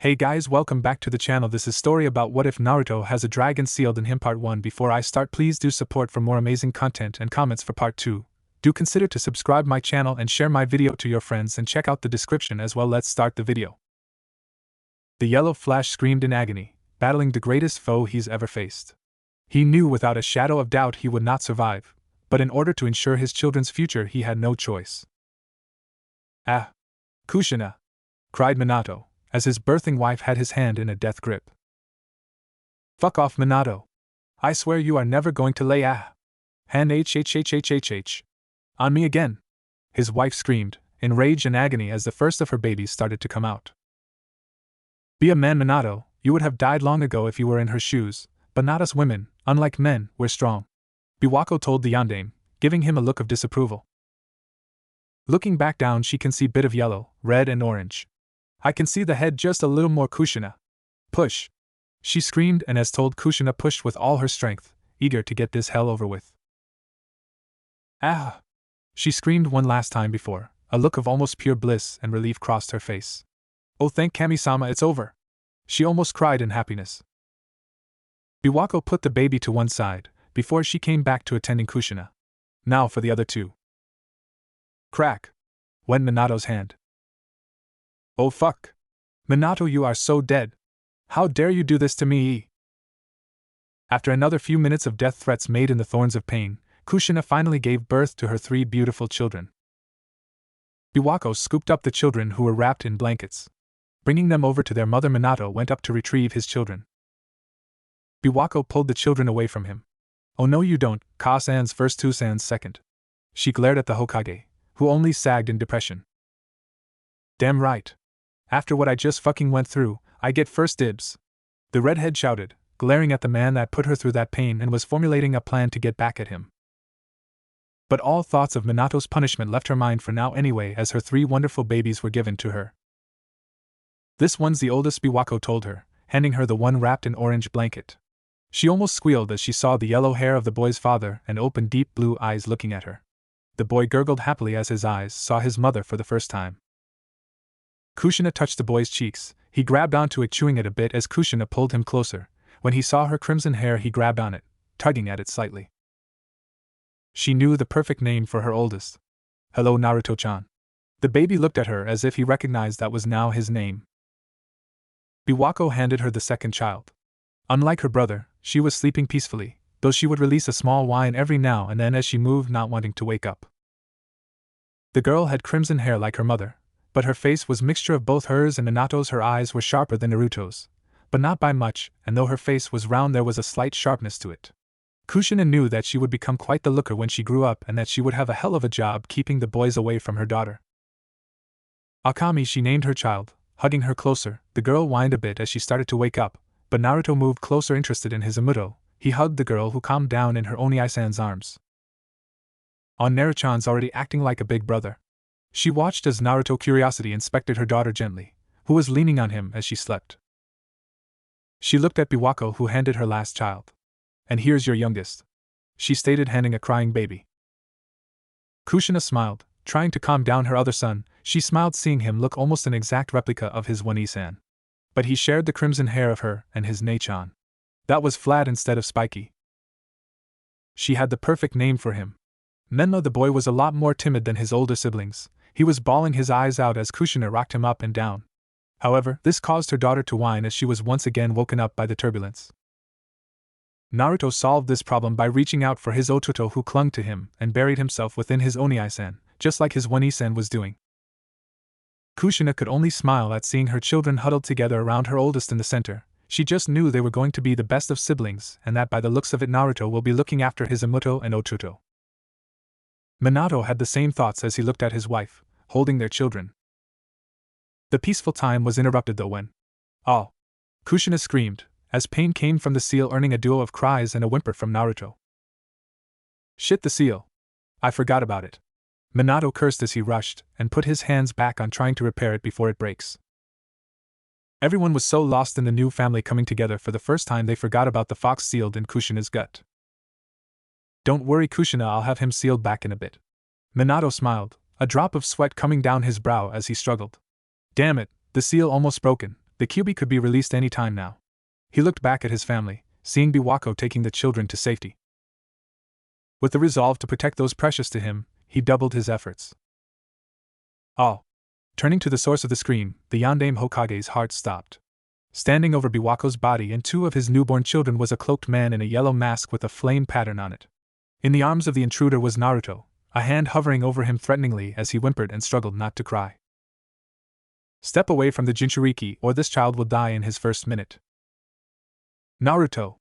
Hey guys, welcome back to the channel. This is story about what if Naruto has a dragon sealed in him part 1. Before I start, please do support for more amazing content and comments for part 2. Do consider to subscribe my channel and share my video to your friends and check out the description as well. Let's start the video. The yellow flash screamed in agony, battling the greatest foe he's ever faced. He knew without a shadow of doubt he would not survive, but in order to ensure his children's future he had no choice. Ah! Kushina! Cried Minato, as his birthing wife had his hand in a death grip. Fuck off, Minato! I swear you are never going to lay hand on me again! His wife screamed, in rage and agony as the first of her babies started to come out. Be a man, Minato, you would have died long ago if you were in her shoes, but not us women, unlike men, we're strong. Biwako told the yandame, giving him a look of disapproval. Looking back down, she can see bit of yellow, red and orange. I can see the head just a little more, Kushina. Push! She screamed, and as told, Kushina pushed with all her strength, eager to get this hell over with. Ah! She screamed one last time before, a look of almost pure bliss and relief crossed her face. Oh, thank Kami-sama, it's over! She almost cried in happiness. Biwako put the baby to one side, before she came back to attending Kushina. Now for the other two. Crack! Went Minato's hand. Oh fuck! Minato, you are so dead! How dare you do this to me? After another few minutes of death threats made in the thorns of pain, Kushina finally gave birth to her 3 beautiful children. Biwako scooped up the children who were wrapped in blankets. Bringing them over to their mother, Minato went up to retrieve his children. Biwako pulled the children away from him. Oh no you don't, Ka-san's first, 2-san's second. She glared at the Hokage, who only sagged in depression. Damn right. After what I just fucking went through, I get first dibs. The redhead shouted, glaring at the man that put her through that pain and was formulating a plan to get back at him. But all thoughts of Minato's punishment left her mind for now anyway, as her 3 wonderful babies were given to her. This one's the oldest, Biwako told her, handing her the one wrapped in orange blanket. She almost squealed as she saw the yellow hair of the boy's father and opened deep blue eyes looking at her. The boy gurgled happily as his eyes saw his mother for the first time. Kushina touched the boy's cheeks. He grabbed onto it, chewing it a bit as Kushina pulled him closer. When he saw her crimson hair, he grabbed on it, tugging at it slightly. She knew the perfect name for her oldest. Hello, Naruto-chan. The baby looked at her as if he recognized that was now his name. Biwako handed her the second child. Unlike her brother, she was sleeping peacefully, though she would release a small whine every now and then as she moved, not wanting to wake up. The girl had crimson hair like her mother, but her face was mixture of both hers and Minato's. Her eyes were sharper than Naruto's, but not by much, and though her face was round there was a slight sharpness to it. Kushina knew that she would become quite the looker when she grew up and that she would have a hell of a job keeping the boys away from her daughter. Akami, she named her child, hugging her closer. The girl whined a bit as she started to wake up, but Naruto moved closer, interested in his Amuto. He hugged the girl, who calmed down in her Oni-san's arms. Naruto-chan's already acting like a big brother. She watched as Naruto curiosity inspected her daughter gently, who was leaning on him as she slept. She looked at Biwako, who handed her last child. And here's your youngest, she stated, handing a crying baby. Kushina smiled, trying to calm down her other son. She smiled seeing him look almost an exact replica of his Oni-san. But he shared the crimson hair of her and his Nei-chan. That was flat instead of spiky. She had the perfect name for him. Menma. The boy was a lot more timid than his older siblings. He was bawling his eyes out as Kushina rocked him up and down. However, this caused her daughter to whine as she was once again woken up by the turbulence. Naruto solved this problem by reaching out for his Ototo, who clung to him and buried himself within his Oni-san, just like his Oni-san was doing. Kushina could only smile at seeing her children huddled together around her oldest in the center. She just knew they were going to be the best of siblings, and that by the looks of it Naruto will be looking after his Amuto and Ototo. Minato had the same thoughts as he looked at his wife, holding their children. The peaceful time was interrupted though when, "Oh!" Kushina screamed, as pain came from the seal, earning a duo of cries and a whimper from Naruto. Shit, the seal! I forgot about it. Minato cursed as he rushed and put his hands back on trying to repair it before it breaks. Everyone was so lost in the new family coming together for the first time they forgot about the fox sealed in Kushina's gut. Don't worry, Kushina, I'll have him sealed back in a bit. Minato smiled, a drop of sweat coming down his brow as he struggled. Damn it, the seal almost broken, The Kyuubi could be released any time now. He looked back at his family, seeing Biwako taking the children to safety. With the resolve to protect those precious to him, he doubled his efforts. Oh! Turning to the source of the scream, the Yondaime Hokage's heart stopped. Standing over Biwako's body and two of his newborn children was a cloaked man in a yellow mask with a flame pattern on it. In the arms of the intruder was Naruto, a hand hovering over him threateningly as he whimpered and struggled not to cry. Step away from the Jinchuriki or this child will die in his first minute. Naruto!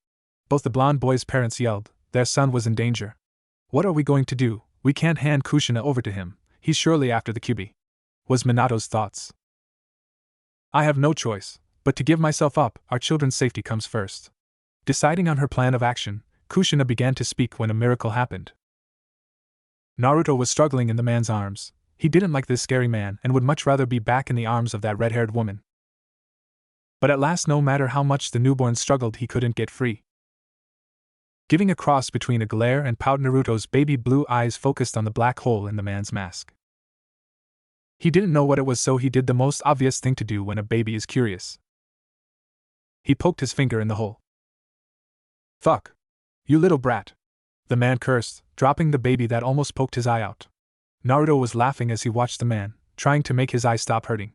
Both the blonde boy's parents yelled, their son was in danger. What are we going to do? We can't hand Kushina over to him, he's surely after the Kyuubi. Was Minato's thoughts. I have no choice, but to give myself up, our children's safety comes first. Deciding on her plan of action, Kushina began to speak when a miracle happened. Naruto was struggling in the man's arms. He didn't like this scary man and would much rather be back in the arms of that red-haired woman. But at last, no matter how much the newborn struggled, he couldn't get free. Giving a cross between a glare and pout, Naruto's baby blue eyes focused on the black hole in the man's mask. He didn't know what it was, so he did the most obvious thing to do when a baby is curious. He poked his finger in the hole. Fuck! You little brat! The man cursed, dropping the baby that almost poked his eye out. Naruto was laughing as he watched the man, trying to make his eye stop hurting.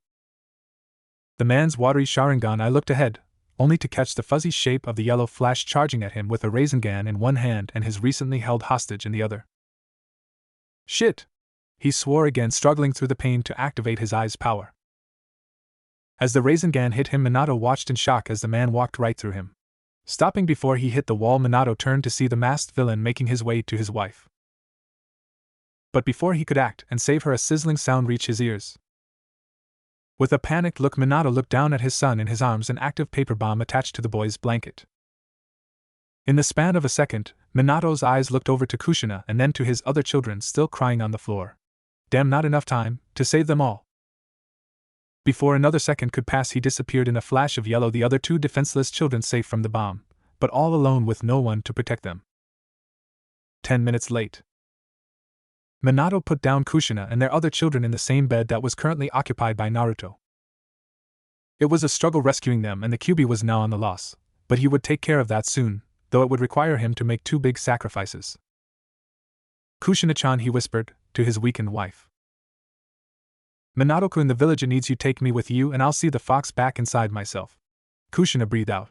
The man's watery Sharingan eye looked ahead, only to catch the fuzzy shape of the yellow flash charging at him with a Rasengan in one hand and his recently held hostage in the other. Shit! He swore again, struggling through the pain to activate his eye's power. As the Rasengan hit him, Minato watched in shock as the man walked right through him. Stopping before he hit the wall, Minato turned to see the masked villain making his way to his wife. But before he could act and save her, a sizzling sound reached his ears. With a panicked look, Minato looked down at his son in his arms, an active paper bomb attached to the boy's blanket. In the span of a second, Minato's eyes looked over to Kushina and then to his other children still crying on the floor. Damn, not enough time to save them all. Before another second could pass, he disappeared in a flash of yellow, the other two defenseless children safe from the bomb, but all alone with no one to protect them. 10 minutes late. Minato put down Kushina and their other children in the same bed that was currently occupied by Naruto. It was a struggle rescuing them, and the Kyuubi was now on the loss, but he would take care of that soon, though it would require him to make two big sacrifices. Kushina-chan, he whispered to his weakened wife. Minato-kun, the village needs you. Take me with you and I'll see the fox back inside myself. Kushina breathed out.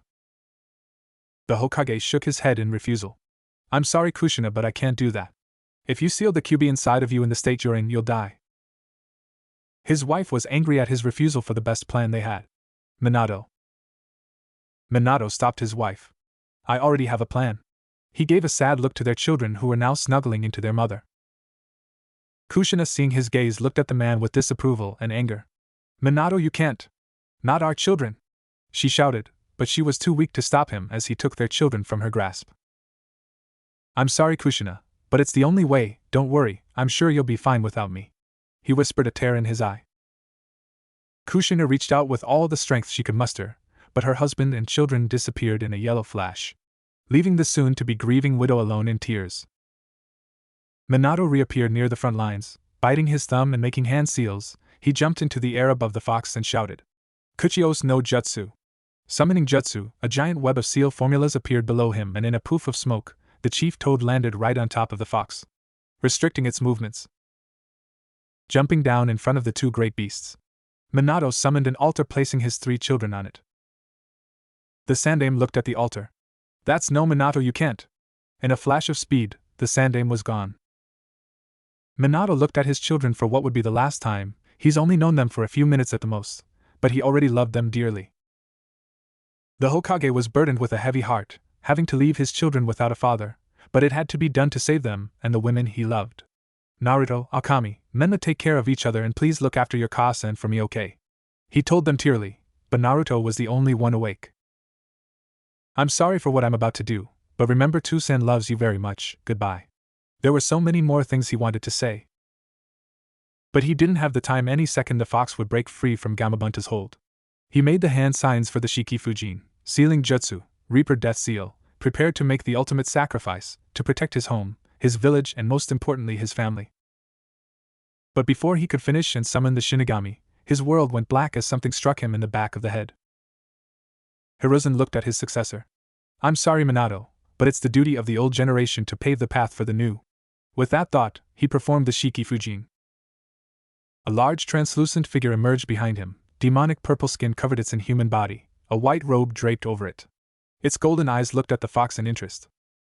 The Hokage shook his head in refusal. I'm sorry, Kushina, but I can't do that. If you seal the Kyuubi inside of you in the state you're in, you'll die. His wife was angry at his refusal for the best plan they had. Minato stopped his wife. I already have a plan. He gave a sad look to their children who were now snuggling into their mother. Kushina, seeing his gaze, looked at the man with disapproval and anger. Minato, you can't. Not our children, she shouted, but she was too weak to stop him as he took their children from her grasp. I'm sorry, Kushina, but it's the only way. Don't worry, I'm sure you'll be fine without me. He whispered, a tear in his eye. Kushina reached out with all the strength she could muster, but her husband and children disappeared in a yellow flash, leaving the soon-to-be grieving widow alone in tears. Minato reappeared near the front lines, biting his thumb and making hand seals. He jumped into the air above the fox and shouted, Kuchios no Jutsu. Summoning Jutsu, a giant web of seal formulas appeared below him, and in a poof of smoke, the chief toad landed right on top of the fox, restricting its movements. Jumping down in front of the two great beasts, Minato summoned an altar, placing his 3 children on it. The Sandaime looked at the altar. That's no, Minato, you can't. In a flash of speed, the Sandaime was gone. Minato looked at his children for what would be the last time. He's only known them for a few minutes at the most, but he already loved them dearly. The Hokage was burdened with a heavy heart, having to leave his children without a father, but it had to be done to save them and the women he loved. Naruto, Akami, men, take care of each other and please look after your Kasa and for me, okay? He told them tearily, but Naruto was the only one awake. I'm sorry for what I'm about to do, but remember Toussaint loves you very much, goodbye. There were so many more things he wanted to say, but he didn't have the time. Any second the fox would break free from Gamabunta's hold. He made the hand signs for the Shikifujin, sealing Jutsu, Reaper Death Seal, prepared to make the ultimate sacrifice, to protect his home, his village, and most importantly his family. But before he could finish and summon the Shinigami, his world went black as something struck him in the back of the head. Hiruzen looked at his successor. I'm sorry, Minato, but it's the duty of the old generation to pave the path for the new. With that thought, he performed the Shiki Fujin. A large translucent figure emerged behind him. Demonic purple skin covered its inhuman body, a white robe draped over it. Its golden eyes looked at the fox in interest.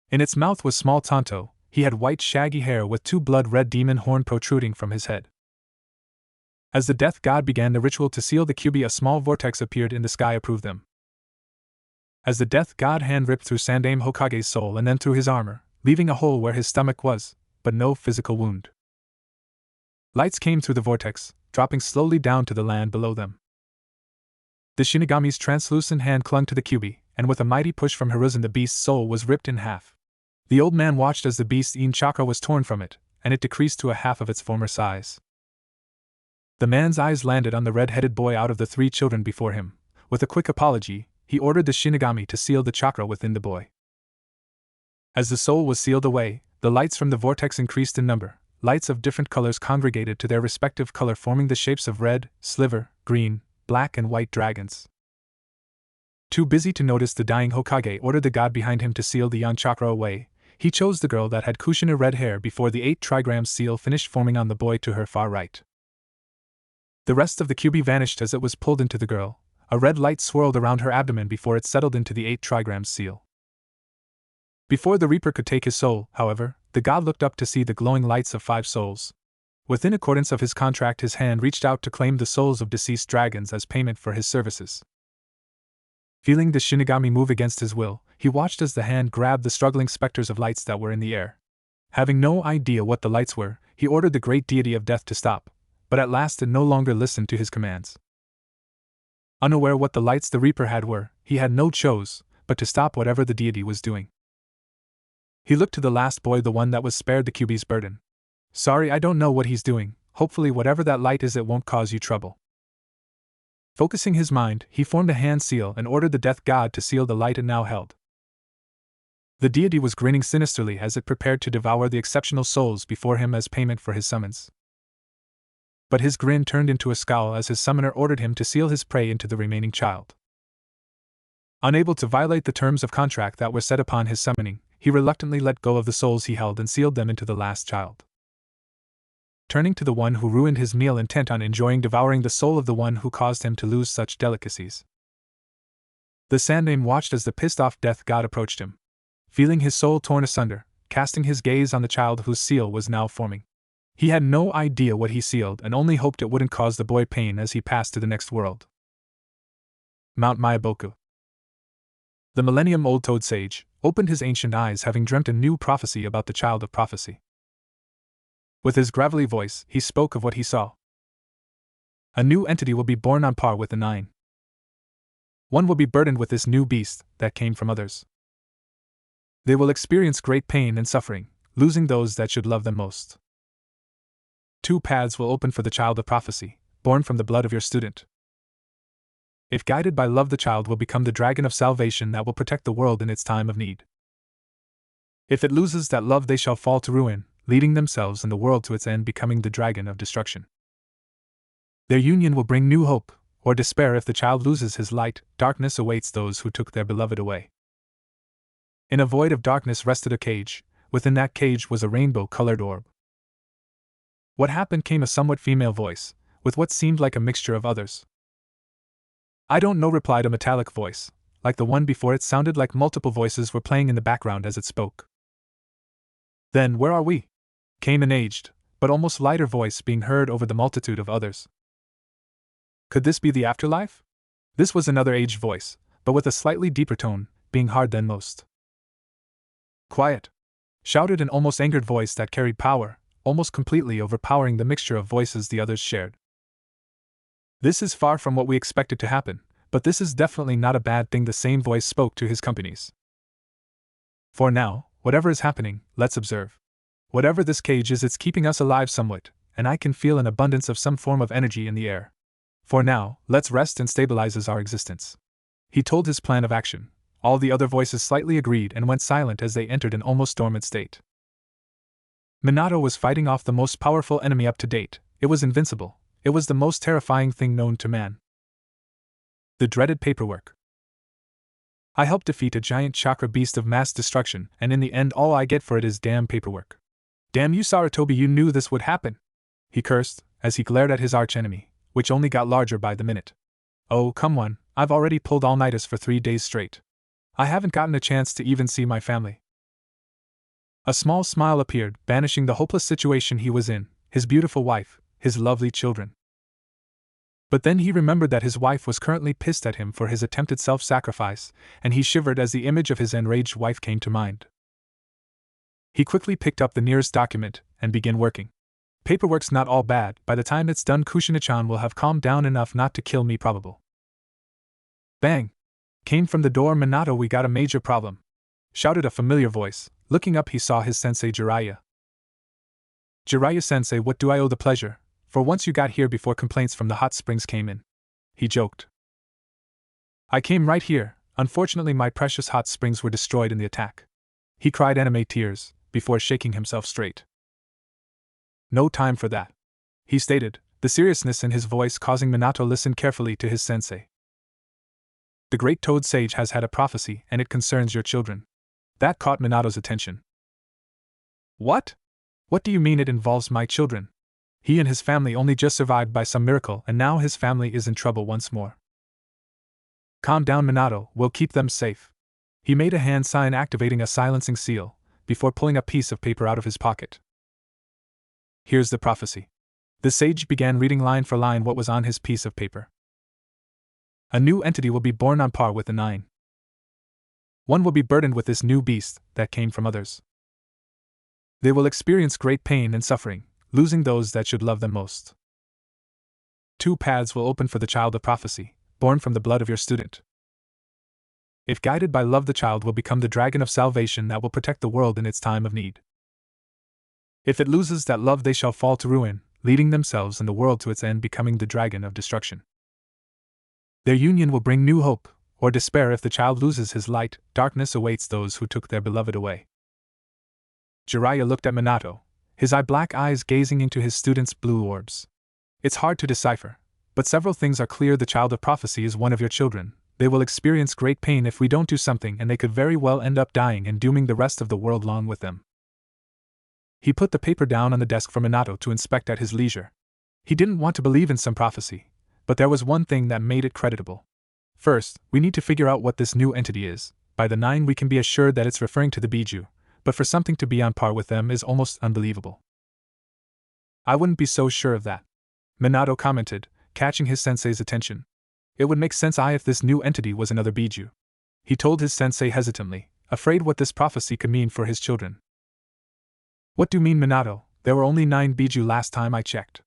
In its mouth was small Tonto. He had white shaggy hair with two blood-red demon horn protruding from his head. As the death god began the ritual to seal the Kyuubi, a small vortex appeared in the sky to prove them. As the death god hand ripped through Sandaime Hokage's soul and then through his armor, leaving a hole where his stomach was, but no physical wound. Lights came through the vortex, dropping slowly down to the land below them. The Shinigami's translucent hand clung to the Kyuubi, and with a mighty push from Hiruzen the beast's soul was ripped in half. The old man watched as the beast's chakra was torn from it, and it decreased to a half of its former size. The man's eyes landed on the red-headed boy out of the 3 children before him. With a quick apology, he ordered the Shinigami to seal the chakra within the boy. As the soul was sealed away, the lights from the vortex increased in number. Lights of different colors congregated to their respective color, forming the shapes of red, sliver, green, black and white dragons. Too busy to notice the dying Hokage ordered the god behind him to seal the Yan chakra away. He chose the girl that had Kushina red hair before the 8 trigrams seal finished forming on the boy to her far right. The rest of the Kyuubi vanished as it was pulled into the girl. A red light swirled around her abdomen before it settled into the 8 trigrams seal. Before the Reaper could take his soul, however, the god looked up to see the glowing lights of 5 souls. Within accordance of his contract, his hand reached out to claim the souls of deceased dragons as payment for his services. Feeling the Shinigami move against his will, he watched as the hand grabbed the struggling specters of lights that were in the air. Having no idea what the lights were, he ordered the great deity of death to stop, but at last it no longer listened to his commands. Unaware what the lights the Reaper had were, he had no choice but to stop whatever the deity was doing. He looked to the last boy, the one that was spared the Kyuubi's burden. Sorry, I don't know what he's doing. Hopefully whatever that light is, it won't cause you trouble. Focusing his mind, he formed a hand seal and ordered the death god to seal the light it now held. The deity was grinning sinisterly as it prepared to devour the exceptional souls before him as payment for his summons. But his grin turned into a scowl as his summoner ordered him to seal his prey into the remaining child. Unable to violate the terms of contract that were set upon his summoning, he reluctantly let go of the souls he held and sealed them into the last child. Turning to the one who ruined his meal, intent on devouring the soul of the one who caused him to lose such delicacies. The Sandaime watched as the pissed-off death god approached him. Feeling his soul torn asunder, casting his gaze on the child whose seal was now forming. He had no idea what he sealed and only hoped it wouldn't cause the boy pain as he passed to the next world. Mount Myaboku. The millennium-old toad sage opened his ancient eyes, having dreamt a new prophecy about the child of prophecy. With his gravelly voice, he spoke of what he saw. A new entity will be born on par with the 9. One will be burdened with this new beast that came from others. They will experience great pain and suffering, losing those that should love them most. 2 paths will open for the child of prophecy, born from the blood of your student. If guided by love, the child will become the dragon of salvation that will protect the world in its time of need. If it loses that love, they shall fall to ruin, leading themselves and the world to its end, becoming the dragon of destruction. Their union will bring new hope, or despair. If the child loses his light, darkness awaits those who took their beloved away. In a void of darkness rested a cage. Within that cage was a rainbow-colored orb. What happened? Came a somewhat female voice, with what seemed like a mixture of others. I don't know, replied a metallic voice. Like the one before, it sounded like multiple voices were playing in the background as it spoke. Then where are we? Came an aged, but almost lighter voice being heard over the multitude of others. Could this be the afterlife? This was another aged voice, but with a slightly deeper tone, being hard than most. Quiet! Shouted an almost angered voice that carried power, almost completely overpowering the mixture of voices the others shared. This is far from what we expected to happen, but this is definitely not a bad thing, the same voice spoke to his companies. For now, whatever is happening, let's observe. Whatever this cage is, it's keeping us alive somewhat, and I can feel an abundance of some form of energy in the air. For now, let's rest and stabilize our existence. He told his plan of action. All the other voices slightly agreed and went silent as they entered an almost dormant state. Minato was fighting off the most powerful enemy up to date. It was invincible. It was the most terrifying thing known to man. The dreaded paperwork. I helped defeat a giant chakra beast of mass destruction, and in the end all I get for it is damn paperwork. Damn you, Sarutobi, you knew this would happen! He cursed, as he glared at his archenemy, which only got larger by the minute. Oh, come on, I've already pulled all-nighters for 3 days straight. I haven't gotten a chance to even see my family. A small smile appeared, banishing the hopeless situation he was in, his beautiful wife, his lovely children. But then he remembered that his wife was currently pissed at him for his attempted self-sacrifice, and he shivered as the image of his enraged wife came to mind. He quickly picked up the nearest document and began working. Paperwork's not all bad, by the time it's done Kushina-chan will have calmed down enough not to kill me probable. Bang! Came from the door. Minato, we got a major problem, shouted a familiar voice. Looking up he saw his sensei Jiraiya. Jiraiya-sensei, what do I owe the pleasure? For once you got here before complaints from the hot springs came in. He joked. I came right here, unfortunately my precious hot springs were destroyed in the attack. He cried anime tears, before shaking himself straight. No time for that, he stated, the seriousness in his voice causing Minato listen carefully to his sensei. The great toad sage has had a prophecy and it concerns your children. That caught Minato's attention. What? What do you mean it involves my children? He and his family only just survived by some miracle and now his family is in trouble once more. Calm down, Minato, we'll keep them safe. He made a hand sign activating a silencing seal, before pulling a piece of paper out of his pocket. Here's the prophecy. The sage began reading line for line what was on his piece of paper. A new entity will be born on par with the 9. One will be burdened with this new beast that came from others. They will experience great pain and suffering, losing those that should love them most. 2 paths will open for the child of prophecy, born from the blood of your student. If guided by love, the child will become the dragon of salvation that will protect the world in its time of need. If it loses that love, they shall fall to ruin, leading themselves and the world to its end, becoming the dragon of destruction. Their union will bring new hope, or despair. If the child loses his light, darkness awaits those who took their beloved away. Jiraiya looked at Minato, his black eyes gazing into his student's blue orbs. It's hard to decipher, but several things are clear. The child of prophecy is one of your children. They will experience great pain if we don't do something, and they could very well end up dying and dooming the rest of the world along with them. He put the paper down on the desk for Minato to inspect at his leisure. He didn't want to believe in some prophecy, but there was one thing that made it creditable. First, we need to figure out what this new entity is. By the 9 we can be assured that it's referring to the Biju, but for something to be on par with them is almost unbelievable. I wouldn't be so sure of that, Minato commented, catching his sensei's attention. It would make sense if this new entity was another Biju. He told his sensei hesitantly, afraid what this prophecy could mean for his children. What do you mean, Minato? There were only 9 Biju last time I checked.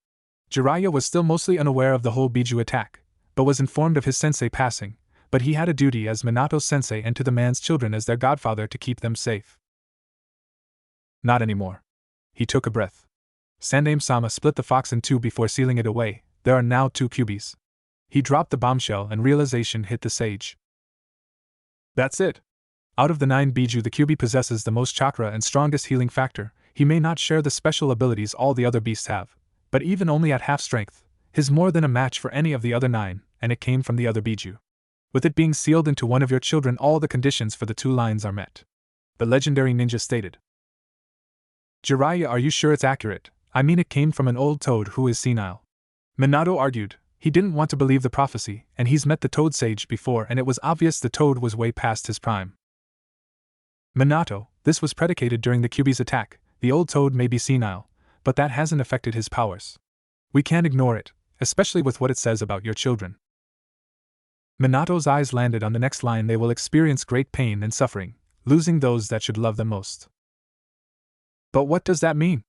Jiraiya was still mostly unaware of the whole Biju attack, but was informed of his sensei passing, but he had a duty as Minato's sensei and to the man's children as their godfather to keep them safe. Not anymore. He took a breath. Sandaime-sama split the fox in 2 before sealing it away. There are now 2 Kyubis. He dropped the bombshell and realization hit the sage. That's it. Out of the 9 Biju, the Kyubi possesses the most chakra and strongest healing factor. He may not share the special abilities all the other beasts have, but even only at half strength, he's more than a match for any of the other 9, and it came from the other Biju. With it being sealed into one of your children, all the conditions for the 2 lines are met, the legendary ninja stated. Jiraiya, are you sure it's accurate? I mean, it came from an old toad who is senile. Minato argued. He didn't want to believe the prophecy, and he's met the toad sage before, and it was obvious the toad was way past his prime. Minato, this was predicated during the Kyubi's attack. The old toad may be senile, but that hasn't affected his powers. We can't ignore it, especially with what it says about your children. Minato's eyes landed on the next line. They will experience great pain and suffering, losing those that should love them most. But what does that mean?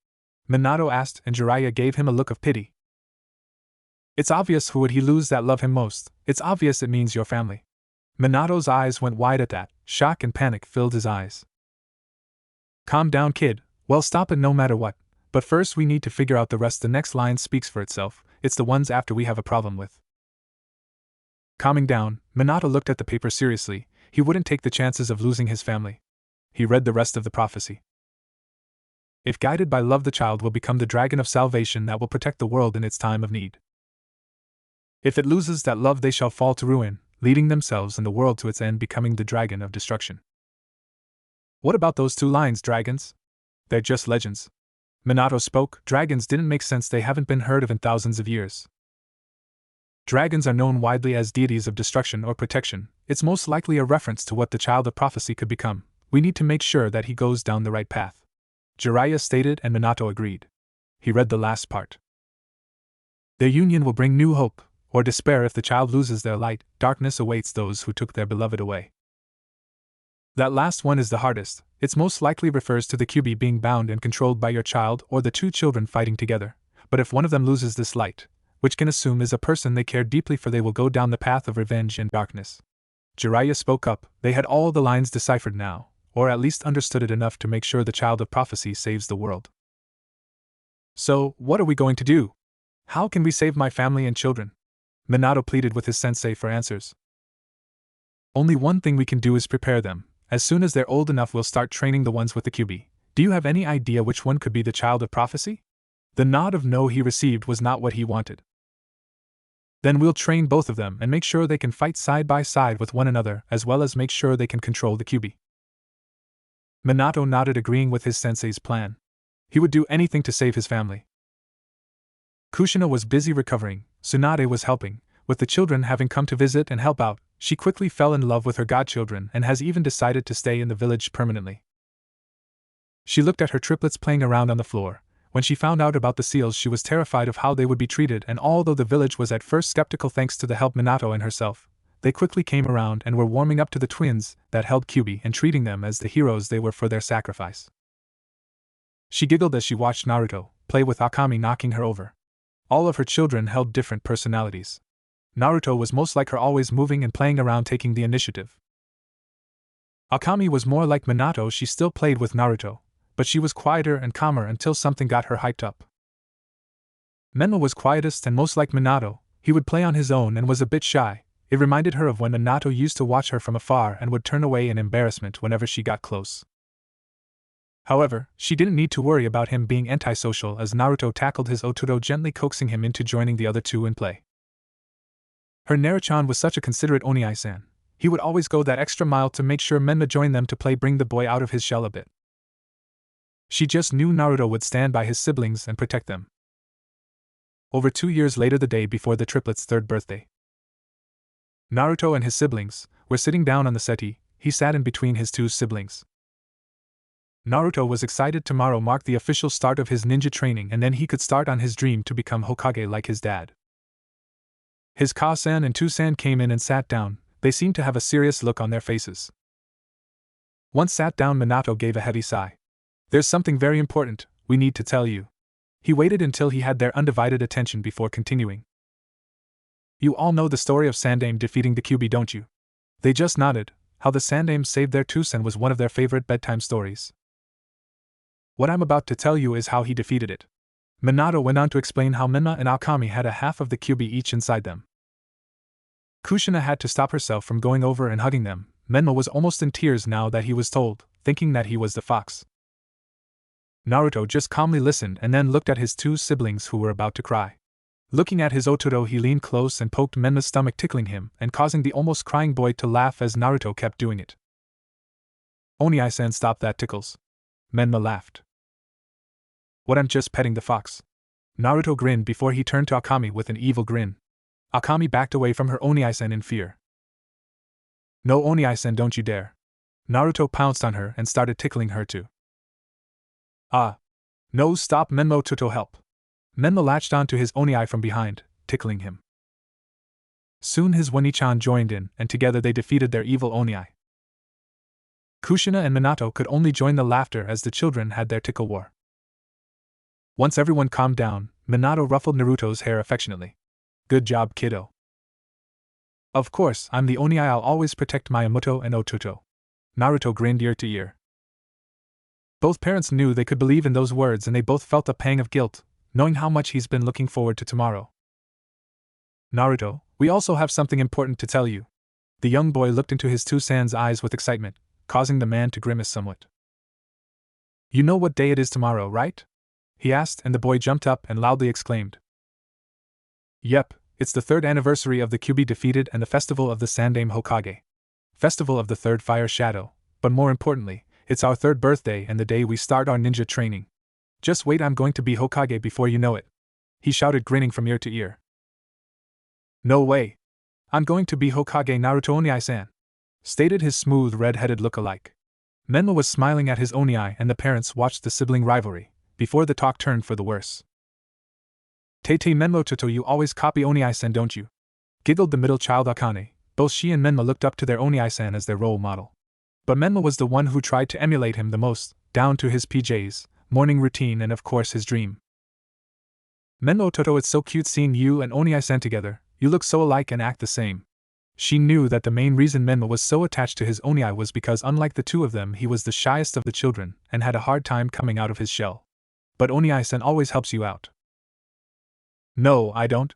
Minato asked, and Jiraiya gave him a look of pity. It's obvious. Who would he lose that love him most? It's obvious it means your family. Minato's eyes went wide at that. Shock and panic filled his eyes. Calm down, kid. Well, stop it no matter what. But first we need to figure out the rest. The next line speaks for itself. It's the ones after we have a problem with. Calming down, Minato looked at the paper seriously. He wouldn't take the chances of losing his family. He read the rest of the prophecy. If guided by love, the child will become the dragon of salvation that will protect the world in its time of need. If it loses that love, they shall fall to ruin, leading themselves and the world to its end, becoming the dragon of destruction. What about those two lines, dragons? They're just legends. Minato spoke. Dragons didn't make sense, they haven't been heard of in thousands of years. Dragons are known widely as deities of destruction or protection. It's most likely a reference to what the child of prophecy could become. We need to make sure that he goes down the right path. Jiraiya stated, and Minato agreed. He read the last part. Their union will bring new hope, or despair if the child loses their light. Darkness awaits those who took their beloved away. That last one is the hardest. It most likely refers to the QB being bound and controlled by your child or the two children fighting together. But if one of them loses this light, which can assume is a person they care deeply for, they will go down the path of revenge and darkness. Jiraiya spoke up. They had all the lines deciphered now, or at least understood it enough to make sure the child of prophecy saves the world. So, what are we going to do? How can we save my family and children? Minato pleaded with his sensei for answers. Only one thing we can do is prepare them. As soon as they're old enough, we'll start training the ones with the QB. Do you have any idea which one could be the child of prophecy? The nod of no he received was not what he wanted. Then we'll train both of them and make sure they can fight side by side with one another, as well as make sure they can control the QB. Minato nodded, agreeing with his sensei's plan. He would do anything to save his family. Kushina was busy recovering. Tsunade was helping. With the children having come to visit and help out, she quickly fell in love with her godchildren and has even decided to stay in the village permanently. She looked at her triplets playing around on the floor. When she found out about the seals, she was terrified of how they would be treated, and although the village was at first skeptical thanks to the help Minato and herself, they quickly came around and were warming up to the twins that held QB and treating them as the heroes they were for their sacrifice. She giggled as she watched Naruto play with Akami, knocking her over. All of her children held different personalities. Naruto was most like her, always moving and playing around, taking the initiative. Akami was more like Minato. She still played with Naruto, but she was quieter and calmer until something got her hyped up. Menma was quietest and most like Minato. He would play on his own and was a bit shy. It reminded her of when Minato used to watch her from afar and would turn away in embarrassment whenever she got close. However, she didn't need to worry about him being antisocial as Naruto tackled his Oturo, gently coaxing him into joining the other two in play. Her Naruchan was such a considerate Oniai-san. He would always go that extra mile to make sure Menma joined them to play, bring the boy out of his shell a bit. She just knew Naruto would stand by his siblings and protect them. Over 2 years later, the day before the triplets' third birthday, Naruto and his siblings were sitting down on the settee. He sat in between his two siblings. Naruto was excited. Tomorrow marked the official start of his ninja training, and then he could start on his dream to become Hokage like his dad. His Ka-san and Tu-san came in and sat down. They seemed to have a serious look on their faces. Once sat down, Minato gave a heavy sigh. There's something very important we need to tell you. He waited until he had their undivided attention before continuing. You all know the story of Sandaime defeating the QB, don't you? They just nodded. How the Sandaime saved their Tu-san was one of their favorite bedtime stories. What I'm about to tell you is how he defeated it. Minato went on to explain how Menma and Akami had a half of the QB each inside them. Kushina had to stop herself from going over and hugging them. Menma was almost in tears now that he was told, thinking that he was the fox. Naruto just calmly listened and then looked at his two siblings who were about to cry. Looking at his Oturo, he leaned close and poked Menma's stomach, tickling him and causing the almost crying boy to laugh as Naruto kept doing it. Oniai-san, stop that tickles. Menma laughed. What, I'm just petting the fox. Naruto grinned before he turned to Akami with an evil grin. Akami backed away from her Oniai-san in fear. No, Oniai-san, don't you dare. Naruto pounced on her and started tickling her too. Ah. No, stop, Menma Toto, help. Menma latched onto his Oniai from behind, tickling him. Soon his Wani-chan joined in, and together they defeated their evil Oniai. Kushina and Minato could only join the laughter as the children had their tickle war. Once everyone calmed down, Minato ruffled Naruto's hair affectionately. Good job, kiddo. Of course, I'm the Oniai, I'll always protect my Amuto and Otuto. Naruto grinned ear to ear. Both parents knew they could believe in those words, and they both felt a pang of guilt, knowing how much he's been looking forward to tomorrow. Naruto, we also have something important to tell you. The young boy looked into his Tu-san's eyes with excitement, causing the man to grimace somewhat. You know what day it is tomorrow, right? He asked, and the boy jumped up and loudly exclaimed. Yep, It's the 3rd anniversary of the Kyuubi defeated and the Festival of the Sandame Hokage. Festival of the 3rd Fire Shadow, but more importantly, it's our 3rd birthday and the day we start our ninja training. Just wait, I'm going to be Hokage before you know it. He shouted, grinning from ear to ear. No way. I'm going to be Hokage Naruto Oniai-san, stated his smooth red-headed look-alike. Menma was smiling at his Oniai and the parents watched the sibling rivalry, before the talk turned for the worse. Tete Menmo Toto, you always copy Oniai-san, don't you? Giggled the middle child Akane. Both she and Menma looked up to their Oniai-san as their role model. But Menma was the one who tried to emulate him the most, down to his PJs, morning routine and of course his dream. Menmo Toto, it's so cute seeing you and Oniai-san together, you look so alike and act the same. She knew that the main reason Menma was so attached to his Oniai was because unlike the two of them he was the shyest of the children and had a hard time coming out of his shell. But Oniai-san always helps you out. No, I don't.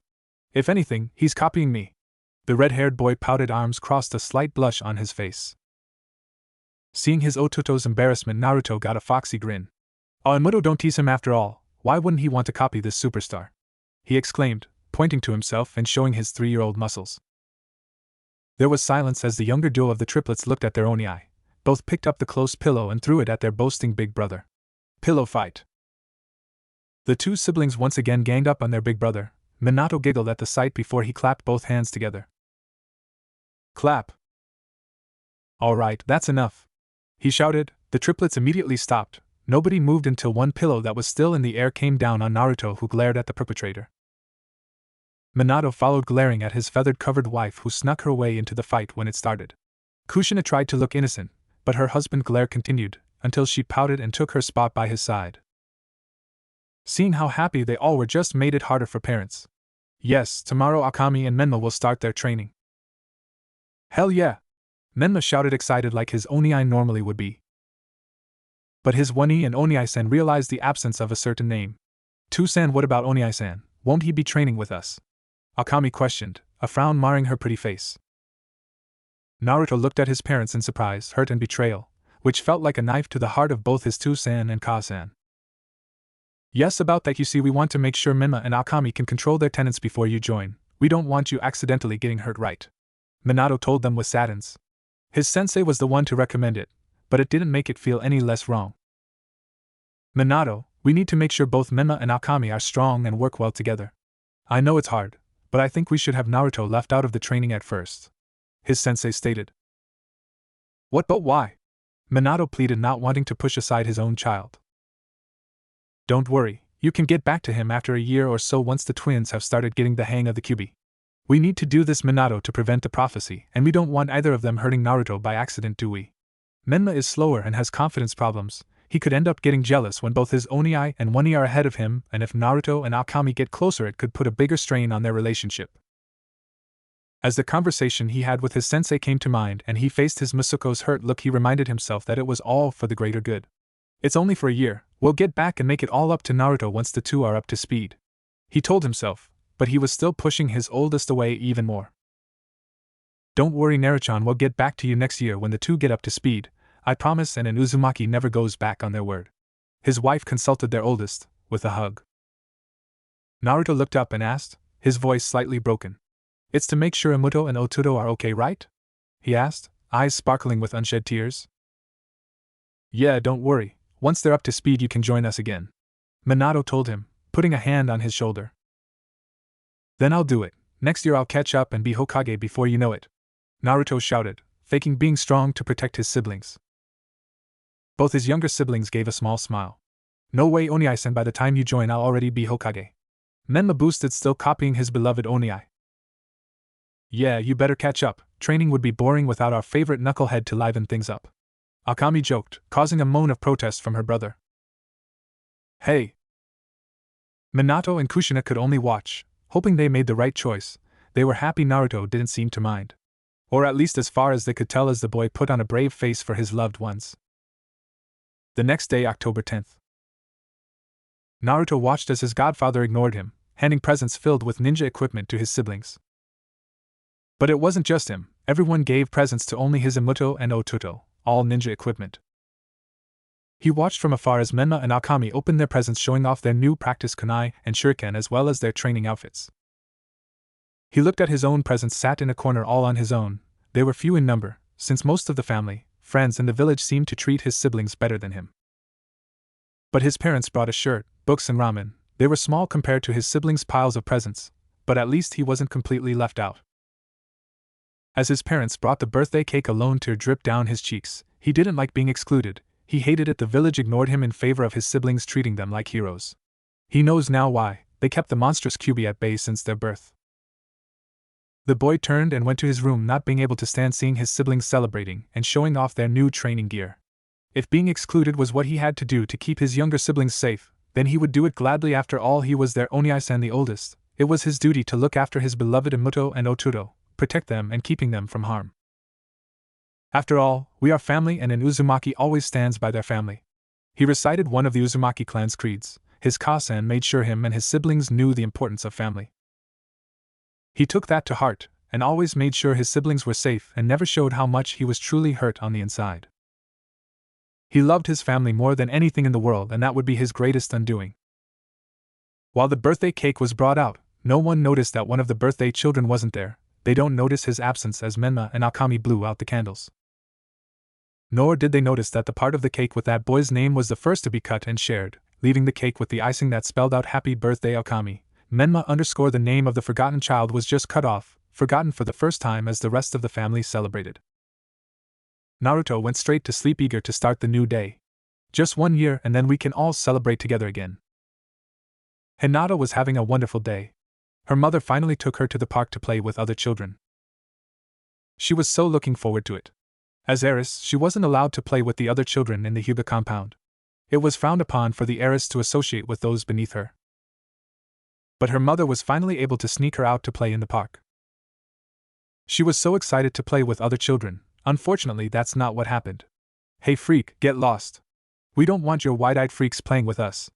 If anything, he's copying me. The red-haired boy pouted, arms crossed, a slight blush on his face. Seeing his Ototo's embarrassment, Naruto got a foxy grin. Oh, and Muto, don't tease him after all, why wouldn't he want to copy this superstar? He exclaimed, pointing to himself and showing his 3-year-old muscles. There was silence as the younger duo of the triplets looked at their Oniai. Both picked up the close pillow and threw it at their boasting big brother. Pillow fight. The two siblings once again ganged up on their big brother. Minato giggled at the sight before he clapped both hands together. Clap. All right, that's enough. He shouted. The triplets immediately stopped. Nobody moved until one pillow that was still in the air came down on Naruto, who glared at the perpetrator. Minato followed, glaring at his feathered-covered wife, who snuck her way into the fight when it started. Kushina tried to look innocent, but her husband's glare continued, until she pouted and took her spot by his side. Seeing how happy they all were just made it harder for parents. Yes, tomorrow Akame and Menma will start their training. Hell yeah! Menma shouted, excited like his Oniai normally would be. But his Wani and Oniai-san realized the absence of a certain name. To-san, what about Oniai-san? Won't he be training with us? Akame questioned, a frown marring her pretty face. Naruto looked at his parents in surprise, hurt and betrayal, which felt like a knife to the heart of both his To-san and Ka-san. Yes, about that, you see, we want to make sure Menma and Akame can control their tenants before you join. We don't want you accidentally getting hurt, right? Minato told them with sadness. His sensei was the one to recommend it, but it didn't make it feel any less wrong. Minato, we need to make sure both Menma and Akame are strong and work well together. I know it's hard, but I think we should have Naruto left out of the training at first, his sensei stated. What, but why? Minato pleaded, not wanting to push aside his own child. Don't worry, you can get back to him after a year or so once the twins have started getting the hang of the Kyuubi. We need to do this, Minato, to prevent the prophecy, and we don't want either of them hurting Naruto by accident, do we? Menma is slower and has confidence problems. He could end up getting jealous when both his Oniai and Wani are ahead of him, and if Naruto and Akame get closer it could put a bigger strain on their relationship. As the conversation he had with his sensei came to mind and he faced his Masuko's hurt look, he reminded himself that it was all for the greater good. It's only for a year, we'll get back and make it all up to Naruto once the two are up to speed, he told himself, but he was still pushing his oldest away even more. Don't worry, Naruchan, we'll get back to you next year when the two get up to speed, I promise, and Uzumaki never goes back on their word. His wife consulted their oldest, with a hug. Naruto looked up and asked, his voice slightly broken. It's to make sure Amuto and Otuto are okay, right? He asked, eyes sparkling with unshed tears. Yeah, don't worry, once they're up to speed you can join us again, Minato told him, putting a hand on his shoulder. Then I'll do it, next year I'll catch up and be Hokage before you know it, Naruto shouted, faking being strong to protect his siblings. Both his younger siblings gave a small smile. No way, Oniai-san, by the time you join I'll already be Hokage. Menma boosted, still copying his beloved Oniai. Yeah, you better catch up, training would be boring without our favorite knucklehead to liven things up, Akame joked, causing a moan of protest from her brother. Hey! Minato and Kushina could only watch, hoping they made the right choice. They were happy Naruto didn't seem to mind. Or at least as far as they could tell, as the boy put on a brave face for his loved ones. The next day, October 10th. Naruto watched as his godfather ignored him, handing presents filled with ninja equipment to his siblings. But it wasn't just him, everyone gave presents to only his Amuto and Otuto, all ninja equipment. He watched from afar as Menma and Akame opened their presents, showing off their new practice kunai and shuriken as well as their training outfits. He looked at his own presents sat in a corner all on his own. They were few in number, since most of the family, friends in the village seemed to treat his siblings better than him. But his parents brought a shirt, books and ramen. They were small compared to his siblings' piles of presents, but at least he wasn't completely left out. As his parents brought the birthday cake, a lone tear dripped down his cheeks. He didn't like being excluded. He hated it the village ignored him in favor of his siblings, treating them like heroes. He knows now why. They kept the monstrous QB at bay since their birth. The boy turned and went to his room, not being able to stand seeing his siblings celebrating and showing off their new training gear. If being excluded was what he had to do to keep his younger siblings safe, then he would do it gladly. After all, he was their Oniai-san, the oldest. It was his duty to look after his beloved Imuto and Oturo, protect them and keeping them from harm. After all, we are family, and an Uzumaki always stands by their family. He recited one of the Uzumaki clan's creeds. His Kasan made sure him and his siblings knew the importance of family. He took that to heart, and always made sure his siblings were safe and never showed how much he was truly hurt on the inside. He loved his family more than anything in the world, and that would be his greatest undoing. While the birthday cake was brought out, no one noticed that one of the birthday children wasn't there. They don't notice his absence as Menma and Akami blew out the candles. Nor did they notice that the part of the cake with that boy's name was the first to be cut and shared, leaving the cake with the icing that spelled out Happy Birthday Akami. Menma _ the name of the forgotten child was just cut off, forgotten for the first time as the rest of the family celebrated. Naruto went straight to sleep, eager to start the new day. Just 1 year and then we can all celebrate together again. Hinata was having a wonderful day. Her mother finally took her to the park to play with other children. She was so looking forward to it. As heiress, she wasn't allowed to play with the other children in the Huga compound. It was frowned upon for the heiress to associate with those beneath her. But her mother was finally able to sneak her out to play in the park. She was so excited to play with other children. Unfortunately, that's not what happened. Hey freak, get lost. We don't want your wide-eyed freaks playing with us.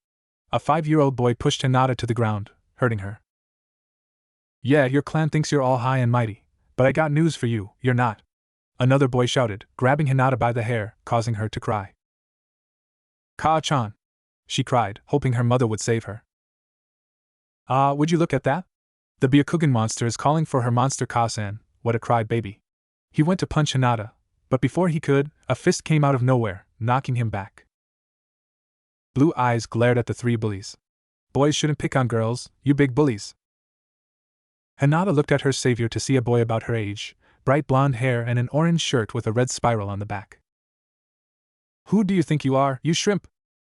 A 5-year-old boy pushed Hinata to the ground, hurting her. Yeah, your clan thinks you're all high and mighty, but I got news for you, you're not. Another boy shouted, grabbing Hinata by the hair, causing her to cry. Kaa-chan! She cried, hoping her mother would save her. Would you look at that? The Byakugan monster is calling for her monster Kasan. What a crybaby. He went to punch Hinata, but before he could, a fist came out of nowhere, knocking him back. Blue eyes glared at the 3 bullies. Boys shouldn't pick on girls, you big bullies. Hinata looked at her savior to see a boy about her age, bright blonde hair and an orange shirt with a red spiral on the back. Who do you think you are, you shrimp?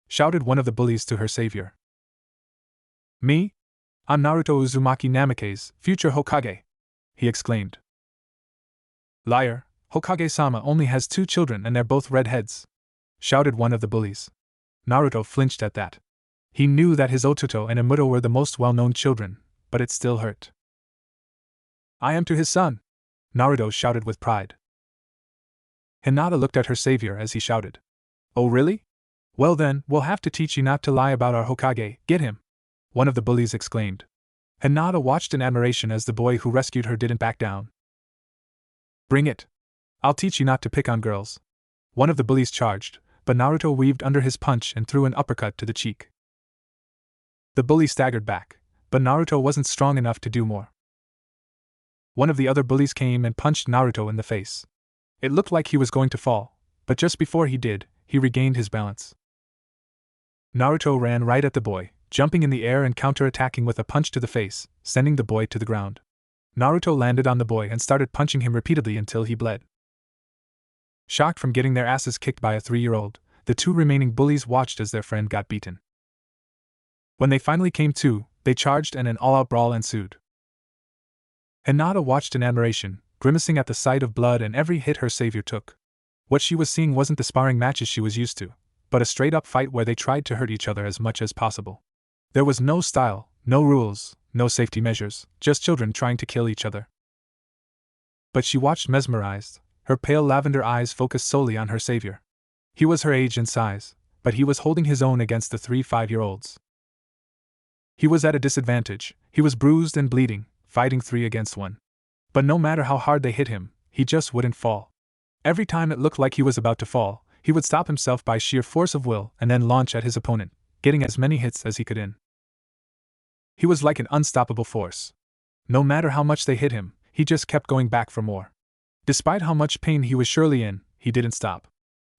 Shouted one of the bullies to her savior. Me? I'm Naruto Uzumaki Namake's future Hokage, he exclaimed. Liar, Hokage-sama only has 2 children and they're both redheads, shouted one of the bullies. Naruto flinched at that. He knew that his Ototo and Imuto were the most well-known children, but it still hurt. I am to his son, Naruto shouted with pride. Hinata looked at her savior as he shouted. Oh really? Well then, we'll have to teach you not to lie about our Hokage, get him! One of the bullies exclaimed. Hinata watched in admiration as the boy who rescued her didn't back down. Bring it! I'll teach you not to pick on girls. One of the bullies charged, but Naruto weaved under his punch and threw an uppercut to the cheek. The bully staggered back, but Naruto wasn't strong enough to do more. One of the other bullies came and punched Naruto in the face. It looked like he was going to fall, but just before he did, he regained his balance. Naruto ran right at the boy, jumping in the air and counter-attacking with a punch to the face, sending the boy to the ground. Naruto landed on the boy and started punching him repeatedly until he bled. Shocked from getting their asses kicked by a 3-year-old, the 2 remaining bullies watched as their friend got beaten. When they finally came to, they charged and an all-out brawl ensued. Hinata watched in admiration, grimacing at the sight of blood and every hit her savior took. What she was seeing wasn't the sparring matches she was used to, but a straight-up fight where they tried to hurt each other as much as possible. There was no style, no rules, no safety measures, just children trying to kill each other. But she watched mesmerized, her pale lavender eyes focused solely on her savior. He was her age and size, but he was holding his own against the 3 5-year-olds. He was at a disadvantage, he was bruised and bleeding, fighting 3 against 1. But no matter how hard they hit him, he just wouldn't fall. Every time it looked like he was about to fall, he would stop himself by sheer force of will and then launch at his opponent, getting as many hits as he could in. He was like an unstoppable force. No matter how much they hit him, he just kept going back for more. Despite how much pain he was surely in, he didn't stop.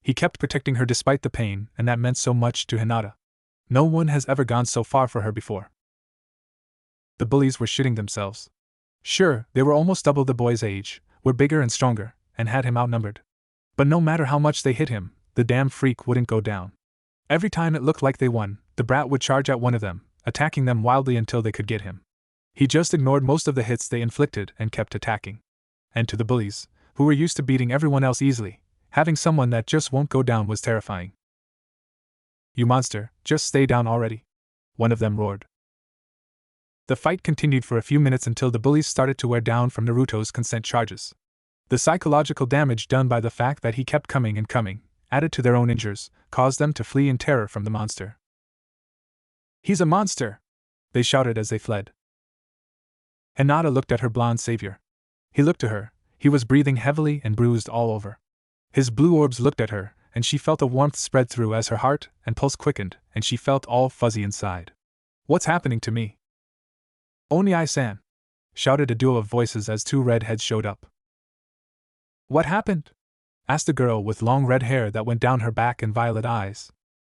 He kept protecting her despite the pain, and that meant so much to Hinata. No one has ever gone so far for her before. The bullies were shitting themselves. Sure, they were almost double the boy's age, were bigger and stronger, and had him outnumbered. But no matter how much they hit him, the damn freak wouldn't go down. Every time it looked like they won, the brat would charge at one of them, attacking them wildly until they could get him. He just ignored most of the hits they inflicted and kept attacking. And to the bullies, who were used to beating everyone else easily, having someone that just won't go down was terrifying. "You monster, just stay down already," one of them roared. The fight continued for a few minutes until the bullies started to wear down from Naruto's consent charges. The psychological damage done by the fact that he kept coming and coming, added to their own injuries, caused them to flee in terror from the monster. "He's a monster!" they shouted as they fled. Hinata looked at her blonde savior. He looked to her, he was breathing heavily and bruised all over. His blue orbs looked at her, and she felt a warmth spread through as her heart and pulse quickened, and she felt all fuzzy inside. "What's happening to me?" "Oni-san!" shouted a duo of voices as two redheads showed up. "What happened?" asked a girl with long red hair that went down her back and violet eyes.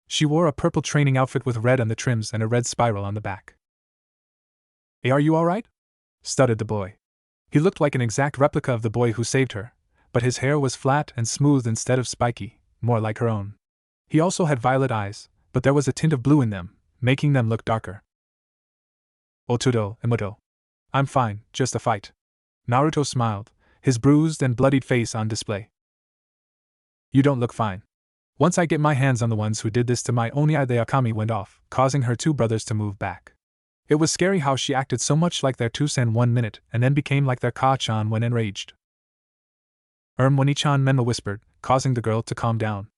She wore a purple training outfit with red on the trims and a red spiral on the back. "Hey, are you alright?" stuttered the boy. He looked like an exact replica of the boy who saved her, but his hair was flat and smooth instead of spiky, more like her own. He also had violet eyes, but there was a tint of blue in them, making them look darker. "Otudo, Emoto. I'm fine, just a fight." Naruto smiled, his bruised and bloodied face on display. "You don't look fine. Once I get my hands on the ones who did this to my Oni," the Akami went off, causing her two brothers to move back. It was scary how she acted so much like their Two-san 1 minute and then became like their Ka-chan when enraged. Oni-chan, Menma whispered, causing the girl to calm down.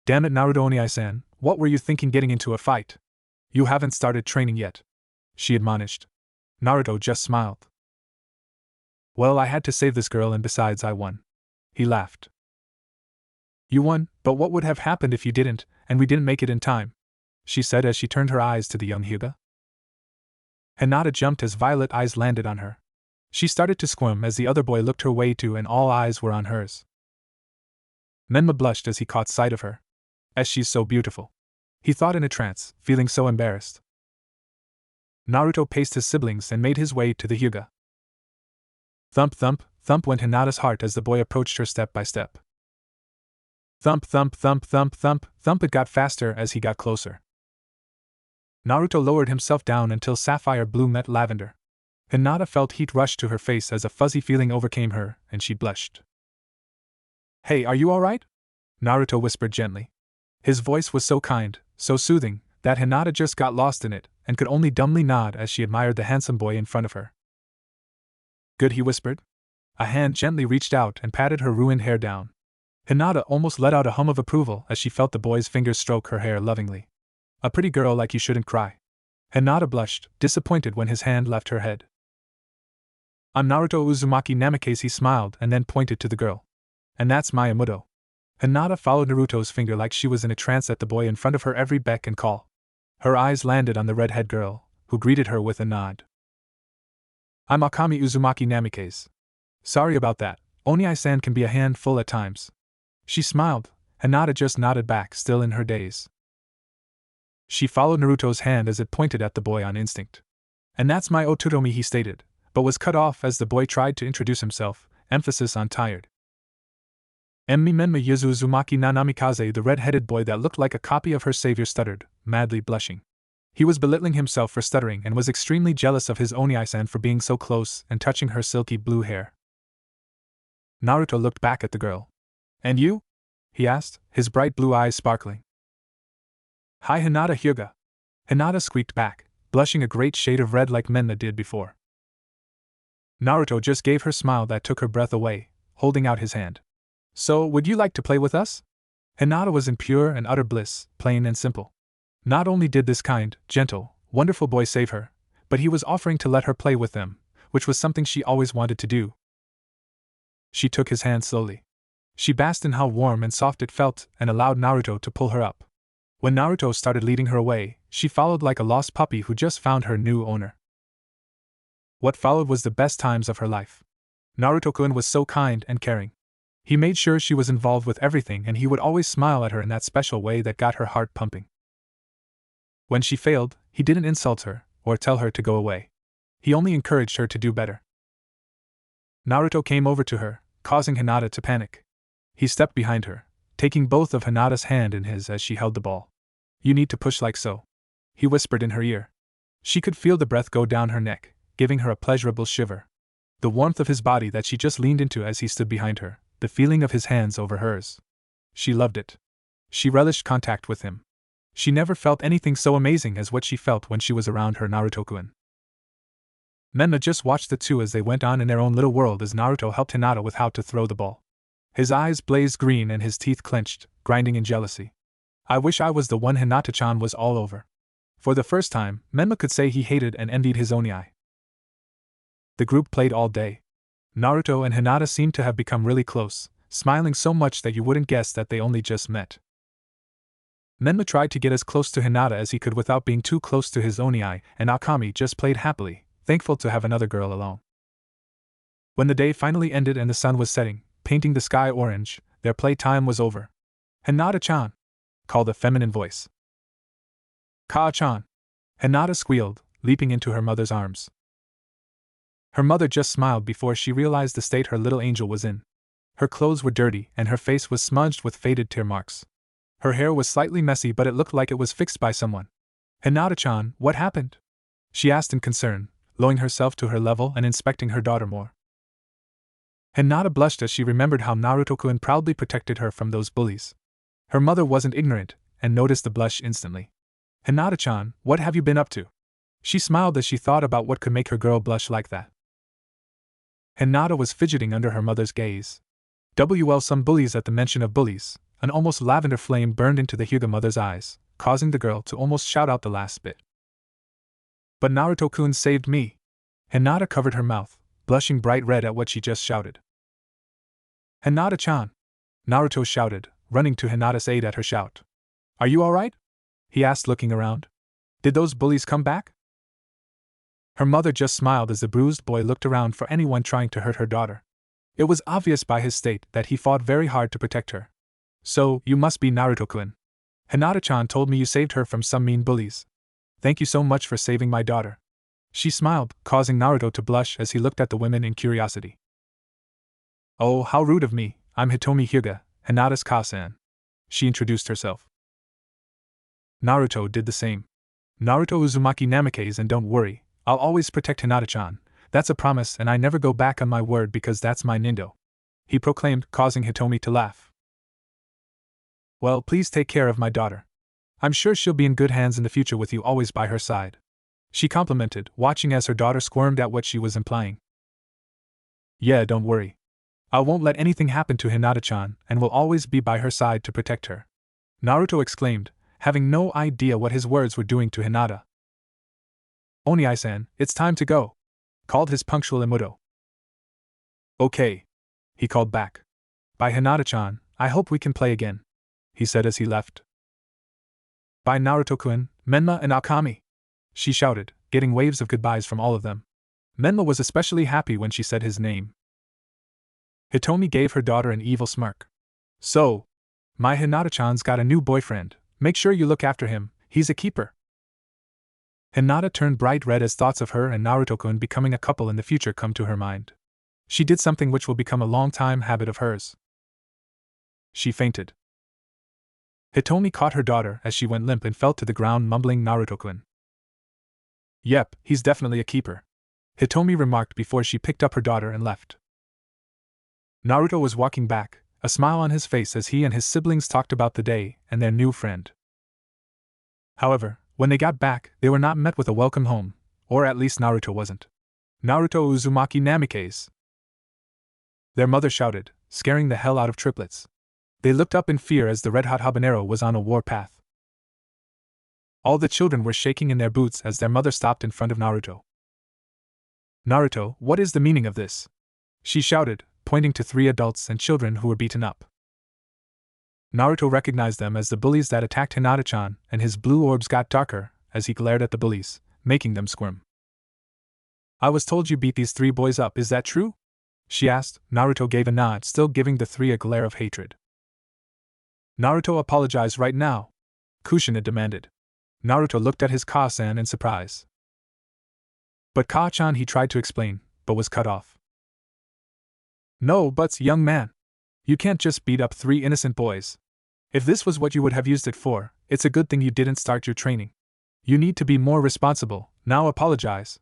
"Damn it, Naruto Oni-san, what were you thinking getting into a fight? You haven't started training yet," she admonished. Naruto just smiled. "Well, I had to save this girl and besides I won." He laughed. "You won, but what would have happened if you didn't, and we didn't make it in time?" she said as she turned her eyes to the young Huga. Hinata jumped as violet eyes landed on her. She started to squirm as the other boy looked her way too and all eyes were on hers. Menma blushed as he caught sight of her. "As she's so beautiful," he thought in a trance, feeling so embarrassed. Naruto paced his siblings and made his way to the Huga. Thump thump, thump went Hinata's heart as the boy approached her step by step. Thump thump thump thump thump, thump it got faster as he got closer. Naruto lowered himself down until sapphire blue met lavender. Hinata felt heat rush to her face as a fuzzy feeling overcame her, and she blushed. "Hey, are you alright?" Naruto whispered gently. His voice was so kind, so soothing, that Hinata just got lost in it, and could only dumbly nod as she admired the handsome boy in front of her. "Good," he whispered. A hand gently reached out and patted her ruined hair down. Hinata almost let out a hum of approval as she felt the boy's fingers stroke her hair lovingly. "A pretty girl like you shouldn't cry." Hinata blushed, disappointed when his hand left her head. "I'm Naruto Uzumaki Namikaze," he smiled and then pointed to the girl. "And that's my Emoto." Hinata followed Naruto's finger like she was in a trance at the boy in front of her every beck and call. Her eyes landed on the redhead girl, who greeted her with a nod. "I'm Akami Uzumaki Namikaze. Sorry about that, Oni-san can be a handful at times." She smiled, Hinata just nodded back, still in her daze. She followed Naruto's hand as it pointed at the boy on instinct. "And that's my Oturomi," he stated, but was cut off as the boy tried to introduce himself, emphasis on tired. "Emmi Menma Yuzu Uzumaki na Namikaze," the red-headed boy that looked like a copy of her savior stuttered, madly blushing. He was belittling himself for stuttering and was extremely jealous of his Oni-san for being so close and touching her silky blue hair. Naruto looked back at the girl. "And you?" he asked, his bright blue eyes sparkling. "Hi, Hinata Hyuga." Hinata squeaked back, blushing a great shade of red like Menma did before. Naruto just gave her a smile that took her breath away, holding out his hand. "So, would you like to play with us?" Hinata was in pure and utter bliss, plain and simple. Not only did this kind, gentle, wonderful boy save her, but he was offering to let her play with them, which was something she always wanted to do. She took his hand slowly. She basked in how warm and soft it felt and allowed Naruto to pull her up. When Naruto started leading her away, she followed like a lost puppy who just found her new owner. What followed was the best times of her life. Naruto-kun was so kind and caring. He made sure she was involved with everything, and he would always smile at her in that special way that got her heart pumping. When she failed, he didn't insult her or tell her to go away. He only encouraged her to do better. Naruto came over to her, causing Hinata to panic. He stepped behind her, taking both of Hinata's hand in his as she held the ball. "You need to push like so," he whispered in her ear. She could feel the breath go down her neck, giving her a pleasurable shiver. The warmth of his body that she just leaned into as he stood behind her, the feeling of his hands over hers. She loved it. She relished contact with him. She never felt anything so amazing as what she felt when she was around her Naruto-kun. Menma just watched the two as they went on in their own little world as Naruto helped Hinata with how to throw the ball. His eyes blazed green and his teeth clenched, grinding in jealousy. "I wish I was the one." Hinata-chan was all over. For the first time, Menma could say he hated and envied his Oni. The group played all day. Naruto and Hinata seemed to have become really close, smiling so much that you wouldn't guess that they only just met. Menma tried to get as close to Hinata as he could without being too close to his Oni, and Akami just played happily, thankful to have another girl along. When the day finally ended and the sun was setting, painting the sky orange, their playtime was over. "Hinata-chan!" called a feminine voice. "Ka-chan!" Hinata squealed, leaping into her mother's arms. Her mother just smiled before she realized the state her little angel was in. Her clothes were dirty and her face was smudged with faded tear marks. Her hair was slightly messy, but it looked like it was fixed by someone. "Hinata-chan, what happened?" she asked in concern, lowering herself to her level and inspecting her daughter more. Hinata blushed as she remembered how Naruto-kun proudly protected her from those bullies. Her mother wasn't ignorant, and noticed the blush instantly. "Hinata-chan, what have you been up to?" She smiled as she thought about what could make her girl blush like that. Hinata was fidgeting under her mother's gaze. Some bullies. At the mention of bullies, an almost lavender flame burned into the Huga mother's eyes, causing the girl to almost shout out the last bit. "But Naruto-kun saved me." Hinata covered her mouth, blushing bright red at what she just shouted. "Hinata-chan!" Naruto shouted, running to Hinata's aid at her shout. "Are you alright?" he asked, looking around. "Did those bullies come back?" Her mother just smiled as the bruised boy looked around for anyone trying to hurt her daughter. It was obvious by his state that he fought very hard to protect her. "So, you must be Naruto-kun. Hinata-chan told me you saved her from some mean bullies. Thank you so much for saving my daughter." She smiled, causing Naruto to blush as he looked at the women in curiosity. "Oh, how rude of me. I'm Hitomi Hyuga, Hinata's Ka-san." She introduced herself. Naruto did the same. "Naruto Uzumaki Namikaze, and don't worry, I'll always protect Hinata-chan. That's a promise, and I never go back on my word because that's my nindo," he proclaimed, causing Hitomi to laugh. "Well, please take care of my daughter. I'm sure she'll be in good hands in the future with you always by her side," she complimented, watching as her daughter squirmed at what she was implying. "Yeah, don't worry. I won't let anything happen to Hinata-chan and will always be by her side to protect her," Naruto exclaimed, having no idea what his words were doing to Hinata. "Oni-san, it's time to go," called his punctual Imuto. "Okay," he called back. "Bye Hinata-chan, I hope we can play again," he said as he left. "Bye Naruto-kun, Menma and Akami," she shouted, getting waves of goodbyes from all of them. Menma was especially happy when she said his name. Hitomi gave her daughter an evil smirk. "So, my Hinata-chan's got a new boyfriend. Make sure you look after him, he's a keeper." Hinata turned bright red as thoughts of her and Naruto-kun becoming a couple in the future come to her mind. She did something which will become a long-time habit of hers. She fainted. Hitomi caught her daughter as she went limp and fell to the ground, mumbling Naruto-kun. "Yep, he's definitely a keeper," Hitomi remarked before she picked up her daughter and left. Naruto was walking back, a smile on his face as he and his siblings talked about the day and their new friend. However, when they got back, they were not met with a welcome home, or at least Naruto wasn't. "Naruto Uzumaki Namikaze!" their mother shouted, scaring the hell out of triplets. They looked up in fear as the red-hot habanero was on a warpath. All the children were shaking in their boots as their mother stopped in front of Naruto. "Naruto, what is the meaning of this?" she shouted, pointing to 3 adults and children who were beaten up. Naruto recognized them as the bullies that attacked Hinata-chan, and his blue orbs got darker as he glared at the bullies, making them squirm. I was told you beat these 3 boys up, is that true? She asked. Naruto gave a nod, still giving the 3 a glare of hatred. Naruto, apologize right now, Kushina demanded. Naruto looked at his Ka-san in surprise. But Ka-chan, he tried to explain, but was cut off. No buts, young man. You can't just beat up 3 innocent boys. If this was what you would have used it for, it's a good thing you didn't start your training. You need to be more responsible, now apologize.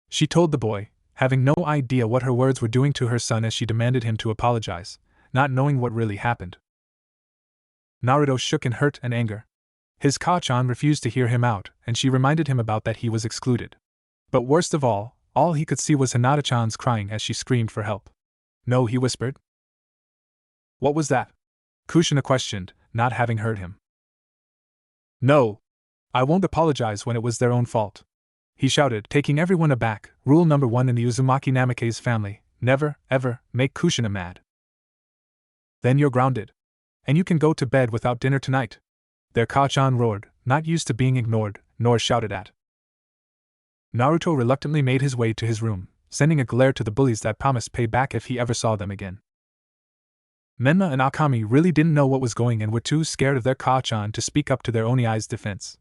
She told the boy, having no idea what her words were doing to her son as she demanded him to apologize, not knowing what really happened. Naruto shook in hurt and anger. His Ka-chan refused to hear him out, and she reminded him about that he was excluded. But worst of all he could see was Hinata-chan's crying as she screamed for help. No, he whispered. What was that? Kushina questioned, not having heard him. No. I won't apologize when it was their own fault, he shouted, taking everyone aback. Rule number 1 in the Uzumaki Namake's family: never, ever, make Kushina mad. Then you're grounded. And you can go to bed without dinner tonight. Their Ka-chan roared, not used to being ignored, nor shouted at. Naruto reluctantly made his way to his room, sending a glare to the bullies that promised payback if he ever saw them again. Menma and Akami really didn't know what was going and were too scared of their Ka-chan to speak up to their Oniai's defense.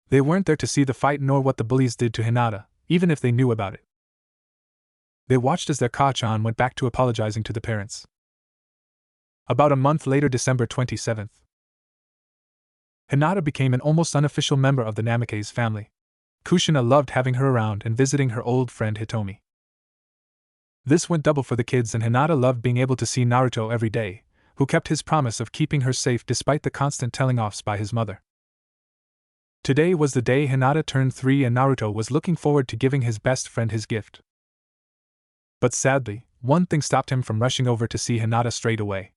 They weren't there to see the fight nor what the bullies did to Hinata, even if they knew about it. They watched as their Ka-chan went back to apologizing to the parents. About a month later, December 27th. Hinata became an almost unofficial member of the Namake's family. Kushina loved having her around and visiting her old friend Hitomi. This went double for the kids, and Hinata loved being able to see Naruto every day, who kept his promise of keeping her safe despite the constant telling-offs by his mother. Today was the day Hinata turned 3 and Naruto was looking forward to giving his best friend his gift. But sadly, one thing stopped him from rushing over to see Hinata straight away.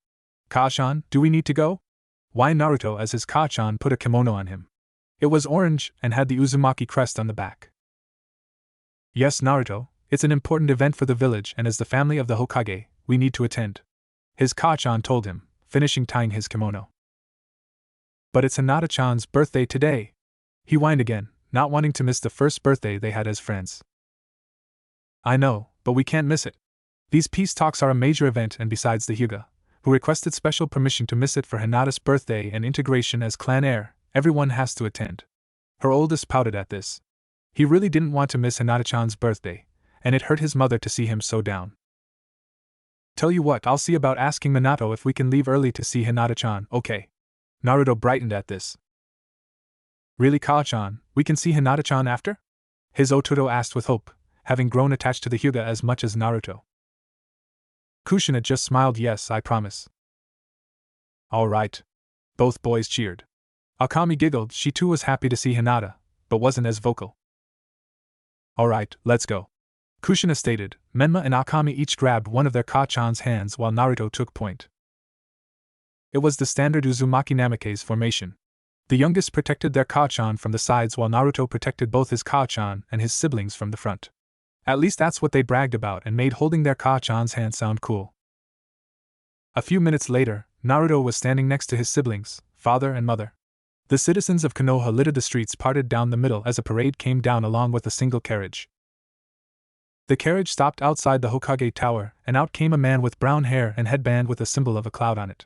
Ka-chan, do we need to go? Why, Naruto, as his Ka-chan put a kimono on him. It was orange and had the Uzumaki crest on the back. Yes, Naruto, it's an important event for the village, and as the family of the Hokage, we need to attend, his Ka-chan told him, finishing tying his kimono. But it's Hinata-chan's birthday today, he whined again, not wanting to miss the first birthday they had as friends. I know, but we can't miss it. These peace talks are a major event, and besides the Huga, who requested special permission to miss it for Hinata's birthday and integration as clan heir, everyone has to attend. Her oldest pouted at this. He really didn't want to miss Hinata-chan's birthday, and it hurt his mother to see him so down. Tell you what, I'll see about asking Minato if we can leave early to see Hinata-chan, okay? Naruto brightened at this. Really, Ka-chan, we can see Hinata-chan after? His Otoro asked with hope, having grown attached to the Huga as much as Naruto. Kushina just smiled. Yes, I promise. All right. Both boys cheered. Akami giggled. She too was happy to see Hinata, but wasn't as vocal. All right, let's go, Kushina stated. Menma and Akami each grabbed one of their Ka-chan's hands while Naruto took point. It was the standard Uzumaki Namake's formation. The youngest protected their Ka-chan from the sides while Naruto protected both his Ka-chan and his siblings from the front. At least that's what they bragged about and made holding their Ka-chan's hand sound cool. A few minutes later, Naruto was standing next to his siblings, father and mother. The citizens of Konoha littered the streets, parted down the middle as a parade came down along with a single carriage. The carriage stopped outside the Hokage Tower, and out came a man with brown hair and headband with a symbol of a cloud on it.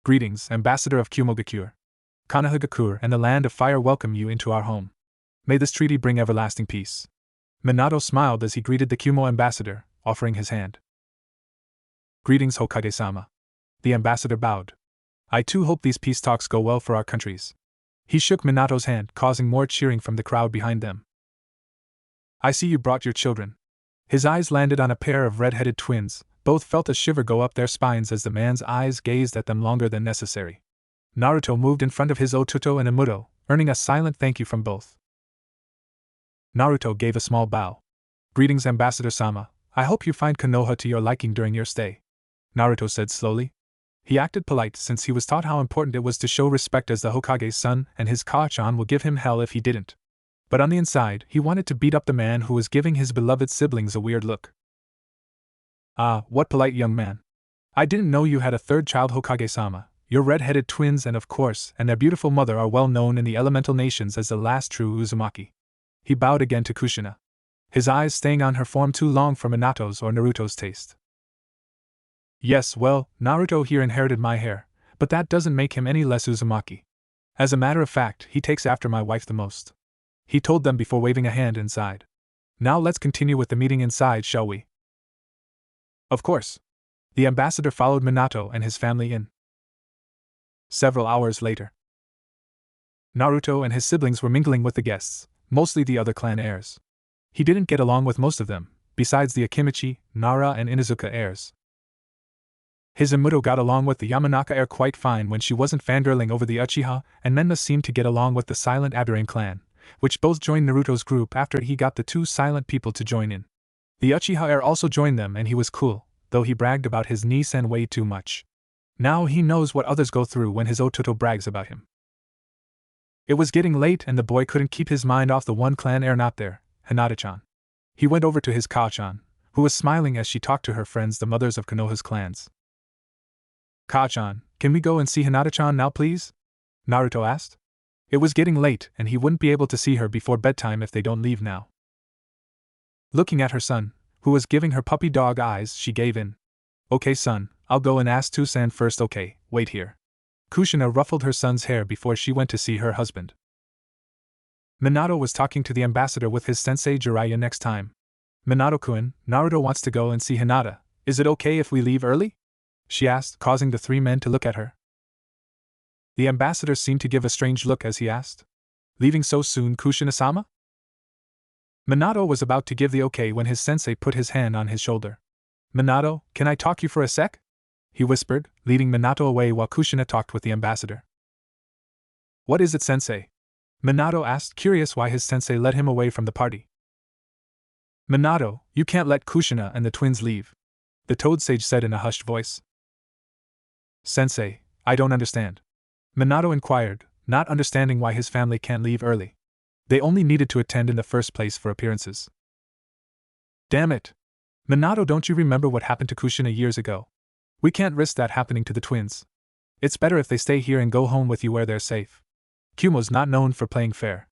Greetings, Ambassador of Kumogakure. Konohagakure and the Land of Fire welcome you into our home. May this treaty bring everlasting peace. Minato smiled as he greeted the Kumo ambassador, offering his hand. Greetings, Hokage-sama. The ambassador bowed. I too hope these peace talks go well for our countries. He shook Minato's hand, causing more cheering from the crowd behind them. I see you brought your children. His eyes landed on a pair of red-headed twins. Both felt a shiver go up their spines as the man's eyes gazed at them longer than necessary. Naruto moved in front of his Ototo and Imuto, earning a silent thank you from both. Naruto gave a small bow. Greetings, Ambassador-sama. I hope you find Konoha to your liking during your stay, Naruto said slowly. He acted polite since he was taught how important it was to show respect as the Hokage's son, and his Ka-chan will give him hell if he didn't. But on the inside, he wanted to beat up the man who was giving his beloved siblings a weird look. Ah, what polite young man. I didn't know you had a third child, Hokage-sama. Your red-headed twins and their beautiful mother are well known in the elemental nations as the last true Uzumaki. He bowed again to Kushina. his eyes staying on her form too long for Minato's or Naruto's taste. Yes, well, Naruto here inherited my hair, but that doesn't make him any less Uzumaki. As a matter of fact, he takes after my wife the most. He told them before waving a hand inside. Now let's continue with the meeting inside, shall we? Of course. The ambassador followed Minato and his family in. Several hours later, Naruto and his siblings were mingling with the guests, mostly the other clan heirs. He didn't get along with most of them, besides the Akimichi, Nara, and Inuzuka heirs. His Imuto got along with the Yamanaka heir quite fine when she wasn't fangirling over the Uchiha, and Menma seemed to get along with the silent Aburame clan, which both joined Naruto's group after he got the two silent people to join in. The Uchiha heir also joined them and he was cool, though he bragged about his niece and way too much. Now he knows what others go through when his Ototo brags about him. It was getting late and the boy couldn't keep his mind off the one clan heir not there, Hinata-chan. He went over to his Ka-chan, who was smiling as she talked to her friends, the mothers of Konoha's clans. Ka-chan, can we go and see Hinata-chan now please? Naruto asked. It was getting late and he wouldn't be able to see her before bedtime if they don't leave now. Looking at her son, who was giving her puppy dog eyes, she gave in. Okay son, I'll go and ask Toussaint first. Okay, wait here. Kushina ruffled her son's hair before she went to see her husband. Minato was talking to the ambassador with his sensei Jiraiya next time. Minato-kun, Naruto wants to go and see Hinata. Is it okay if we leave early? She asked, causing the three men to look at her. The ambassador seemed to give a strange look as he asked. Leaving so soon, Kushina-sama? Minato was about to give the okay when his sensei put his hand on his shoulder. Minato, can I talk you for a sec? He whispered, leading Minato away while Kushina talked with the ambassador. What is it, sensei? Minato asked, curious why his sensei led him away from the party. Minato, you can't let Kushina and the twins leave, the Toad Sage said in a hushed voice. Sensei, I don't understand. Minato inquired, not understanding why his family can't leave early. They only needed to attend in the first place for appearances. Damn it! Minato, don't you remember what happened to Kushina years ago? We can't risk that happening to the twins. It's better if they stay here and go home with you where they're safe. Kumo's not known for playing fair,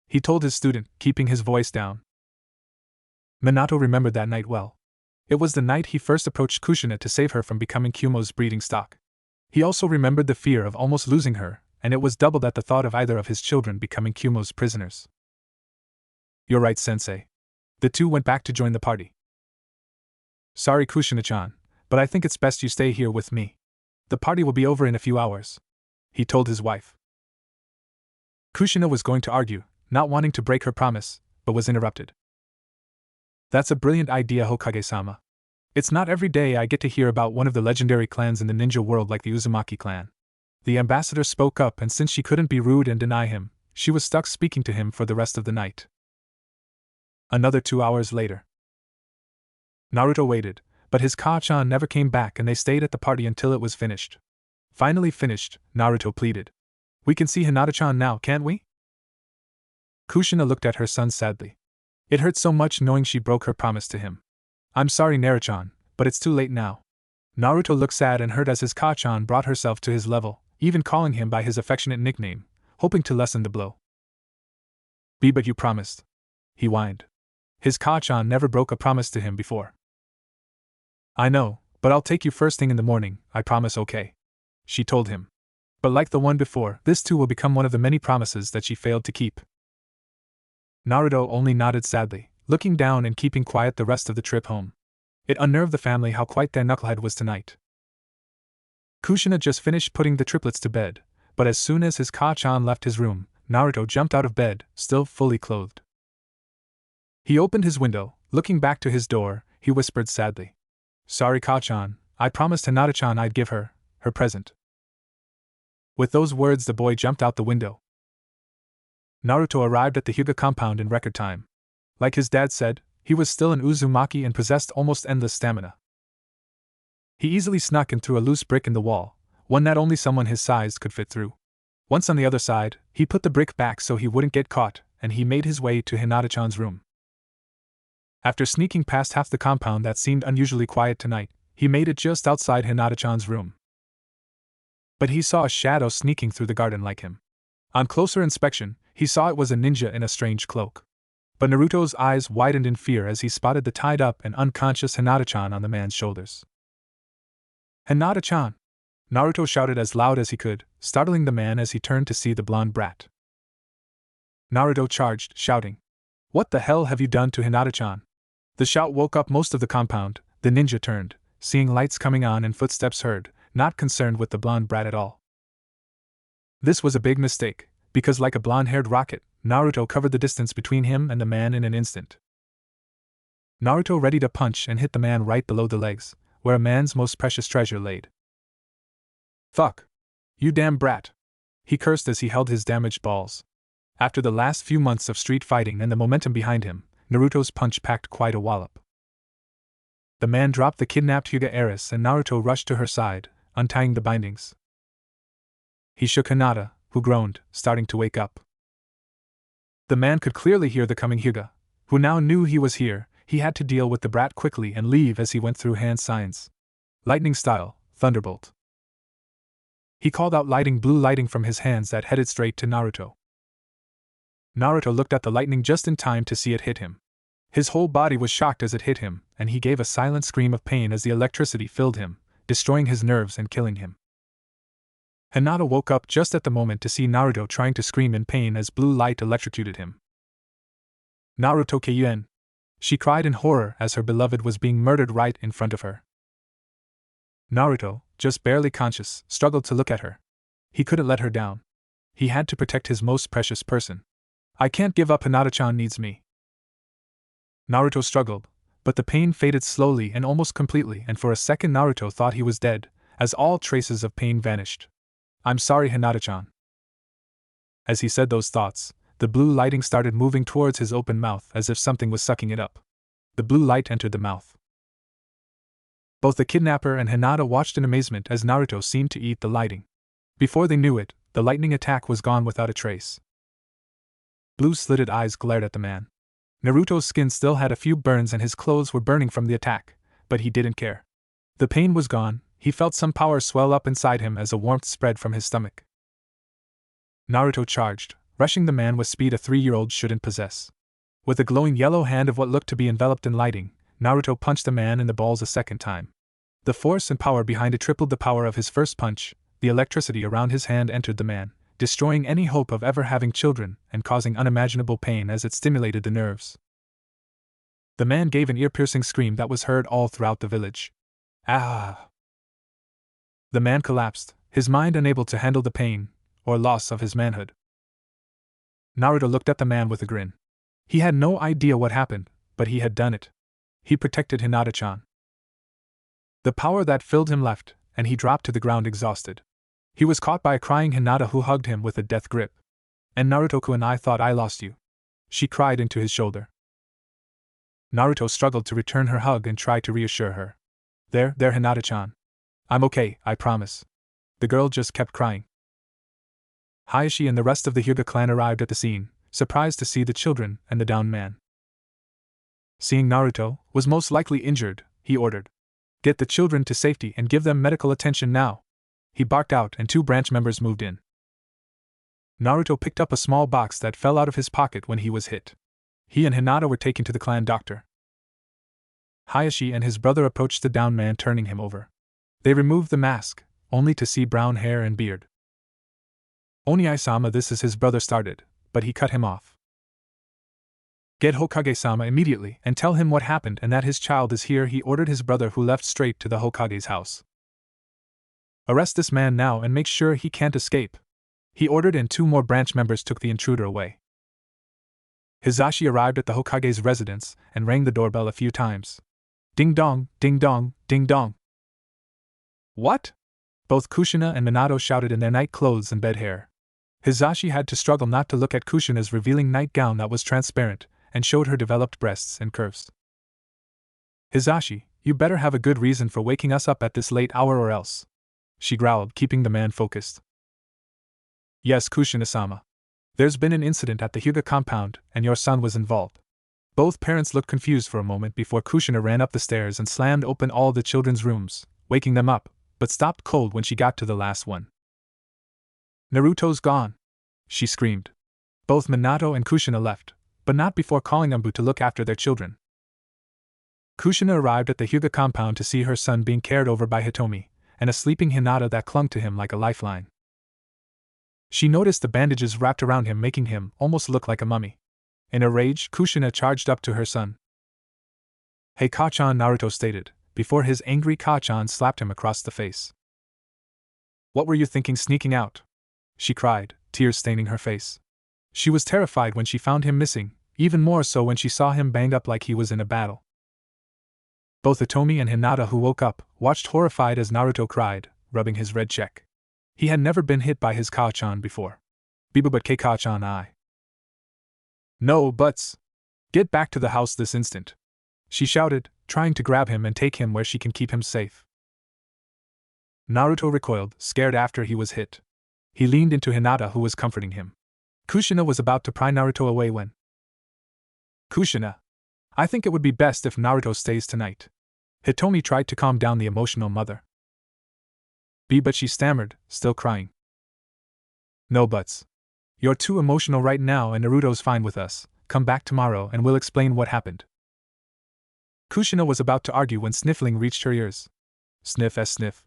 he told his student, keeping his voice down. Minato remembered that night well. It was the night he first approached Kushina to save her from becoming Kumo's breeding stock. He also remembered the fear of almost losing her, and it was doubled at the thought of either of his children becoming Kumo's prisoners. You're right, sensei. The two went back to join the party. Sorry, Kushina-chan, but I think it's best you stay here with me. The party will be over in a few hours, he told his wife. Kushina was going to argue, not wanting to break her promise, but was interrupted. That's a brilliant idea, Hokage-sama. It's not every day I get to hear about one of the legendary clans in the ninja world like the Uzumaki clan. The ambassador spoke up, and since she couldn't be rude and deny him, she was stuck speaking to him for the rest of the night. Another 2 hours later. Naruto waited, but his Ka-chan never came back and they stayed at the party until it was finished. Finally finished, Naruto pleaded. We can see Hinata-chan now, can't we? Kushina looked at her son sadly. It hurt so much knowing she broke her promise to him. I'm sorry, Naruto-chan, but it's too late now. Naruto looked sad and hurt as his Ka-chan brought herself to his level, even calling him by his affectionate nickname, hoping to lessen the blow. But you promised, he whined. His Ka-chan never broke a promise to him before. I know, but I'll take you first thing in the morning, I promise, okay? She told him. But like the one before, this too will become one of the many promises that she failed to keep. Naruto only nodded sadly, looking down and keeping quiet the rest of the trip home. It unnerved the family how quiet their knucklehead was tonight. Kushina just finished putting the triplets to bed, but as soon as his Ka-chan left his room, Naruto jumped out of bed, still fully clothed. He opened his window, looking back to his door, he whispered sadly. Sorry, Ka-chan, I promised Hinata-chan I'd give her present. With those words the boy jumped out the window. Naruto arrived at the Huga compound in record time. Like his dad said, he was still an Uzumaki and possessed almost endless stamina. He easily snuck in through a loose brick in the wall, one that only someone his size could fit through. Once on the other side, he put the brick back so he wouldn't get caught, and he made his way to Hinata-chan's room. After sneaking past half the compound that seemed unusually quiet tonight, he made it just outside Hinata-chan's room. But he saw a shadow sneaking through the garden like him. On closer inspection, he saw it was a ninja in a strange cloak. But Naruto's eyes widened in fear as he spotted the tied-up and unconscious Hinata-chan on the man's shoulders. "Hinata-chan!" Naruto shouted as loud as he could, startling the man as he turned to see the blonde brat. Naruto charged, shouting, "What the hell have you done to Hinata-chan?" The shout woke up most of the compound. The ninja turned, seeing lights coming on and footsteps heard, not concerned with the blonde brat at all. This was a big mistake, because like a blonde-haired rocket, Naruto covered the distance between him and the man in an instant. Naruto readied a punch and hit the man right below the legs, where a man's most precious treasure laid. "Fuck! You damn brat!" he cursed as he held his damaged balls. After the last few months of street fighting and the momentum behind him, Naruto's punch packed quite a wallop. The man dropped the kidnapped Huga heiress and Naruto rushed to her side, untying the bindings. He shook Hinata, who groaned, starting to wake up. The man could clearly hear the coming Huga, who now knew he was here. He had to deal with the brat quickly and leave as he went through hand signs. Lightning style, thunderbolt. He called out blue lighting from his hands that headed straight to Naruto. Naruto looked at the lightning just in time to see it hit him. His whole body was shocked as it hit him, and he gave a silent scream of pain as the electricity filled him, destroying his nerves and killing him. Hinata woke up just at the moment to see Naruto trying to scream in pain as blue light electrocuted him. "Naruto Kyuen!" she cried in horror as her beloved was being murdered right in front of her. Naruto, just barely conscious, struggled to look at her. He couldn't let her down. He had to protect his most precious person. "I can't give up, Hinata-chan needs me." Naruto struggled, but the pain faded slowly and almost completely, and for a second Naruto thought he was dead, as all traces of pain vanished. "I'm sorry, Hinata-chan." As he said those thoughts, the blue lighting started moving towards his open mouth as if something was sucking it up. The blue light entered the mouth. Both the kidnapper and Hinata watched in amazement as Naruto seemed to eat the lighting. Before they knew it, the lightning attack was gone without a trace. Blue slitted eyes glared at the man. Naruto's skin still had a few burns and his clothes were burning from the attack, but he didn't care. The pain was gone. He felt some power swell up inside him as a warmth spread from his stomach. Naruto charged, rushing the man with speed a 3-year-old shouldn't possess. With a glowing yellow hand of what looked to be enveloped in lighting, Naruto punched the man in the balls a second time. The force and power behind it tripled the power of his first punch. The electricity around his hand entered the man, destroying any hope of ever having children and causing unimaginable pain as it stimulated the nerves. The man gave an ear-piercing scream that was heard all throughout the village. "Ah!" The man collapsed, his mind unable to handle the pain or loss of his manhood. Naruto looked at the man with a grin. He had no idea what happened, but he had done it. He protected Hinata-chan. The power that filled him left, and he dropped to the ground exhausted. He was caught by a crying Hinata who hugged him with a death grip. "And Naruto-kun, I thought I lost you," she cried into his shoulder. Naruto struggled to return her hug and tried to reassure her. There, Hinata-chan. I'm okay, I promise." The girl just kept crying. Hayashi and the rest of the Hyuga clan arrived at the scene, surprised to see the children and the downed man. Seeing Naruto was most likely injured, he ordered, "Get the children to safety and give them medical attention now." He barked out and 2 branch members moved in. Naruto picked up a small box that fell out of his pocket when he was hit. He and Hinata were taken to the clan doctor. Hayashi and his brother approached the downed man, turning him over. They removed the mask, only to see brown hair and beard. "Oniai-sama, this is his brother," started, but he cut him off. "Get Hokage-sama immediately and tell him what happened and that his child is here," he ordered his brother, who left straight to the Hokage's house. "Arrest this man now and make sure he can't escape," he ordered, and 2 more branch members took the intruder away. Hizashi arrived at the Hokage's residence and rang the doorbell a few times. Ding dong, ding dong, ding dong. "What?" Both Kushina and Minato shouted in their night clothes and bed hair. Hizashi had to struggle not to look at Kushina's revealing nightgown that was transparent and showed her developed breasts and curves. "Hizashi, you better have a good reason for waking us up at this late hour or else," she growled, keeping the man focused. "Yes, Kushina-sama. There's been an incident at the Hyuga compound, and your son was involved." Both parents looked confused for a moment before Kushina ran up the stairs and slammed open all the children's rooms, waking them up, but stopped cold when she got to the last one. "Naruto's gone!" she screamed. Both Minato and Kushina left, but not before calling Ambu to look after their children. Kushina arrived at the Huga compound to see her son being cared over by Hitomi, and a sleeping Hinata that clung to him like a lifeline. She noticed the bandages wrapped around him making him almost look like a mummy. In a rage, Kushina charged up to her son. "Hey Kachan," Naruto stated, before his angry Kachan slapped him across the face. "What were you thinking sneaking out?" she cried, tears staining her face. She was terrified when she found him missing, even more so when she saw him banged up like he was in a battle. Both Hitomi and Hinata, who woke up, watched horrified as Naruto cried, rubbing his red cheek. He had never been hit by his Kachan before. "Biba but Kachan I." "No buts! Get back to the house this instant!" she shouted, trying to grab him and take him where she can keep him safe. Naruto recoiled, scared after he was hit. He leaned into Hinata, who was comforting him. Kushina was about to pry Naruto away when... "Kushina, I think it would be best if Naruto stays tonight." Hitomi tried to calm down the emotional mother. But she stammered, still crying. "No buts. You're too emotional right now and Naruto's fine with us. Come back tomorrow and we'll explain what happened." Kushina was about to argue when sniffling reached her ears. Sniff as sniff.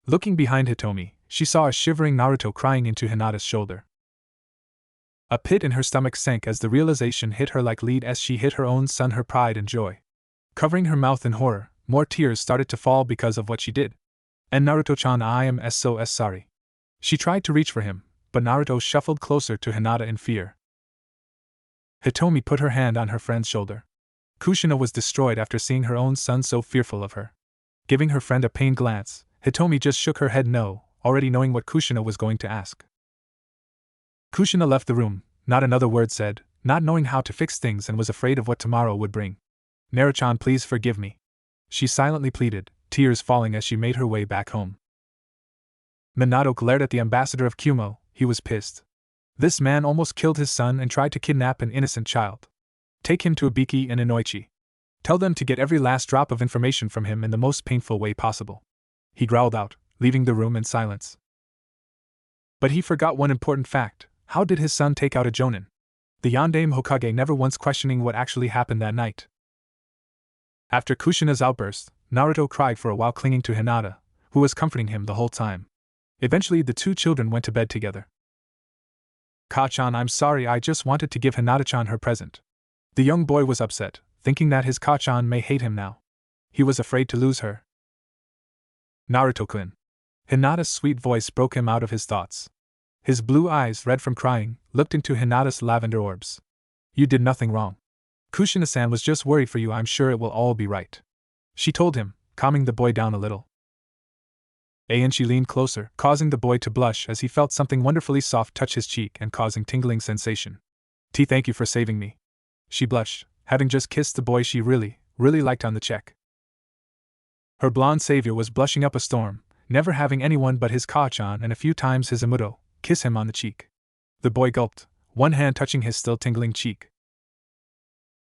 Looking behind Hitomi, she saw a shivering Naruto crying into Hinata's shoulder. A pit in her stomach sank as the realization hit her like lead as she hit her own son, her pride and joy. Covering her mouth in horror, more tears started to fall because of what she did. "And Naruto-chan, I am so sorry." She tried to reach for him, but Naruto shuffled closer to Hinata in fear. Hitomi put her hand on her friend's shoulder. Kushina was destroyed after seeing her own son so fearful of her. Giving her friend a pained glance, Hitomi just shook her head no, already knowing what Kushina was going to ask. Kushina left the room, not another word said, not knowing how to fix things and was afraid of what tomorrow would bring. "Naruto-chan, please forgive me," she silently pleaded, tears falling as she made her way back home. Minato glared at the ambassador of Kumo. He was pissed. This man almost killed his son and tried to kidnap an innocent child. Take him to Ibiki and Inoichi. Tell them to get every last drop of information from him in the most painful way possible. He growled out, leaving the room in silence. But he forgot one important fact. How did his son take out a Jonin? The Yondaime Hokage never once questioning what actually happened that night. After Kushina's outburst, Naruto cried for a while, clinging to Hinata, who was comforting him the whole time. Eventually the two children went to bed together. "Kachan, I'm sorry, I just wanted to give Hinata-chan her present." The young boy was upset, thinking that his Kachan may hate him now. He was afraid to lose her. "Naruto-kun." Hinata's sweet voice broke him out of his thoughts. His blue eyes, red from crying, looked into Hinata's lavender orbs. "You did nothing wrong. Kushina-san was just worried for you. I'm sure it will all be right," she told him, calming the boy down a little. And she leaned closer, causing the boy to blush as he felt something wonderfully soft touch his cheek and causing tingling sensation. Thank you for saving me." She blushed, having just kissed the boy she really liked on the cheek. Her blonde savior was blushing up a storm, never having anyone but his Kachan and a few times his Amuto kiss him on the cheek. The boy gulped, one hand touching his still tingling cheek.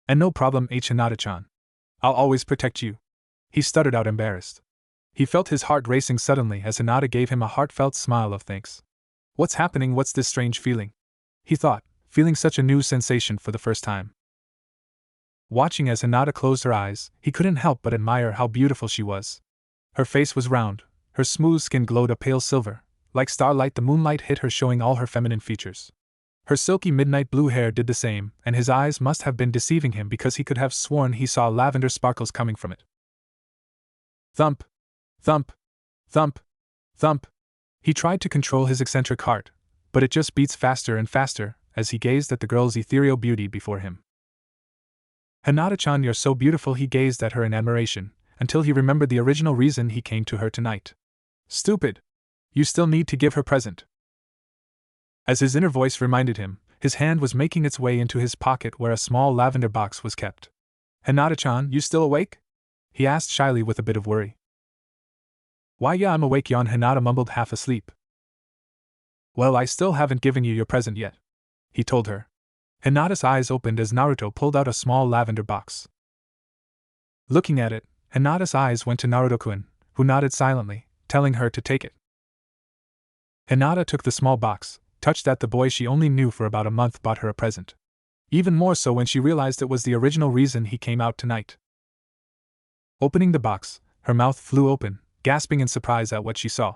"And no problem, Hinata-chan. I'll always protect you," he stuttered out, embarrassed. He felt his heart racing suddenly as Hinata gave him a heartfelt smile of thanks. "What's happening? What's this strange feeling?" he thought, feeling such a new sensation for the first time. Watching as Hinata closed her eyes, he couldn't help but admire how beautiful she was. Her face was round, her smooth skin glowed a pale silver. Like starlight, the moonlight hit her, showing all her feminine features. Her silky midnight blue hair did the same, and his eyes must have been deceiving him because he could have sworn he saw lavender sparkles coming from it. Thump! Thump! Thump! Thump! He tried to control his eccentric heart, but it just beats faster and faster as he gazed at the girl's ethereal beauty before him. "Hinata-chan, you're so beautiful," he gazed at her in admiration, until he remembered the original reason he came to her tonight. "Stupid! You still need to give her present." As his inner voice reminded him, his hand was making its way into his pocket where a small lavender box was kept. "Hinata-chan, you still awake?" he asked shyly with a bit of worry. "Why, yeah, I'm awake," Hinata mumbled, half asleep. "Well, I still haven't given you your present yet," he told her. Hinata's eyes opened as Naruto pulled out a small lavender box. Looking at it, Hinata's eyes went to Naruto-kun, who nodded silently, telling her to take it. Hinata took the small box, touched that the boy she only knew for about a month bought her a present. Even more so when she realized it was the original reason he came out tonight. Opening the box, her mouth flew open, gasping in surprise at what she saw.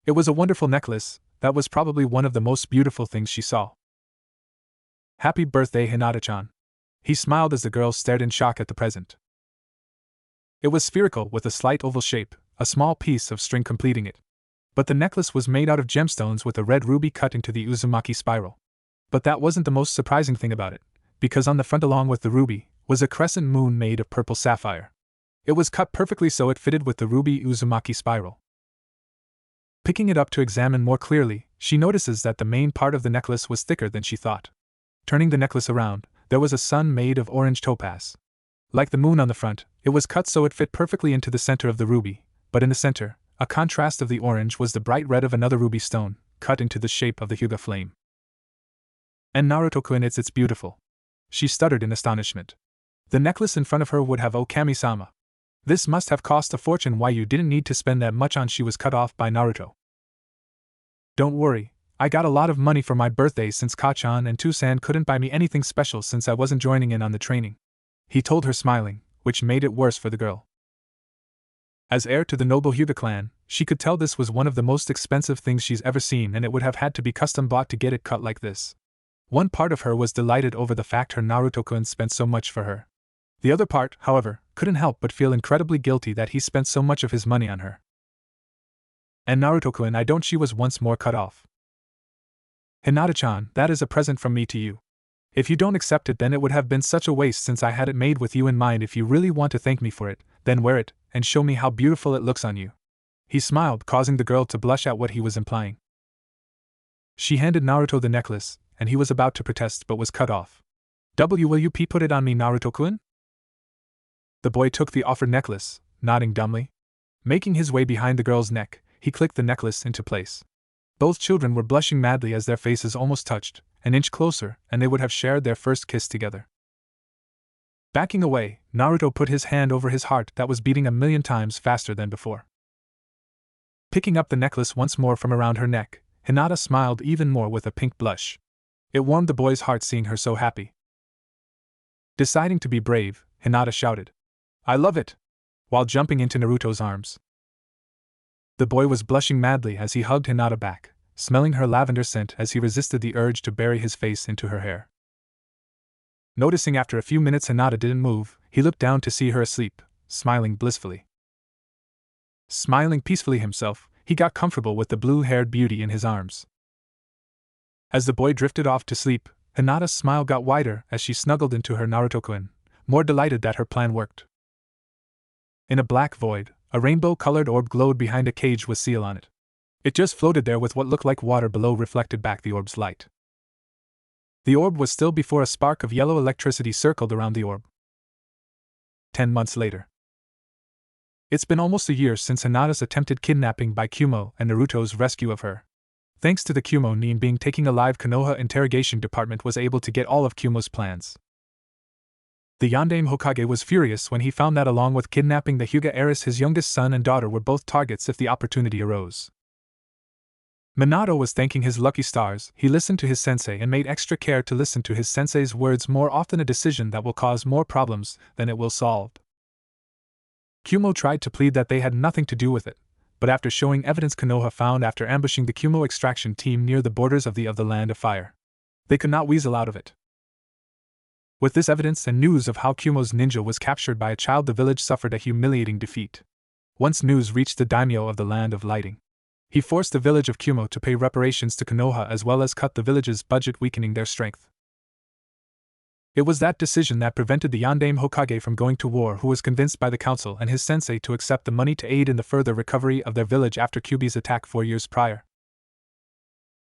It was a wonderful necklace, that was probably one of the most beautiful things she saw. Happy birthday, Hinata-chan. He smiled as the girl stared in shock at the present. It was spherical with a slight oval shape, a small piece of string completing it. But the necklace was made out of gemstones with a red ruby cut into the Uzumaki spiral. But that wasn't the most surprising thing about it, because on the front along with the ruby, was a crescent moon made of purple sapphire. It was cut perfectly so it fitted with the ruby Uzumaki spiral. Picking it up to examine more clearly, she notices that the main part of the necklace was thicker than she thought. Turning the necklace around, there was a sun made of orange topaz. Like the moon on the front, it was cut so it fit perfectly into the center of the ruby, but in the center, a contrast of the orange was the bright red of another ruby stone, cut into the shape of the Huga flame. And Naruto-kun, it's beautiful. She stuttered in astonishment. The necklace in front of her would have Okami-sama. This must have cost a fortune. Why you didn't need to spend that much on. She was cut off by Naruto. Don't worry, I got a lot of money for my birthday since Kachan and Tusan couldn't buy me anything special since I wasn't joining in on the training. He told her, smiling, which made it worse for the girl. As heir to the noble Huga clan, she could tell this was one of the most expensive things she's ever seen, and it would have had to be custom bought to get it cut like this. One part of her was delighted over the fact her Naruto-kun spent so much for her. The other part, however, couldn't help but feel incredibly guilty that he spent so much of his money on her. And Naruto-kun, I don't. She was once more cut off. Hinata-chan, that is a present from me to you. If you don't accept it, then it would have been such a waste since I had it made with you in mind. If you really want to thank me for it, then wear it, and show me how beautiful it looks on you. He smiled, causing the girl to blush at what he was implying. She handed Naruto the necklace, and he was about to protest but was cut off. Will you put it on me, Naruto-kun? The boy took the offered necklace, nodding dumbly. Making his way behind the girl's neck, he clicked the necklace into place. Both children were blushing madly as their faces almost touched, an inch closer, and they would have shared their first kiss together. Backing away, Naruto put his hand over his heart that was beating 1,000,000 times faster than before. Picking up the necklace once more from around her neck, Hinata smiled even more with a pink blush. It warmed the boy's heart seeing her so happy. Deciding to be brave, Hinata shouted, "I love it!" while jumping into Naruto's arms. The boy was blushing madly as he hugged Hinata back, smelling her lavender scent as he resisted the urge to bury his face into her hair. Noticing after a few minutes Hinata didn't move, he looked down to see her asleep, smiling blissfully. Smiling peacefully himself, he got comfortable with the blue-haired beauty in his arms. As the boy drifted off to sleep, Hinata's smile got wider as she snuggled into her Naruto-kun, more delighted that her plan worked. In a black void, a rainbow-colored orb glowed behind a cage with seal on it. It just floated there with what looked like water below reflected back the orb's light. The orb was still before a spark of yellow electricity circled around the orb. 10 months later. It's been almost a year since Hinata's attempted kidnapping by Kumo and Naruto's rescue of her. Thanks to the Kumo Nin being taken alive, Konoha Interrogation Department was able to get all of Kumo's plans. The Yondaime Hokage was furious when he found that along with kidnapping the Huga heiress, his youngest son and daughter were both targets if the opportunity arose. Minato was thanking his lucky stars. He listened to his sensei and made extra care to listen to his sensei's words, more often a decision that will cause more problems than it will solve. Kumo tried to plead that they had nothing to do with it, but after showing evidence Konoha found after ambushing the Kumo extraction team near the borders of the Land of Fire, they could not weasel out of it. With this evidence and news of how Kumo's ninja was captured by a child, the village suffered a humiliating defeat. Once news reached the daimyo of the Land of Lighting, he forced the village of Kumo to pay reparations to Konoha as well as cut the village's budget, weakening their strength. It was that decision that prevented the Yondaime Hokage from going to war, who was convinced by the council and his sensei to accept the money to aid in the further recovery of their village after Kyuubi's attack 4 years prior.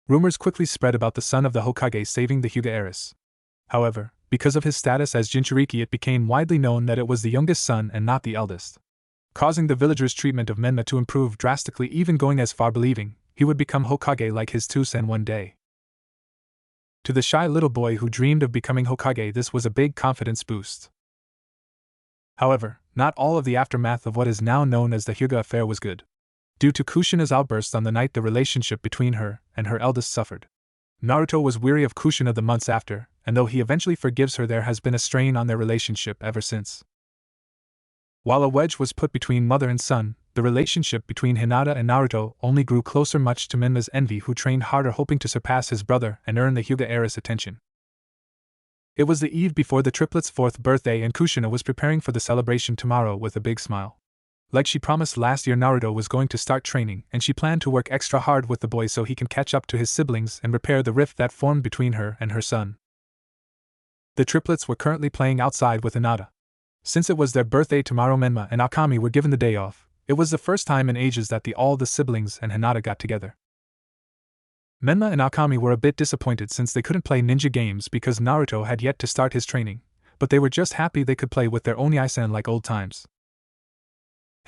Rumors quickly spread about the son of the Hokage saving the Huga heiress. However, because of his status as Jinchuriki, it became widely known that it was the youngest son and not the eldest, causing the villagers' treatment of Menma to improve drastically, even going as far believing he would become Hokage like his Tusen one day. To the shy little boy who dreamed of becoming Hokage, this was a big confidence boost. However, not all of the aftermath of what is now known as the Huga affair was good. Due to Kushina's outburst on the night the relationship between her and her eldest suffered. Naruto was weary of Kushina the months after, and though he eventually forgives her, there has been a strain on their relationship ever since. While a wedge was put between mother and son, the relationship between Hinata and Naruto only grew closer, much to Menma's envy, who trained harder hoping to surpass his brother and earn the Huga heiress' attention. It was the eve before the triplets' 4th birthday, and Kushina was preparing for the celebration tomorrow with a big smile. Like she promised last year, Naruto was going to start training, and she planned to work extra hard with the boy so he can catch up to his siblings and repair the rift that formed between her and her son. The triplets were currently playing outside with Hinata. Since it was their birthday tomorrow, Menma and Akami were given the day off. It was the first time in ages that all the siblings and Hinata got together. Menma and Akami were a bit disappointed since they couldn't play ninja games because Naruto had yet to start his training, but they were just happy they could play with their Oni-san like old times.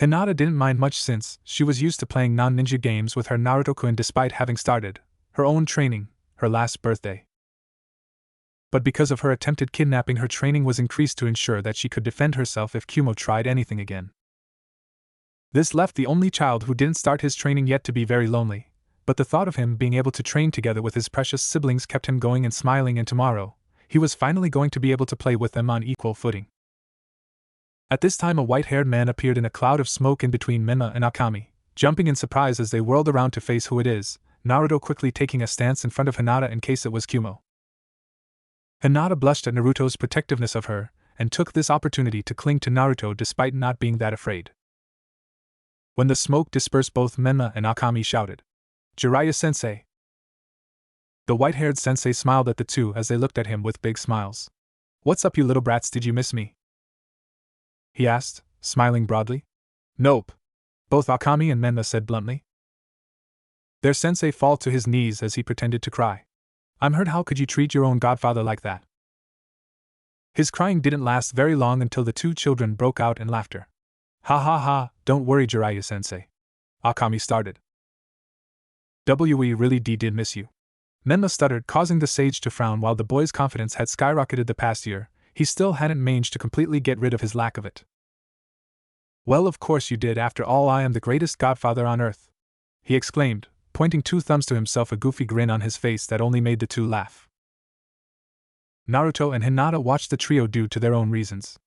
Hinata didn't mind much since she was used to playing non-ninja games with her Naruto-kun despite having started her own training her last birthday. But because of her attempted kidnapping, her training was increased to ensure that she could defend herself if Kumo tried anything again. This left the only child who didn't start his training yet to be very lonely, but the thought of him being able to train together with his precious siblings kept him going and smiling, and tomorrow, he was finally going to be able to play with them on equal footing. At this time, a white-haired man appeared in a cloud of smoke in between Menma and Akami, jumping in surprise as they whirled around to face who it is, Naruto quickly taking a stance in front of Hinata in case it was Kumo. Hinata blushed at Naruto's protectiveness of her, and took this opportunity to cling to Naruto despite not being that afraid. When the smoke dispersed, both Menma and Akami shouted, "Jiraiya-sensei!" The white-haired sensei smiled at the two as they looked at him with big smiles. "What's up, you little brats, did you miss me?" he asked, smiling broadly. "Nope," both Akami and Menma said bluntly. Their sensei fell to his knees as he pretended to cry. "I'm hurt, how could you treat your own godfather like that?" His crying didn't last very long until the two children broke out in laughter. "Ha ha ha, don't worry, Jiraiya-sensei," Akami started. "We really did miss you," Menma stuttered, causing the sage to frown. While the boy's confidence had skyrocketed the past year, he still hadn't managed to completely get rid of his lack of it. "Well, of course you did, after all I am the greatest godfather on earth," he exclaimed, pointing two thumbs to himself, a goofy grin on his face that only made the two laugh. Naruto and Hinata watched the trio due to their own reasons.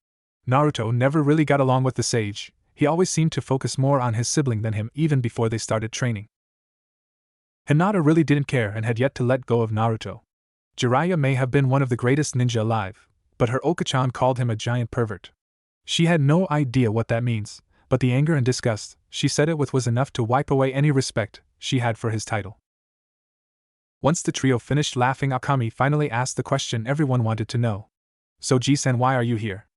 Naruto never really got along with the sage, he always seemed to focus more on his sibling than him even before they started training. Hinata really didn't care and had yet to let go of Naruto. Jiraiya may have been one of the greatest ninja alive, but her Okachan called him a giant pervert. She had no idea what that means, but the anger and disgust she said it with was enough to wipe away any respect she had for his title. Once the trio finished laughing, Akami finally asked the question everyone wanted to know. "So Ji-san, why are you here?"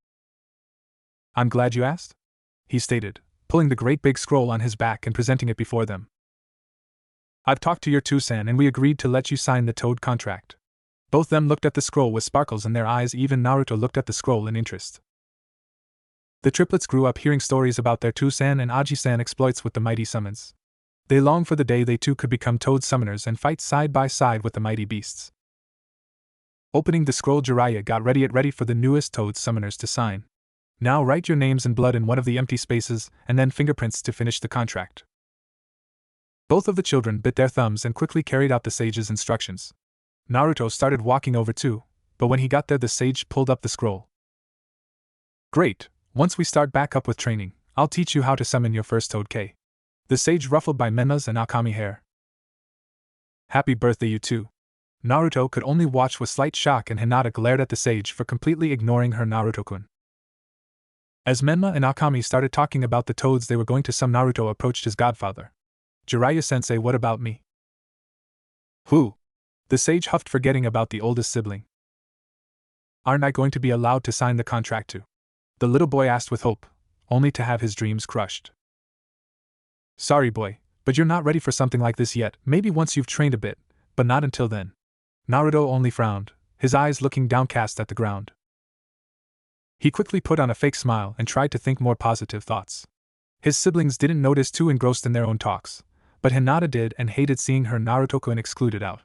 "I'm glad you asked," he stated, pulling the great big scroll on his back and presenting it before them. "I've talked to your two-san and we agreed to let you sign the Toad contract." Both them looked at the scroll with sparkles in their eyes. Even Naruto looked at the scroll in interest. The triplets grew up hearing stories about their two-san and Aji-san exploits with the mighty summons. They longed for the day they too could become Toad summoners and fight side by side with the mighty beasts. Opening the scroll, Jiraiya got ready for the newest Toad summoners to sign. "Now write your names in blood in one of the empty spaces, and then fingerprints to finish the contract." Both of the children bit their thumbs and quickly carried out the sage's instructions. Naruto started walking over too, but when he got there the sage pulled up the scroll. "Great, once we start back up with training, I'll teach you how to summon your first Toad K." The sage ruffled by Menma's and Akami hair. "Happy birthday, you two." Naruto could only watch with slight shock, and Hinata glared at the sage for completely ignoring her Naruto-kun. As Menma and Akami started talking about the toads they were going to summon, Naruto approached his godfather. "Jiraiya-sensei, what about me?" "Who?" The sage huffed, forgetting about the oldest sibling. "Aren't I going to be allowed to sign the contract too?" the little boy asked with hope, only to have his dreams crushed. "Sorry, boy, but you're not ready for something like this yet. Maybe once you've trained a bit, but not until then." Naruto only frowned, his eyes looking downcast at the ground. He quickly put on a fake smile and tried to think more positive thoughts. His siblings didn't notice, too engrossed in their own talks, but Hinata did and hated seeing her Naruto-kun excluded out.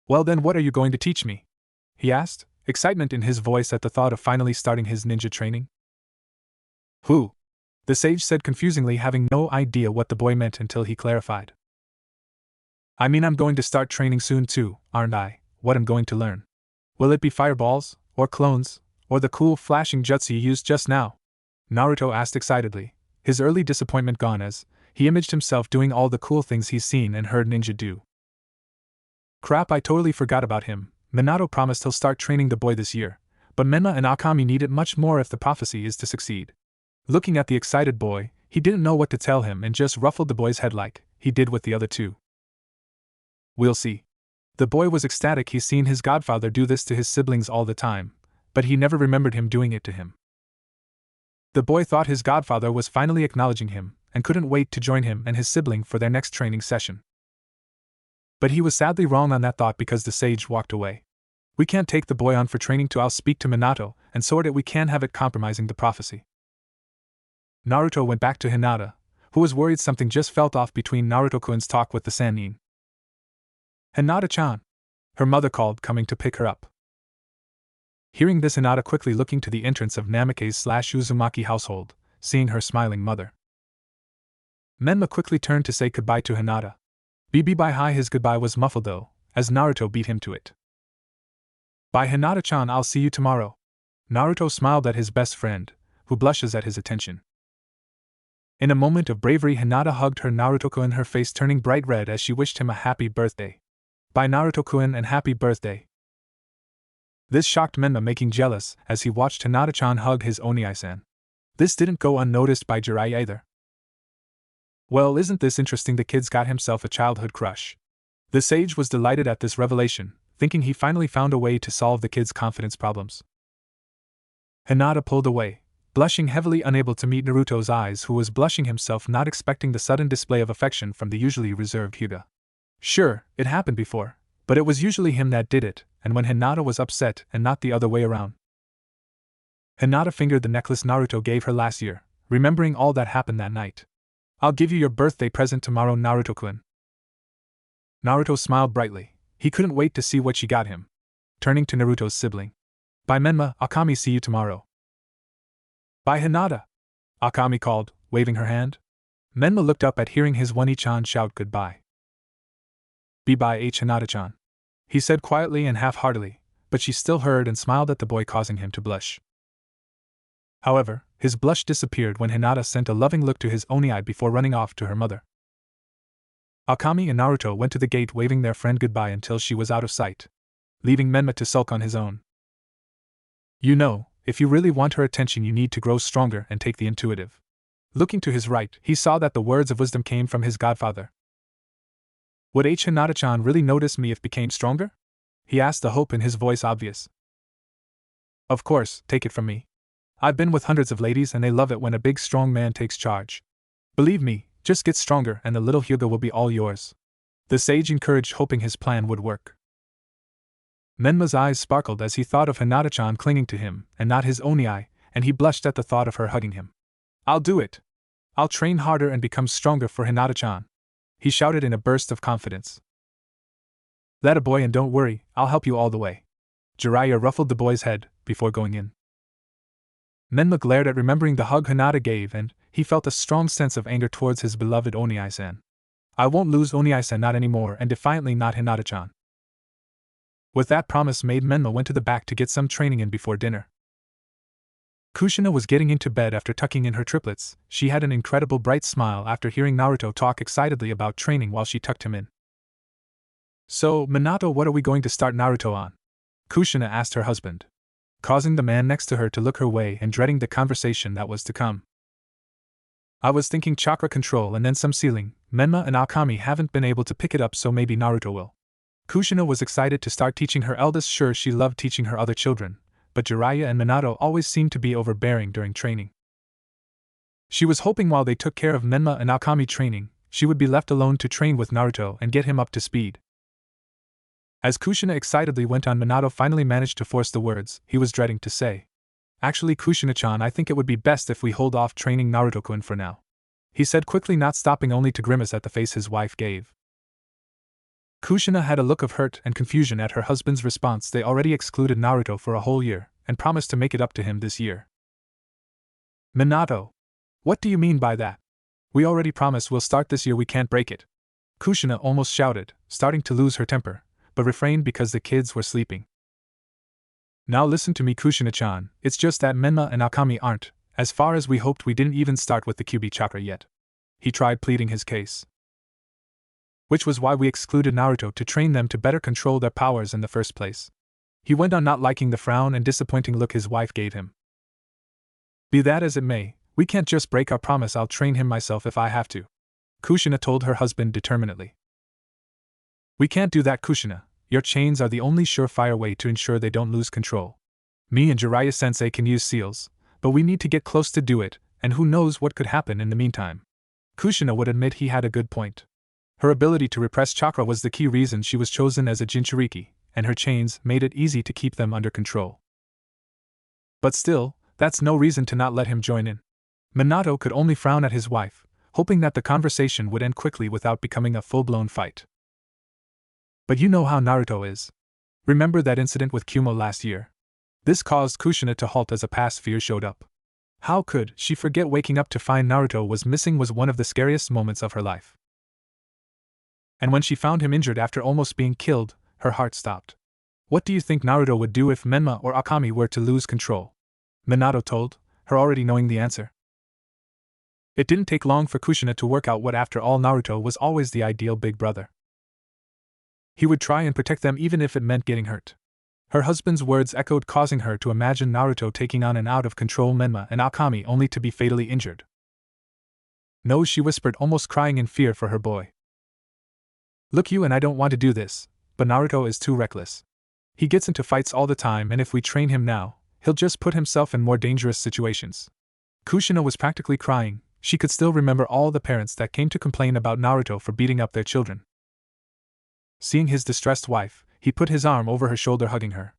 "Well then, what are you going to teach me?" he asked, excitement in his voice at the thought of finally starting his ninja training. "Who?" the sage said confusingly, having no idea what the boy meant until he clarified. "I mean, I'm going to start training soon too, aren't I? What I'm going to learn?" Will it be fireballs, or clones, or the cool flashing jutsu you used just now? Naruto asked excitedly, his early disappointment gone as he imaged himself doing all the cool things he's seen and heard ninja do. Crap, I totally forgot about him. Minato promised he'll start training the boy this year, but Menma and Akami need it much more if the prophecy is to succeed. Looking at the excited boy, he didn't know what to tell him and just ruffled the boy's head like he did with the other two. We'll see. The boy was ecstatic. He's seen his godfather do this to his siblings all the time, but he never remembered him doing it to him. The boy thought his godfather was finally acknowledging him, and couldn't wait to join him and his sibling for their next training session. But he was sadly wrong on that thought because the sage walked away. We can't take the boy on for training I'll speak to Minato and sort it. We can't have it compromising the prophecy. Naruto went back to Hinata, who was worried something just felt off between Naruto-kun's talk with the Sannin. Hinata-chan, her mother called, coming to pick her up. Hearing this, Hinata quickly looking to the entrance of Namake's/Uzumaki household, seeing her smiling mother. Menma quickly turned to say goodbye to Hinata. Bye hi. His goodbye was muffled though, as Naruto beat him to it. Bye Hinata-chan, I'll see you tomorrow. Naruto smiled at his best friend, who blushes at his attention. In a moment of bravery, Hinata hugged her Naruto-kun, her face turning bright red as she wished him a happy birthday. Bye Naruto-kun and happy birthday. This shocked Menma, making jealous as he watched Hinata-chan hug his Oniai-san. This didn't go unnoticed by Jiraiya either. Well, isn't this interesting? The kid's got himself a childhood crush. The sage was delighted at this revelation, thinking he finally found a way to solve the kid's confidence problems. Hinata pulled away, blushing heavily, unable to meet Naruto's eyes, who was blushing himself, not expecting the sudden display of affection from the usually reserved Huga. Sure, it happened before, but it was usually him that did it, and when Hinata was upset and not the other way around. Hinata fingered the necklace Naruto gave her last year, remembering all that happened that night. I'll give you your birthday present tomorrow, Naruto-kun. Naruto smiled brightly. He couldn't wait to see what she got him. Turning to Naruto's sibling. Bye Menma, Akami, see you tomorrow. Bye Hinata, Akami called, waving her hand. Menma looked up at hearing his Oni-chan shout goodbye. Bye Hinata-chan, he said quietly and half-heartedly, but she still heard and smiled at the boy, causing him to blush. However, his blush disappeared when Hinata sent a loving look to his Oni-eye before running off to her mother. Akami and Naruto went to the gate, waving their friend goodbye until she was out of sight, leaving Menma to sulk on his own. You know, if you really want her attention, you need to grow stronger and take the intuitive. Looking to his right, he saw that the words of wisdom came from his godfather. Would Hinata-chan really notice me if became stronger? He asked, the hope in his voice obvious. Of course, take it from me. I've been with hundreds of ladies and they love it when a big strong man takes charge. Believe me, just get stronger and the little Huga will be all yours. The sage encouraged, hoping his plan would work. Menma's eyes sparkled as he thought of Hinata-chan clinging to him and not his Oni-eye, and he blushed at the thought of her hugging him. I'll do it. I'll train harder and become stronger for Hinata-chan, he shouted in a burst of confidence. That a boy, and don't worry, I'll help you all the way. Jiraiya ruffled the boy's head before going in. Menma glared at remembering the hug Hinata gave, and he felt a strong sense of anger towards his beloved Oni-san. I won't lose Oni-san, not anymore, and defiantly not Hinata-chan. With that promise made, Menma went to the back to get some training in before dinner. Kushina was getting into bed after tucking in her triplets. She had an incredible bright smile after hearing Naruto talk excitedly about training while she tucked him in. So, Minato, what are we going to start Naruto on? Kushina asked her husband, causing the man next to her to look her way and dreading the conversation that was to come. I was thinking chakra control and then some sealing. Menma and Akami haven't been able to pick it up, so maybe Naruto will. Kushina was excited to start teaching her eldest. Sure, she loved teaching her other children, but Jiraiya and Minato always seemed to be overbearing during training. She was hoping while they took care of Menma and Akami training, she would be left alone to train with Naruto and get him up to speed. As Kushina excitedly went on, Minato finally managed to force the words he was dreading to say. Actually, Kushina-chan, I think it would be best if we hold off training Naruto-kun for now, he said quickly, not stopping only to grimace at the face his wife gave. Kushina had a look of hurt and confusion at her husband's response. They already excluded Naruto for a whole year, and promised to make it up to him this year. Minato, what do you mean by that? We already promised we'll start this year, we can't break it. Kushina almost shouted, starting to lose her temper, but refrained because the kids were sleeping. Now listen to me, Kushina-chan, it's just that Menma and Akami aren't, as far as we hoped. We didn't even start with the QB chakra yet. He tried pleading his case. Which was why we excluded Naruto to train them to better control their powers in the first place. He went on, not liking the frown and disappointing look his wife gave him. Be that as it may, we can't just break our promise. I'll train him myself if I have to, Kushina told her husband determinedly. We can't do that, Kushina. Your chains are the only surefire way to ensure they don't lose control. Me and Jiraiya-sensei can use seals, but we need to get close to do it, and who knows what could happen in the meantime. Kushina would admit he had a good point. Her ability to repress chakra was the key reason she was chosen as a Jinchuriki, and her chains made it easy to keep them under control. But still, that's no reason to not let him join in. Minato could only frown at his wife, hoping that the conversation would end quickly without becoming a full-blown fight. But you know how Naruto is. Remember that incident with Kumo last year? This caused Kushina to halt as a past fear showed up. How could she forget waking up to find Naruto was missing? Was one of the scariest moments of her life. And when she found him injured after almost being killed, her heart stopped. What do you think Naruto would do if Menma or Akami were to lose control? Minato told her, already knowing the answer. It didn't take long for Kushina to work out what, after all, Naruto was always the ideal big brother. He would try and protect them even if it meant getting hurt. Her husband's words echoed, causing her to imagine Naruto taking on an out-of-control Menma and Akami only to be fatally injured. No, she whispered, almost crying in fear for her boy. Look, you and I don't want to do this, but Naruto is too reckless. He gets into fights all the time, and if we train him now, he'll just put himself in more dangerous situations. Kushina was practically crying. She could still remember all the parents that came to complain about Naruto for beating up their children. Seeing his distressed wife, he put his arm over her shoulder, hugging her.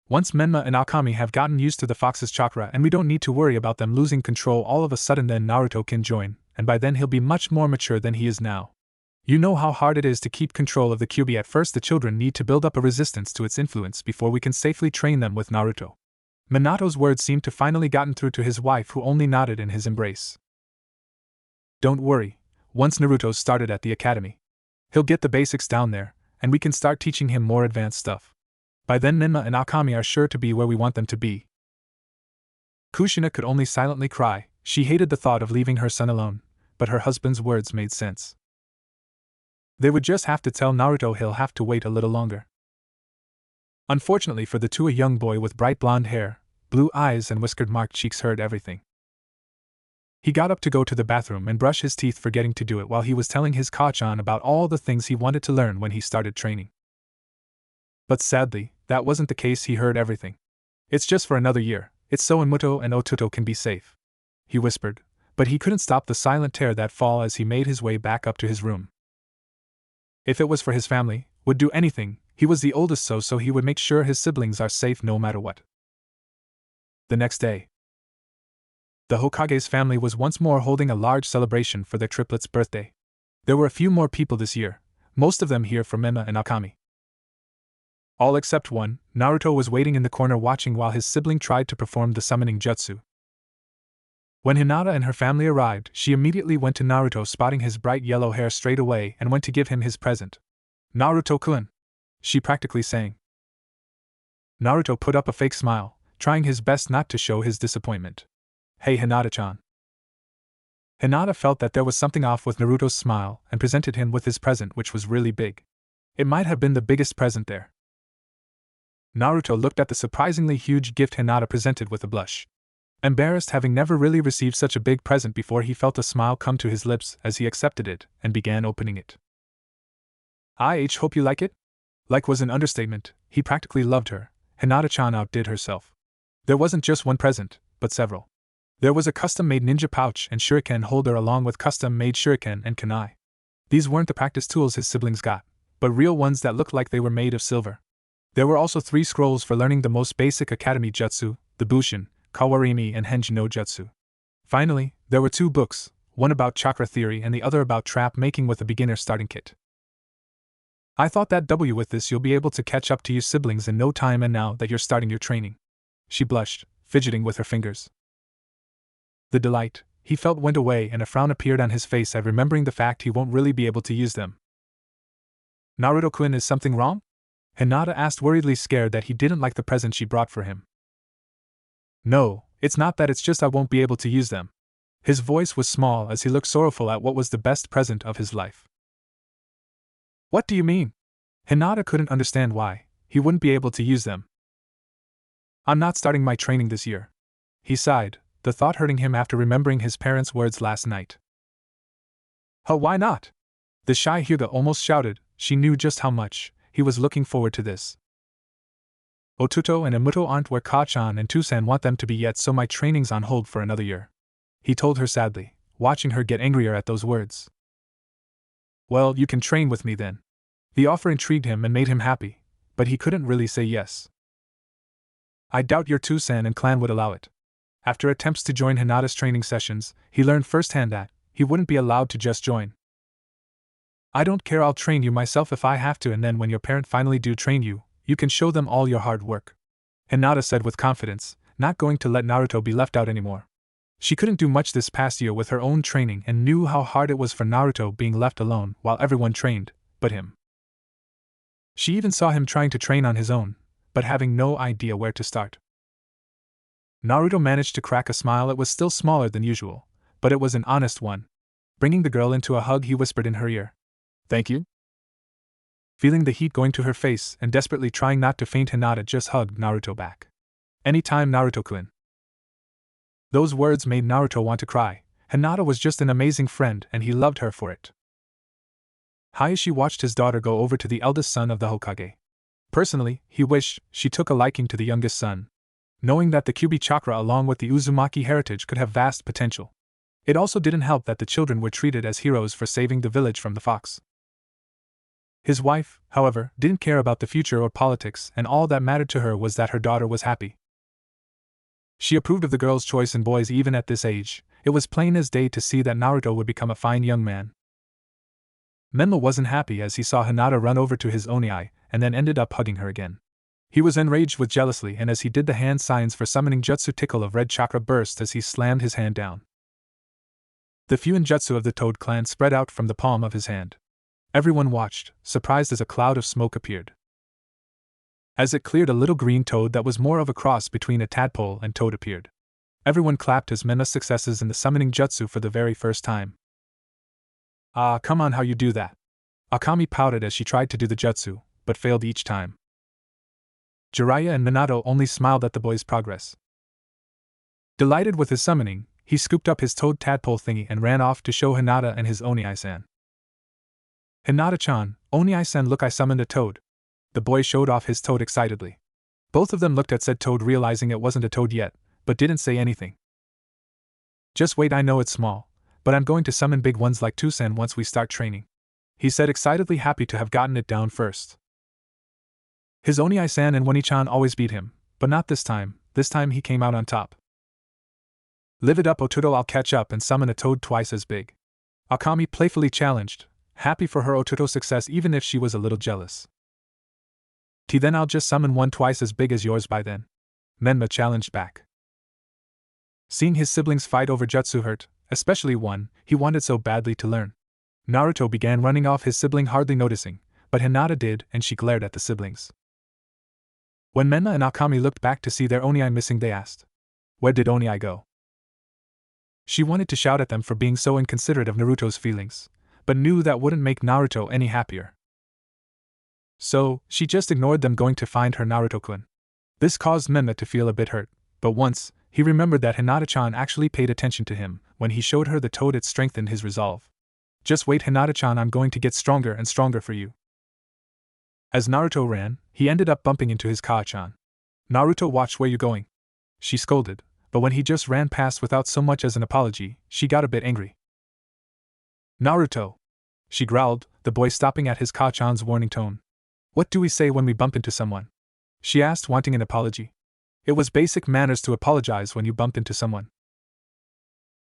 Once Menma and Akami have gotten used to the fox's chakra and we don't need to worry about them losing control all of a sudden, then Naruto can join, and by then he'll be much more mature than he is now. You know how hard it is to keep control of the Kyuubi. At first the children need to build up a resistance to its influence before we can safely train them with Naruto. Minato's words seemed to finally gotten through to his wife, who only nodded in his embrace. Don't worry, once Naruto's started at the academy, he'll get the basics down there, and we can start teaching him more advanced stuff. By then Menma and Akami are sure to be where we want them to be. Kushina could only silently cry. She hated the thought of leaving her son alone, but her husband's words made sense. They would just have to tell Naruto he'll have to wait a little longer. Unfortunately for the two, a young boy with bright blonde hair, blue eyes and whiskered-marked cheeks heard everything. He got up to go to the bathroom and brush his teeth, forgetting to do it while he was telling his Kachan about all the things he wanted to learn when he started training. But sadly, that wasn't the case. He heard everything. It's just for another year, it's so Muto and Otuto can be safe, he whispered, but he couldn't stop the silent tear that fall as he made his way back up to his room. If it was for his family, would do anything. He was the oldest, so he would make sure his siblings are safe no matter what. The next day, the Hokage's family was once more holding a large celebration for their triplets' birthday. There were a few more people this year, most of them here from Menma and Akami. All except one. Naruto was waiting in the corner watching while his sibling tried to perform the summoning jutsu. When Hinata and her family arrived, she immediately went to Naruto, spotting his bright yellow hair straight away, and went to give him his present. "Naruto-kun," she practically sang. Naruto put up a fake smile, trying his best not to show his disappointment. "Hey, Hinata-chan." Hinata felt that there was something off with Naruto's smile and presented him with his present, which was really big. It might have been the biggest present there. Naruto looked at the surprisingly huge gift Hinata presented with a blush. Embarrassed, having never really received such a big present before, he felt a smile come to his lips as he accepted it and began opening it. "I hope you like it?" Like was an understatement. He practically loved her. Hinata-chan outdid herself. There wasn't just one present, but several. There was a custom-made ninja pouch and shuriken holder along with custom-made shuriken and kunai. These weren't the practice tools his siblings got, but real ones that looked like they were made of silver. There were also 3 scrolls for learning the most basic academy jutsu, the Bushin, Kawarimi and Henji no Jutsu. Finally, there were 2 books, one about chakra theory and the other about trap making with a beginner starting kit. "I thought that with this you'll be able to catch up to your siblings in no time, and now that you're starting your training." She blushed, fidgeting with her fingers. The delight he felt went away and a frown appeared on his face at remembering the fact he won't really be able to use them. "Naruto-kun, is something wrong?" Hinata asked, worriedly scared that he didn't like the present she brought for him. No, it's not that, it's just I won't be able to use them. His voice was small as he looked sorrowful at what was the best present of his life. What do you mean? Hinata couldn't understand why he wouldn't be able to use them. I'm not starting my training this year. He sighed, the thought hurting him after remembering his parents' words last night. Oh, why not? The shy Huga almost shouted. She knew just how much he was looking forward to this. Otuto and Emuto aren't where Ka-chan and Tusan want them to be yet, so my training's on hold for another year, he told her sadly, watching her get angrier at those words. Well, you can train with me then. The offer intrigued him and made him happy, but he couldn't really say yes. I doubt your Tusan and clan would allow it. After attempts to join Hinata's training sessions, he learned firsthand that he wouldn't be allowed to just join. I don't care, I'll train you myself if I have to, and then when your parent finally do train you, you can show them all your hard work, Hinata said with confidence, not going to let Naruto be left out anymore. She couldn't do much this past year with her own training and knew how hard it was for Naruto being left alone while everyone trained, but him. She even saw him trying to train on his own, but having no idea where to start. Naruto managed to crack a smile. It was still smaller than usual, but it was an honest one. Bringing the girl into a hug, he whispered in her ear, "Thank you?" Feeling the heat going to her face and desperately trying not to faint, Hinata just hugged Naruto back. "Anytime, Naruto-kun." Those words made Naruto want to cry. Hinata was just an amazing friend and he loved her for it. Hayashi watched his daughter go over to the eldest son of the Hokage. Personally, he wished she took a liking to the youngest son, knowing that the Kyuubi chakra along with the Uzumaki heritage could have vast potential. It also didn't help that the children were treated as heroes for saving the village from the fox. His wife, however, didn't care about the future or politics, and all that mattered to her was that her daughter was happy. She approved of the girl's choice in boys even at this age. It was plain as day to see that Naruto would become a fine young man. Menma wasn't happy as he saw Hinata run over to his Oni and then ended up hugging her again. He was enraged with jealousy, and as he did the hand signs for summoning jutsu, tickle of red chakra burst as he slammed his hand down. The Fuin jutsu of the Toad clan spread out from the palm of his hand. Everyone watched, surprised as a cloud of smoke appeared. As it cleared, a little green toad that was more of a cross between a tadpole and toad appeared. Everyone clapped as Menma's successes in the summoning jutsu for the very first time. "Ah, come on, how you do that?" Akami pouted as she tried to do the jutsu, but failed each time. Jiraiya and Minato only smiled at the boy's progress. Delighted with his summoning, he scooped up his toad tadpole thingy and ran off to show Hinata and his Oni-san. "Hinata-chan, Oni-san, look, I summoned a toad." The boy showed off his toad excitedly. Both of them looked at said toad, realizing it wasn't a toad yet, but didn't say anything. "Just wait, I know it's small, but I'm going to summon big ones like Tusan once we start training," he said excitedly, happy to have gotten it down first. His Oni-san and Wani-chan always beat him, but not this time. This time he came out on top. "Live it up, Otuto, I'll catch up and summon a toad twice as big," Akami playfully challenged, happy for her Otuto's success even if she was a little jealous. "Then I'll just summon one twice as big as yours by then," Menma challenged back. Seeing his siblings fight over jutsu hurt, especially one he wanted so badly to learn. Naruto began running off, his sibling hardly noticing, but Hinata did, and she glared at the siblings. When Menma and Akami looked back to see their Oni missing, they asked, "Where did Oni go?" She wanted to shout at them for being so inconsiderate of Naruto's feelings, but knew that wouldn't make Naruto any happier. So, she just ignored them, going to find her Naruto-kun. This caused Menma to feel a bit hurt, but once he remembered that Hinata-chan actually paid attention to him when he showed her the toad, it strengthened his resolve. "Just wait, Hinata-chan, I'm going to get stronger and stronger for you." As Naruto ran, he ended up bumping into his Ka-chan. "Naruto, watch where you're going," she scolded, but when he just ran past without so much as an apology, she got a bit angry. "Naruto," she growled, the boy stopping at his Ka-chan's warning tone. "What do we say when we bump into someone?" she asked, wanting an apology. It was basic manners to apologize when you bumped into someone.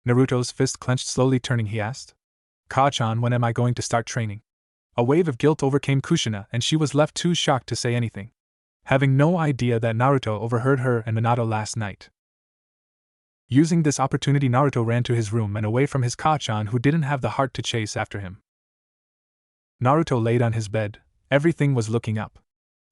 Naruto's fist clenched, slowly turning, he asked, "Ka-chan, when am I going to start training?" A wave of guilt overcame Kushina and she was left too shocked to say anything, having no idea that Naruto overheard her and Minato last night. Using this opportunity, Naruto ran to his room and away from his Ka-chan, who didn't have the heart to chase after him. Naruto laid on his bed. Everything was looking up.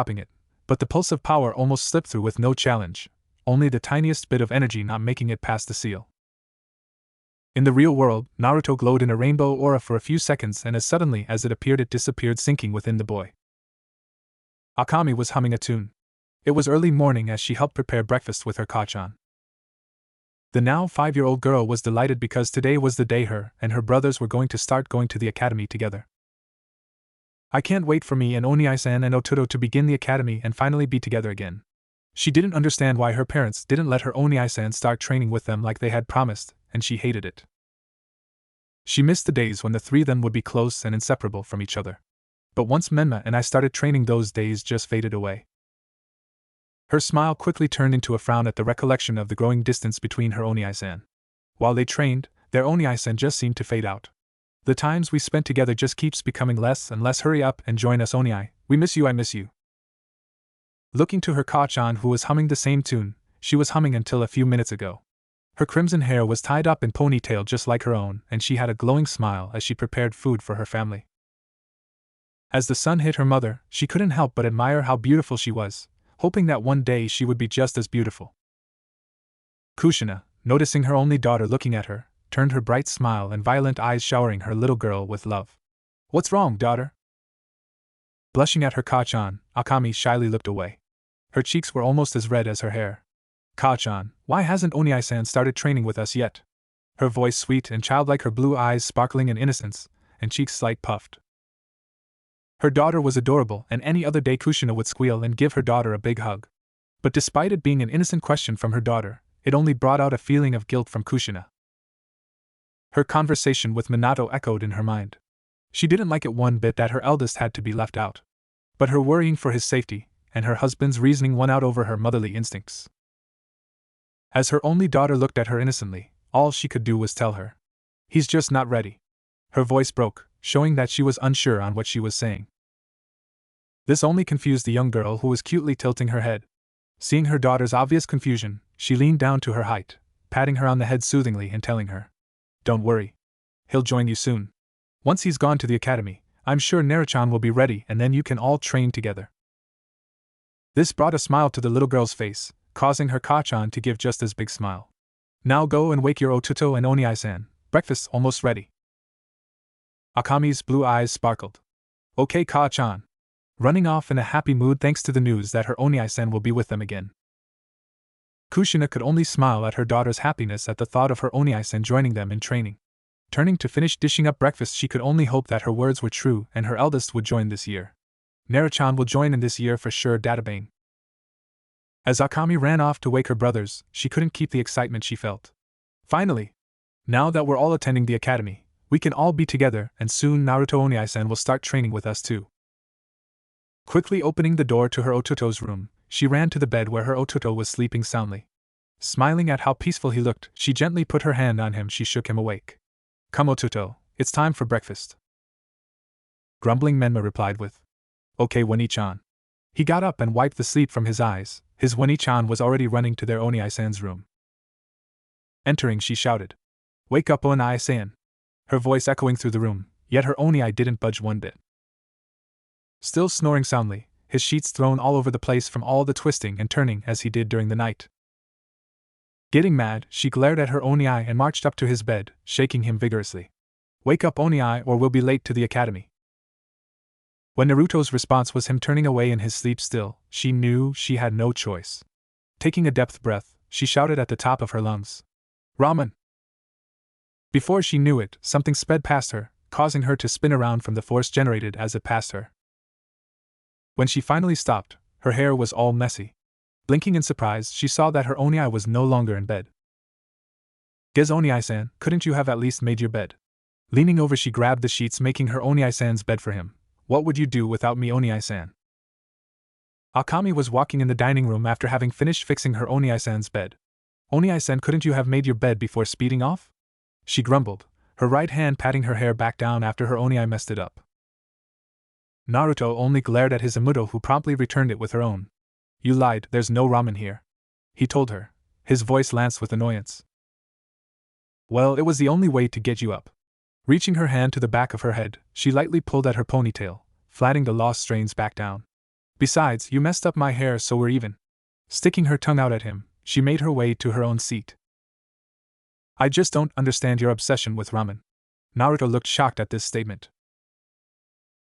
stopping it, but the pulse of power almost slipped through with no challenge, only the tiniest bit of energy not making it past the seal. In the real world, Naruto glowed in a rainbow aura for a few seconds, and as suddenly as it appeared it disappeared, sinking within the boy. Akami was humming a tune. It was early morning as she helped prepare breakfast with her Kachan. The now 5-year-old girl was delighted because today was the day her and her brothers were going to start going to the academy together. I can't wait for me and Oniai-san and Ototo to begin the academy and finally be together again. She didn't understand why her parents didn't let her Oniai-san start training with them like they had promised, and she hated it. She missed the days when the three of them would be close and inseparable from each other. But once Menma and I started training, those days just faded away. Her smile quickly turned into a frown at the recollection of the growing distance between her Oniai-san. While they trained, their Oniai-san just seemed to fade out. The times we spent together just keeps becoming less and less. Hurry up and join us, Oniai. We miss you, I miss you. Looking to her Kachan, who was humming the same tune she was humming until a few minutes ago. Her crimson hair was tied up in ponytail just like her own, and she had a glowing smile as she prepared food for her family. As the sun hit her mother, she couldn't help but admire how beautiful she was, hoping that one day she would be just as beautiful. Kushina, noticing her only daughter looking at her, turned her bright smile and violent eyes showering her little girl with love. What's wrong, daughter? Blushing at her Kachan, Akami shyly looked away. Her cheeks were almost as red as her hair. Kachan, why hasn't Oniai-san started training with us yet? Her voice sweet and childlike, her blue eyes sparkling in innocence, and cheeks slight puffed. Her daughter was adorable, and any other day Kushina would squeal and give her daughter a big hug. But despite it being an innocent question from her daughter, it only brought out a feeling of guilt from Kushina. Her conversation with Minato echoed in her mind. She didn't like it one bit that her eldest had to be left out. But her worrying for his safety, and her husband's reasoning won out over her motherly instincts. As her only daughter looked at her innocently, all she could do was tell her, "He's just not ready." Her voice broke, showing that she was unsure on what she was saying. This only confused the young girl, who was cutely tilting her head. Seeing her daughter's obvious confusion, she leaned down to her height, patting her on the head soothingly and telling her, "Don't worry. He'll join you soon. Once he's gone to the academy, I'm sure Naruto will be ready, and then you can all train together." This brought a smile to the little girl's face, causing her Kachan to give just as big smile. "Now go and wake your Ototo and Oniai-san. Breakfast's almost ready." Akami's blue eyes sparkled. "Okay, Kachan." Running off in a happy mood thanks to the news that her Oniai-san will be with them again. Kushina could only smile at her daughter's happiness at the thought of her Oniai-san joining them in training. Turning to finish dishing up breakfast, she could only hope that her words were true and her eldest would join this year. Naruto will join in this year for sure, databang. As Akami ran off to wake her brothers, she couldn't keep the excitement she felt. Finally! Now that we're all attending the academy, we can all be together, and soon Naruto Oniai-san will start training with us too. Quickly opening the door to her Ototo's room, she ran to the bed where her Ototo was sleeping soundly. Smiling at how peaceful he looked, she gently put her hand on him. She shook him awake. "Come, Ototo, it's time for breakfast." Grumbling Menma replied with, "Okay, Wani-chan." He got up and wiped the sleep from his eyes. His Wani-chan was already running to their Oniai-san's room. Entering, she shouted, "Wake up, Oniai-san!" Her voice echoing through the room, yet her Oniai didn't budge one bit. Still snoring soundly, his sheets thrown all over the place from all the twisting and turning as he did during the night. Getting mad, she glared at her Onii and marched up to his bed, shaking him vigorously. "Wake up, Onii, or we'll be late to the academy." When Naruto's response was him turning away in his sleep still, she knew she had no choice. Taking a deep breath, she shouted at the top of her lungs, "Ramen!" Before she knew it, something sped past her, causing her to spin around from the force generated as it passed her. When she finally stopped, her hair was all messy. Blinking in surprise, she saw that her Onii was no longer in bed. "Gez Onii-san, couldn't you have at least made your bed?" Leaning over, she grabbed the sheets, making her Onii-san's bed for him. "What would you do without me, Onii-san?" Akami was walking in the dining room after having finished fixing her Onii-san's bed. "Onii-san, couldn't you have made your bed before speeding off?" she grumbled, her right hand patting her hair back down after her Onii messed it up. Naruto only glared at his Amuto, who promptly returned it with her own. "You lied, there's no ramen here," he told her, his voice lanced with annoyance. "Well, it was the only way to get you up." Reaching her hand to the back of her head, she lightly pulled at her ponytail, flattening the lost strands back down. "Besides, you messed up my hair, so we're even." Sticking her tongue out at him, she made her way to her own seat. "I just don't understand your obsession with ramen." Naruto looked shocked at this statement.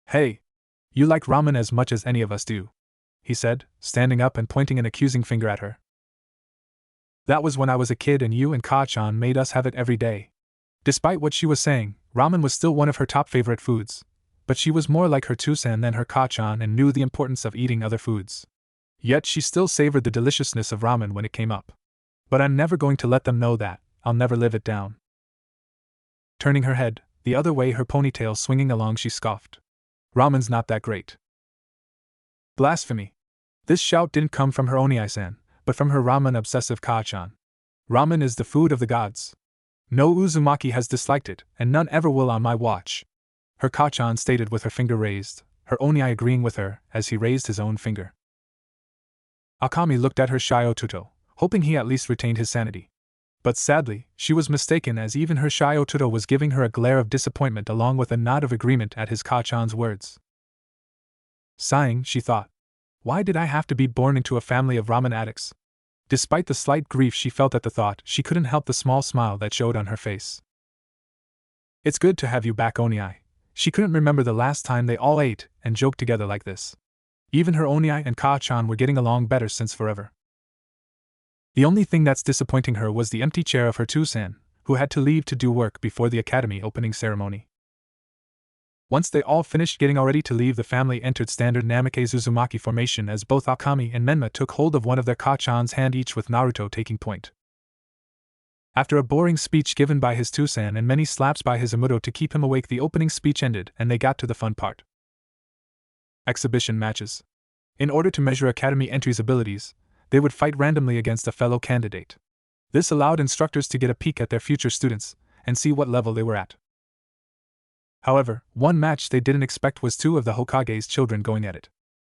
"Hey! You like ramen as much as any of us do," he said, standing up and pointing an accusing finger at her. "That was when I was a kid and you and Ka-chan made us have it every day." Despite what she was saying, ramen was still one of her top favorite foods, but she was more like her Tusan than her Ka-chan and knew the importance of eating other foods. Yet she still savored the deliciousness of ramen when it came up. "But I'm never going to let them know that, I'll never live it down." Turning her head the other way, her ponytail swinging along, she scoffed. "Ramen's not that great." Blasphemy! This shout didn't come from her Onii-san, but from her ramen-obsessive Ka-chan. "Ramen is the food of the gods. No Uzumaki has disliked it, and none ever will on my watch," her Ka-chan stated with her finger raised, her Onii agreeing with her as he raised his own finger. Akami looked at her Shiotuto, hoping he at least retained his sanity. But sadly, she was mistaken, as even her Shiotuto was giving her a glare of disappointment along with a nod of agreement at his Ka-chan's words. Sighing, she thought, "Why did I have to be born into a family of ramen addicts?" Despite the slight grief she felt at the thought, she couldn't help the small smile that showed on her face. "It's good to have you back, Onii." She couldn't remember the last time they all ate and joked together like this. Even her Onii and Ka-chan were getting along better since forever. The only thing that's disappointing her was the empty chair of her Tusan, who had to leave to do work before the academy opening ceremony. Once they all finished getting all ready to leave, the family entered standard Namikaze Uzumaki formation as both Akami and Menma took hold of one of their Ka-chan's hand each, with Naruto taking point. After a boring speech given by his Tusan and many slaps by his Amuto to keep him awake, the opening speech ended and they got to the fun part. Exhibition matches. In order to measure academy entries' abilities, they would fight randomly against a fellow candidate. This allowed instructors to get a peek at their future students and see what level they were at. However, one match they didn't expect was two of the Hokage's children going at it.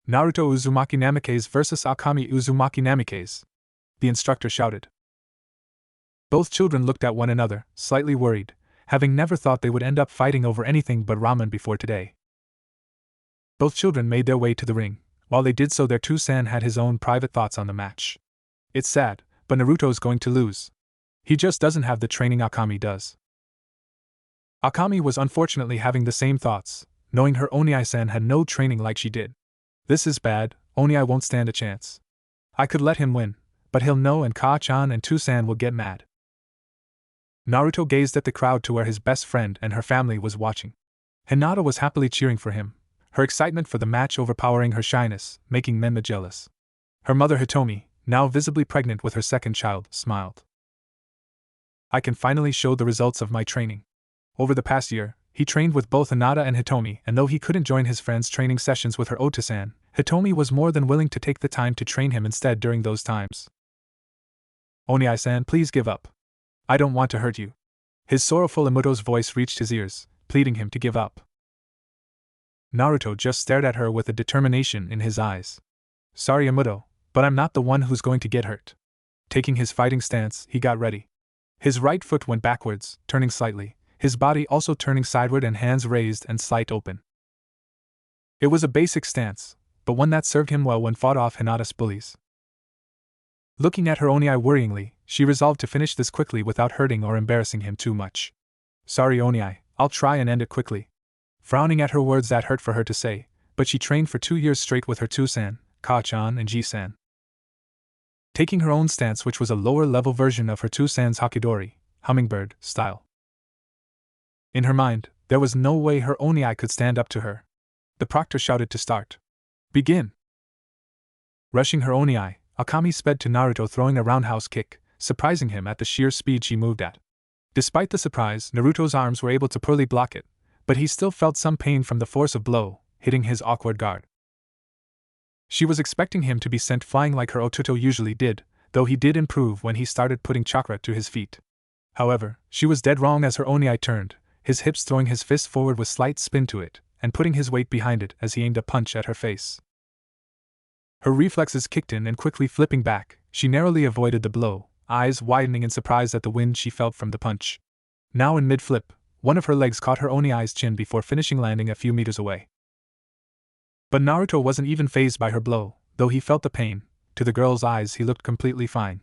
"Naruto Uzumaki Namikaze versus Akami Uzumaki Namikaze," the instructor shouted. Both children looked at one another, slightly worried, having never thought they would end up fighting over anything but ramen before today. Both children made their way to the ring. While they did so, their Tusan had his own private thoughts on the match. "It's sad, but Naruto's going to lose. He just doesn't have the training Akami does." Akami was unfortunately having the same thoughts, knowing her Onii-san had no training like she did. "This is bad, Onii won't stand a chance. I could let him win, but he'll know and Ka-chan and Tusan will get mad." Naruto gazed at the crowd to where his best friend and her family was watching. Hinata was happily cheering for him, her excitement for the match overpowering her shyness, making Menma jealous. Her mother Hitomi, now visibly pregnant with her second child, smiled. "I can finally show the results of my training." Over the past year, he trained with both Hinata and Hitomi, and though he couldn't join his friends' training sessions with her Otosan, Hitomi was more than willing to take the time to train him instead during those times. "Onii-san, please give up. I don't want to hurt you." His sorrowful Amuto's voice reached his ears, pleading him to give up. Naruto just stared at her with a determination in his eyes. "Sorry, Amuto, but I'm not the one who's going to get hurt." Taking his fighting stance, he got ready. His right foot went backwards, turning slightly, his body also turning sideward and hands raised and slight open. It was a basic stance, but one that served him well when fought off Hinata's bullies. Looking at her Onii worryingly, she resolved to finish this quickly without hurting or embarrassing him too much. Sorry Oniai, I'll try and end it quickly. Frowning at her words that hurt for her to say, but she trained for 2 years straight with her two-san, Ka-chan and Ji-san. Taking her own stance, which was a lower-level version of her two-san's Hakidori, hummingbird, style. In her mind, there was no way her Oniai could stand up to her. The proctor shouted to start. Begin! Rushing her Oniai, Akami sped to Naruto, throwing a roundhouse kick, surprising him at the sheer speed she moved at. Despite the surprise, Naruto's arms were able to poorly block it, but he still felt some pain from the force of blow, hitting his awkward guard. She was expecting him to be sent flying like her Otuto usually did, though he did improve when he started putting chakra to his feet. However, she was dead wrong as her Oniai turned, his hips throwing his fist forward with slight spin to it, and putting his weight behind it as he aimed a punch at her face. Her reflexes kicked in, and quickly flipping back, she narrowly avoided the blow, eyes widening in surprise at the wind she felt from the punch. Now in mid-flip, one of her legs caught her Oniai's chin before finishing landing a few meters away. But Naruto wasn't even fazed by her blow, though he felt the pain. To the girl's eyes he looked completely fine.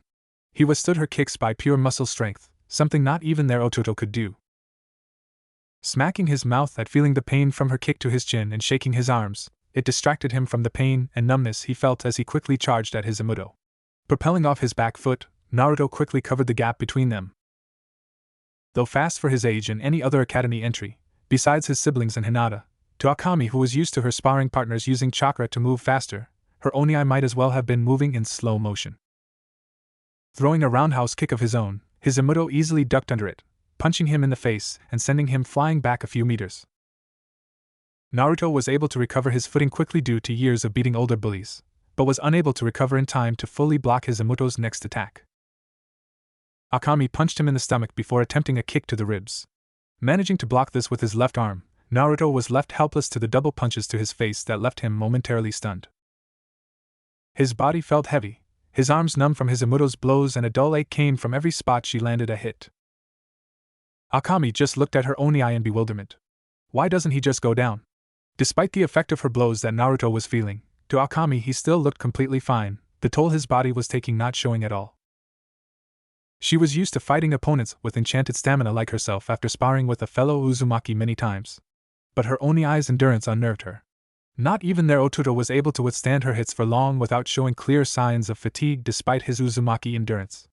He withstood her kicks by pure muscle strength, something not even their Otuto could do. Smacking his mouth at feeling the pain from her kick to his chin and shaking his arms, it distracted him from the pain and numbness he felt as he quickly charged at his Imudo. Propelling off his back foot, Naruto quickly covered the gap between them. Though fast for his age and any other academy entry, besides his siblings and Hinata, to Akami, who was used to her sparring partners using chakra to move faster, her Oniai might as well have been moving in slow motion. Throwing a roundhouse kick of his own, his Imudo easily ducked under it, punching him in the face and sending him flying back a few meters. Naruto was able to recover his footing quickly due to years of beating older bullies, but was unable to recover in time to fully block his Imudo's next attack. Akami punched him in the stomach before attempting a kick to the ribs. Managing to block this with his left arm, Naruto was left helpless to the double punches to his face that left him momentarily stunned. His body felt heavy, his arms numb from his Imudo's blows, and a dull ache came from every spot she landed a hit. Akami just looked at her Oniai in bewilderment. Why doesn't he just go down? Despite the effect of her blows that Naruto was feeling, to Akami he still looked completely fine, the toll his body was taking not showing at all. She was used to fighting opponents with enchanted stamina like herself after sparring with a fellow Uzumaki many times. But her Oniai's endurance unnerved her. Not even their Otuto was able to withstand her hits for long without showing clear signs of fatigue despite his Uzumaki endurance.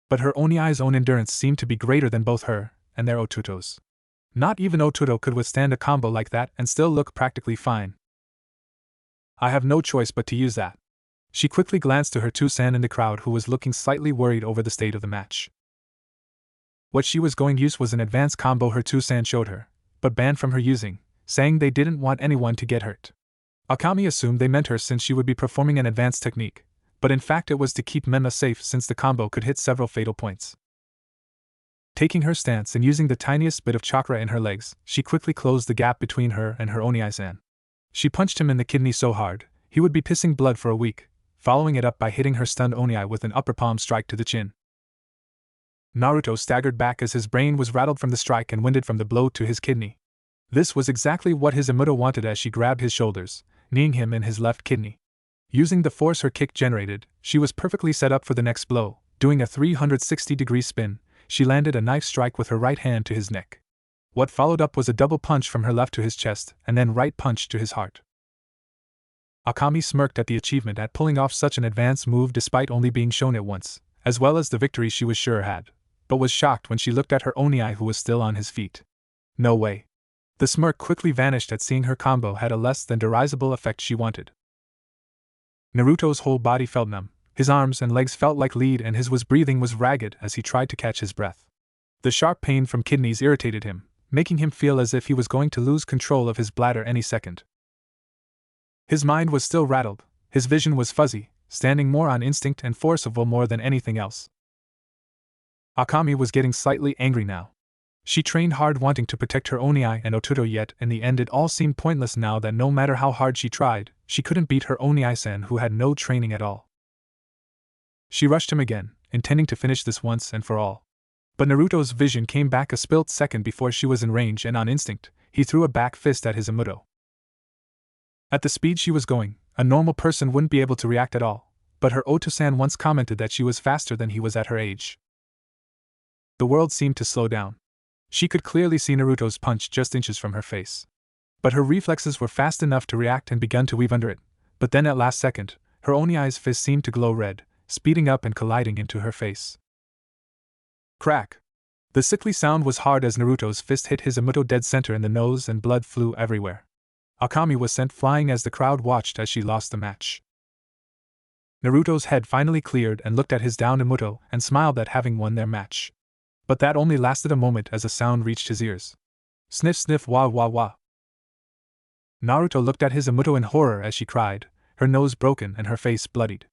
But her Oniai's own endurance seemed to be greater than both her and their Otuto's. Not even Otuto could withstand a combo like that and still look practically fine. I have no choice but to use that. She quickly glanced to her two-san in the crowd, who was looking slightly worried over the state of the match. What she was going to use was an advanced combo her two-san showed her, but banned from her using, saying they didn't want anyone to get hurt. Akami assumed they meant her since she would be performing an advanced technique, but in fact it was to keep Menma safe since the combo could hit several fatal points. Taking her stance and using the tiniest bit of chakra in her legs, she quickly closed the gap between her and her Oniai-san. She punched him in the kidney so hard, he would be pissing blood for a week, following it up by hitting her stunned Oniai with an upper palm strike to the chin. Naruto staggered back as his brain was rattled from the strike and winded from the blow to his kidney. This was exactly what his Imudo wanted as she grabbed his shoulders, kneeing him in his left kidney. Using the force her kick generated, she was perfectly set up for the next blow. Doing a 360-degree spin, she landed a knife strike with her right hand to his neck. What followed up was a double punch from her left to his chest, and then right punch to his heart. Akami smirked at the achievement at pulling off such an advanced move despite only being shown it once, as well as the victory she was sure had, but was shocked when she looked at her Oniai, who was still on his feet. No way. The smirk quickly vanished at seeing her combo had a less than derisible effect she wanted. Naruto's whole body felt numb, his arms and legs felt like lead, and his breathing was ragged as he tried to catch his breath. The sharp pain from kidneys irritated him, making him feel as if he was going to lose control of his bladder any second. His mind was still rattled, his vision was fuzzy, standing more on instinct and force of will more than anything else. Akami was getting slightly angry now. She trained hard wanting to protect her Oniai and Otuto, yet in the end it all seemed pointless now that no matter how hard she tried, she couldn't beat her Oniai-san, who had no training at all. She rushed him again, intending to finish this once and for all. But Naruto's vision came back a split second before she was in range, and on instinct, he threw a back fist at his Imudo. At the speed she was going, a normal person wouldn't be able to react at all, but her Oto-san once commented that she was faster than he was at her age. The world seemed to slow down. She could clearly see Naruto's punch just inches from her face. But her reflexes were fast enough to react and begun to weave under it, but then at last second, her Oni-Eye's fist seemed to glow red, speeding up and colliding into her face. Crack! The sickly sound was hard as Naruto's fist hit his Minato dead center in the nose and blood flew everywhere. Akami was sent flying as the crowd watched as she lost the match. Naruto's head finally cleared and looked at his downed Minato and smiled at having won their match. But that only lasted a moment as a sound reached his ears. Sniff sniff wah wah wah. Naruto looked at his Minato in horror as she cried, her nose broken and her face bloodied.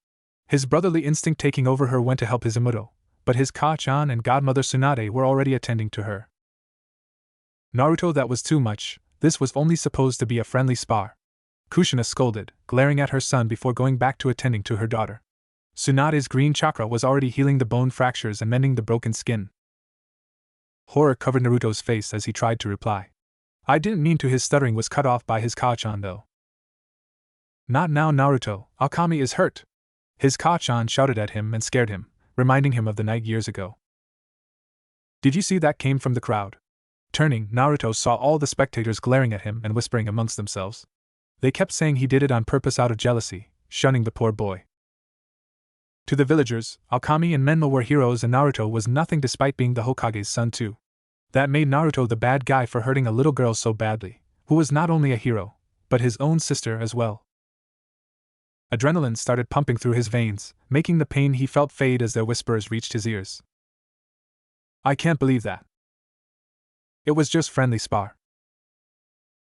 His brotherly instinct taking over her went to help his Minato, but his Ka-chan and godmother Tsunade were already attending to her. Naruto, that was too much, this was only supposed to be a friendly spar. Kushina scolded, glaring at her son before going back to attending to her daughter. Tsunade's green chakra was already healing the bone fractures and mending the broken skin. Horror covered Naruto's face as he tried to reply. I didn't mean to. His stuttering was cut off by his Ka-chan though. Not now, Naruto, Akami is hurt. His Ka-chan shouted at him and scared him, reminding him of the night years ago. Did you see that? Came from the crowd. Turning, Naruto saw all the spectators glaring at him and whispering amongst themselves. They kept saying he did it on purpose out of jealousy, shunning the poor boy. To the villagers, Akami and Menma were heroes and Naruto was nothing despite being the Hokage's son too. That made Naruto the bad guy for hurting a little girl so badly, who was not only a hero, but his own sister as well. Adrenaline started pumping through his veins, making the pain he felt fade as their whispers reached his ears. I can't believe that. It was just friendly spar.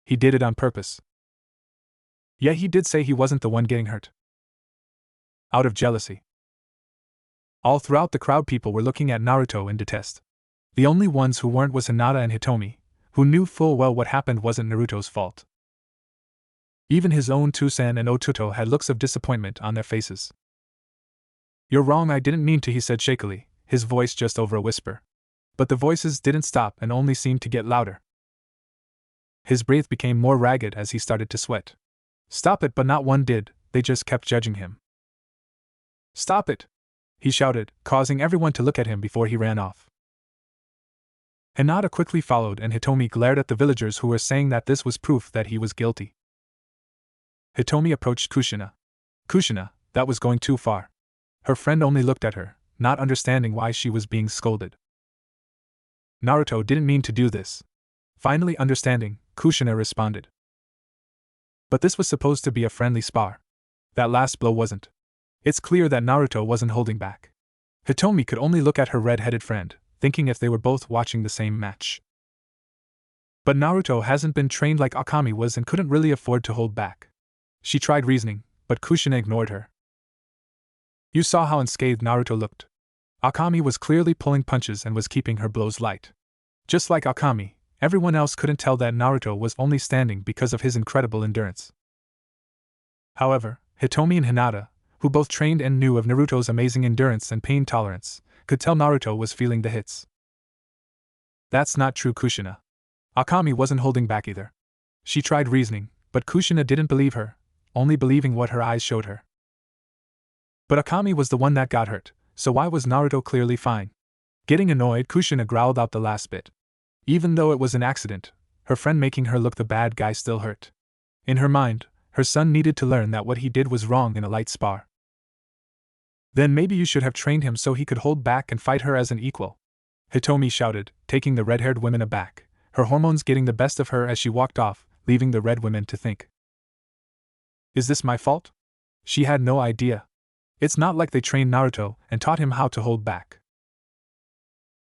He did it on purpose. Yeah, he did say he wasn't the one getting hurt. Out of jealousy. All throughout the crowd people were looking at Naruto in detest. The only ones who weren't was Hinata and Hitomi, who knew full well what happened wasn't Naruto's fault. Even his own Tusan and Otuto had looks of disappointment on their faces. You're wrong, I didn't mean to, he said shakily, his voice just over a whisper. But the voices didn't stop and only seemed to get louder. His breath became more ragged as he started to sweat. Stop it, but not one did, they just kept judging him. Stop it! He shouted, causing everyone to look at him before he ran off. Hinata quickly followed and Hitomi glared at the villagers who were saying that this was proof that he was guilty. Hitomi approached Kushina. Kushina, that was going too far. Her friend only looked at her, not understanding why she was being scolded. Naruto didn't mean to do this. Finally understanding, Kushina responded. But this was supposed to be a friendly spar. That last blow wasn't. It's clear that Naruto wasn't holding back. Hitomi could only look at her red-headed friend, thinking if they were both watching the same match. But Naruto hasn't been trained like Akami was and couldn't really afford to hold back. She tried reasoning, but Kushina ignored her. You saw how unscathed Naruto looked. Akami was clearly pulling punches and was keeping her blows light. Just like Akami, everyone else couldn't tell that Naruto was only standing because of his incredible endurance. However, Hitomi and Hinata, who both trained and knew of Naruto's amazing endurance and pain tolerance, could tell Naruto was feeling the hits. That's not true, Kushina. Akami wasn't holding back either. She tried reasoning, but Kushina didn't believe her, only believing what her eyes showed her. But Akami was the one that got hurt, so why was Naruto clearly fine? Getting annoyed, Kushina growled out the last bit. Even though it was an accident, her friend making her look the bad guy still hurt. In her mind, her son needed to learn that what he did was wrong in a light spar. Then maybe you should have trained him so he could hold back and fight her as an equal. Hitomi shouted, taking the red-haired women aback, her hormones getting the best of her as she walked off, leaving the red women to think. Is this my fault? She had no idea. It's not like they trained Naruto and taught him how to hold back.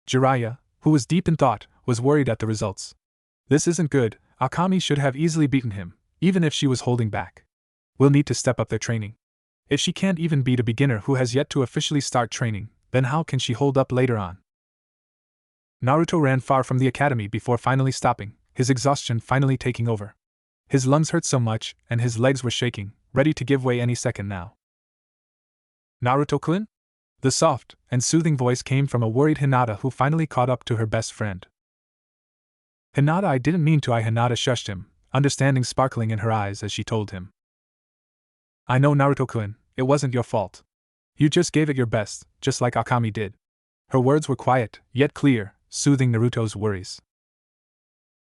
Jiraiya, who was deep in thought, was worried at the results. This isn't good, Akami should have easily beaten him, even if she was holding back. We'll need to step up their training. If she can't even beat a beginner who has yet to officially start training, then how can she hold up later on? Naruto ran far from the academy before finally stopping, his exhaustion finally taking over. His lungs hurt so much, and his legs were shaking, ready to give way any second now. Naruto-kun? The soft and soothing voice came from a worried Hinata who finally caught up to her best friend. Hinata, I didn't mean to. Hinata shushed him, understanding sparkling in her eyes as she told him. I know, Naruto-kun, it wasn't your fault. You just gave it your best, just like Akami did. Her words were quiet, yet clear, soothing Naruto's worries.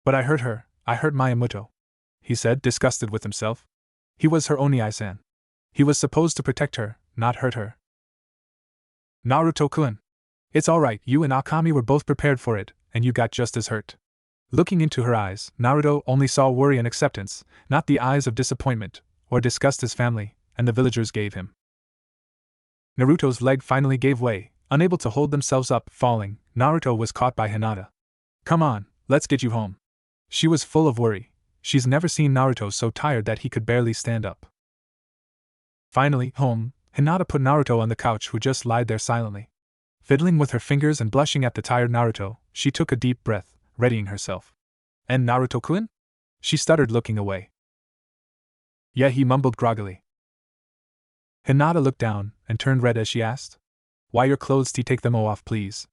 But I hurt her, I hurt Miyamoto, he said, disgusted with himself. He was her Oniai-san. He was supposed to protect her, not hurt her. Naruto-kun. It's alright, you and Akami were both prepared for it, and you got just as hurt. Looking into her eyes, Naruto only saw worry and acceptance, not the eyes of disappointment, or disgust his family and the villagers gave him. Naruto's leg finally gave way, unable to hold themselves up, falling. Naruto was caught by Hinata. Come on, let's get you home. She was full of worry. She's never seen Naruto so tired that he could barely stand up. Finally, home, Hinata put Naruto on the couch, who just lied there silently. Fiddling with her fingers and blushing at the tired Naruto, she took a deep breath, readying herself. And Naruto-kun? She stuttered, looking away. Yeah, he mumbled groggily. Hinata looked down and turned red as she asked. Why your clothes? Take them all off, please.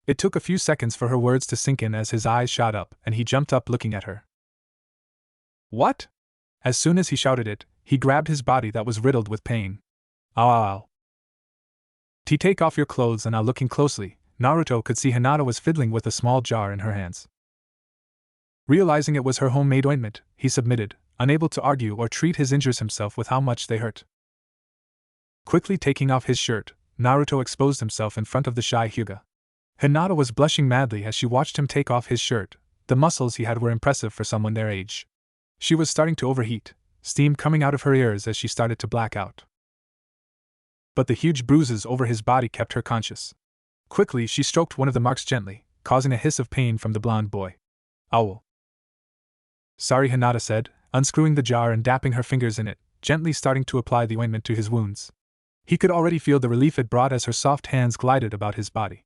It took a few seconds for her words to sink in as his eyes shot up and he jumped up looking at her. What? As soon as he shouted it, he grabbed his body that was riddled with pain. Ow. Take off your clothes. And now, looking closely, Naruto could see Hinata was fiddling with a small jar in her hands. Realizing it was her homemade ointment, he submitted, unable to argue or treat his injuries himself with how much they hurt. Quickly taking off his shirt, Naruto exposed himself in front of the shy Huga. Hinata was blushing madly as she watched him take off his shirt. The muscles he had were impressive for someone their age. She was starting to overheat, steam coming out of her ears as she started to black out. But the huge bruises over his body kept her conscious. Quickly she stroked one of the marks gently, causing a hiss of pain from the blonde boy. Ow. Sorry, Hinata said, unscrewing the jar and dapping her fingers in it, gently starting to apply the ointment to his wounds. He could already feel the relief it brought as her soft hands glided about his body.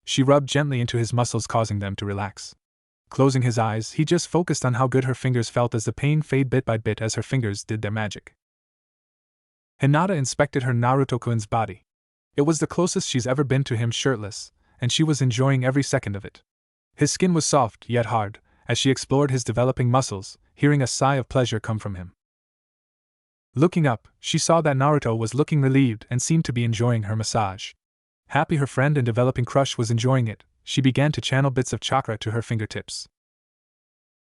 She rubbed gently into his muscles, causing them to relax. Closing his eyes, he just focused on how good her fingers felt as the pain faded bit by bit as her fingers did their magic. Hinata inspected her Naruto-kun's body. It was the closest she's ever been to him shirtless, and she was enjoying every second of it. His skin was soft yet hard, as she explored his developing muscles, hearing a sigh of pleasure come from him. Looking up, she saw that Naruto was looking relieved and seemed to be enjoying her massage. Happy her friend and developing crush was enjoying it, she began to channel bits of chakra to her fingertips.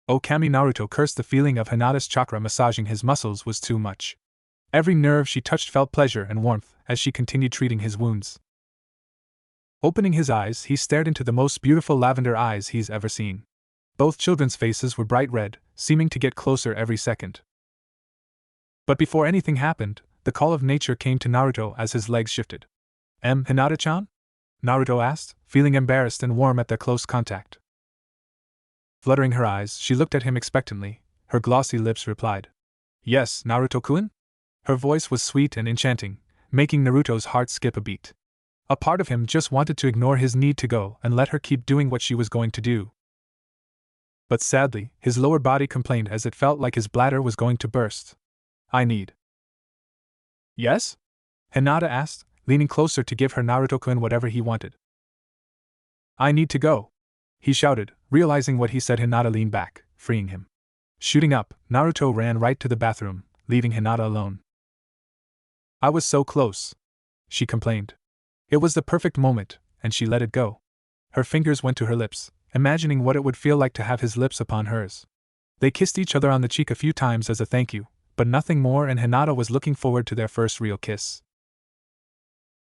Oh, Kami! Naruto cursed. The feeling of Hinata's chakra massaging his muscles was too much. Every nerve she touched felt pleasure and warmth as she continued treating his wounds. Opening his eyes, he stared into the most beautiful lavender eyes he's ever seen. Both children's faces were bright red, seeming to get closer every second. But before anything happened, the call of nature came to Naruto as his legs shifted. Hinata-chan? Naruto asked, feeling embarrassed and warm at their close contact. Fluttering her eyes, she looked at him expectantly. Her glossy lips replied, Yes, Naruto-kun? Her voice was sweet and enchanting, making Naruto's heart skip a beat. A part of him just wanted to ignore his need to go and let her keep doing what she was going to do. But sadly, his lower body complained as it felt like his bladder was going to burst. I need. Yes? Hinata asked, leaning closer to give her Naruto-kun whatever he wanted. I need to go, he shouted, realizing what he said. Hinata leaned back, freeing him. Shooting up, Naruto ran right to the bathroom, leaving Hinata alone. I was so close, she complained. It was the perfect moment, and she let it go. Her fingers went to her lips, imagining what it would feel like to have his lips upon hers. They kissed each other on the cheek a few times as a thank you, but nothing more, and Hinata was looking forward to their first real kiss.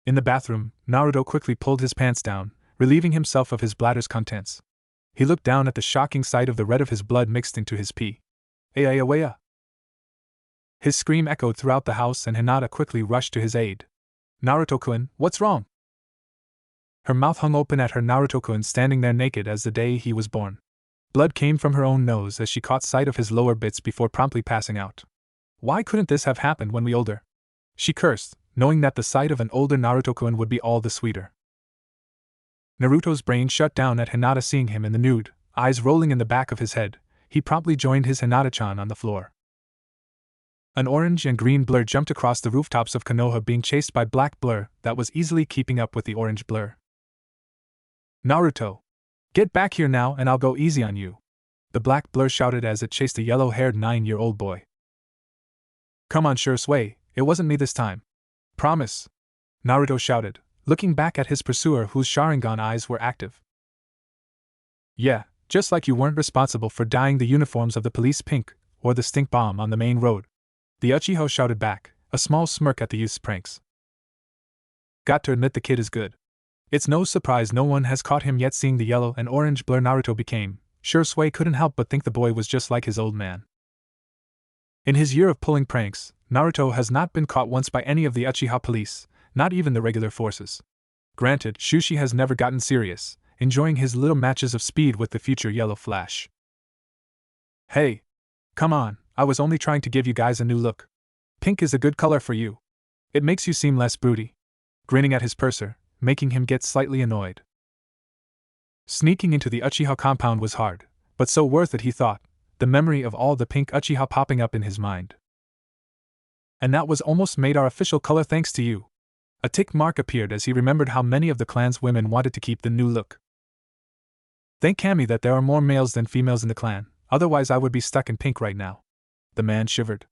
In the bathroom, Naruto quickly pulled his pants down, relieving himself of his bladder's contents. He looked down at the shocking sight of the red of his blood mixed into his pee. Ayayawaya! His scream echoed throughout the house and Hinata quickly rushed to his aid. Naruto-kun, what's wrong? Her mouth hung open at her Naruto-kun standing there naked as the day he was born. Blood came from her own nose as she caught sight of his lower bits before promptly passing out. Why couldn't this have happened when we older? She cursed, knowing that the sight of an older Naruto-kun would be all the sweeter. Naruto's brain shut down at Hinata seeing him in the nude, eyes rolling in the back of his head. He promptly joined his Hinata-chan on the floor. An orange and green blur jumped across the rooftops of Konoha, being chased by black blur that was easily keeping up with the orange blur. Naruto! Get back here now and I'll go easy on you, the black blur shouted as it chased a yellow-haired 9-year-old boy. Come on, sure sway, it wasn't me this time. Promise. Naruto shouted, looking back at his pursuer whose Sharingan eyes were active. Yeah, just like you weren't responsible for dyeing the uniforms of the police pink, or the stink bomb on the main road. The Uchiha shouted back, a small smirk at the youth's pranks. Got to admit the kid is good. It's no surprise no one has caught him yet. Seeing the yellow and orange blur Naruto became, Shursui couldn't help but think the boy was just like his old man. In his year of pulling pranks, Naruto has not been caught once by any of the Uchiha police, not even the regular forces. Granted, Shushi has never gotten serious, enjoying his little matches of speed with the future Yellow Flash. Hey! Come on, I was only trying to give you guys a new look. Pink is a good color for you. It makes you seem less broody. Grinning at his purser, making him get slightly annoyed. Sneaking into the Uchiha compound was hard, but so worth it, he thought, the memory of all the pink Uchiha popping up in his mind. And that was almost made our official color thanks to you. A tick mark appeared as he remembered how many of the clan's women wanted to keep the new look. Thank Kami that there are more males than females in the clan, otherwise I would be stuck in pink right now. The man shivered.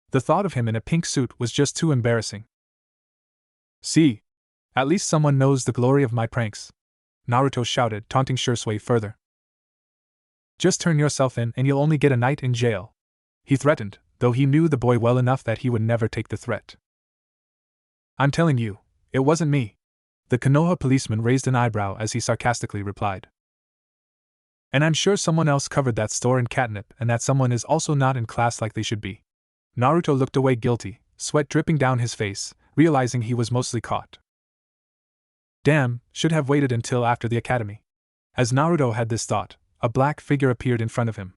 The thought of him in a pink suit was just too embarrassing. See? At least someone knows the glory of my pranks. Naruto shouted, taunting Shursui further. Just turn yourself in and you'll only get a night in jail. He threatened, though he knew the boy well enough that he would never take the threat. I'm telling you, it wasn't me. The Konoha policeman raised an eyebrow as he sarcastically replied. And I'm sure someone else covered that store in catnip and that someone is also not in class like they should be. Naruto looked away guilty, sweat dripping down his face, realizing he was mostly caught. Damn, should have waited until after the academy. As Naruto had this thought, a black figure appeared in front of him.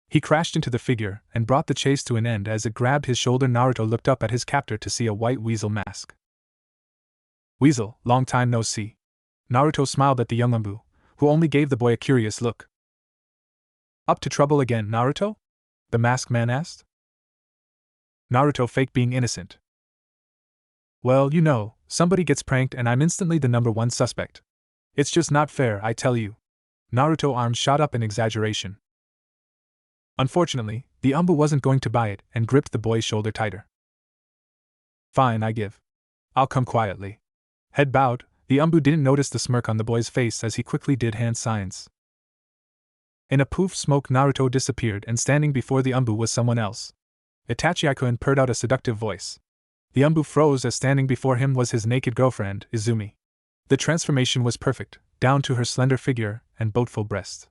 He crashed into the figure and brought the chase to an end as it grabbed his shoulder. Naruto looked up at his captor to see a white weasel mask. Weasel, long time no see. Naruto smiled at the young Umbu, who only gave the boy a curious look. Up to trouble again, Naruto? The masked man asked. Naruto faked being innocent. Well, you know, somebody gets pranked and I'm instantly the #1 suspect. It's just not fair, I tell you. Naruto's arms shot up in exaggeration. Unfortunately, the Umbu wasn't going to buy it and gripped the boy's shoulder tighter. Fine, I give. I'll come quietly. Head bowed, the Umbu didn't notice the smirk on the boy's face as he quickly did hand signs. In a poof smoke, Naruto disappeared and standing before the Umbu was someone else. Itachi-kun purred out a seductive voice. The Umbu froze as standing before him was his naked girlfriend, Izumi. The transformation was perfect, down to her slender figure and boatful breast.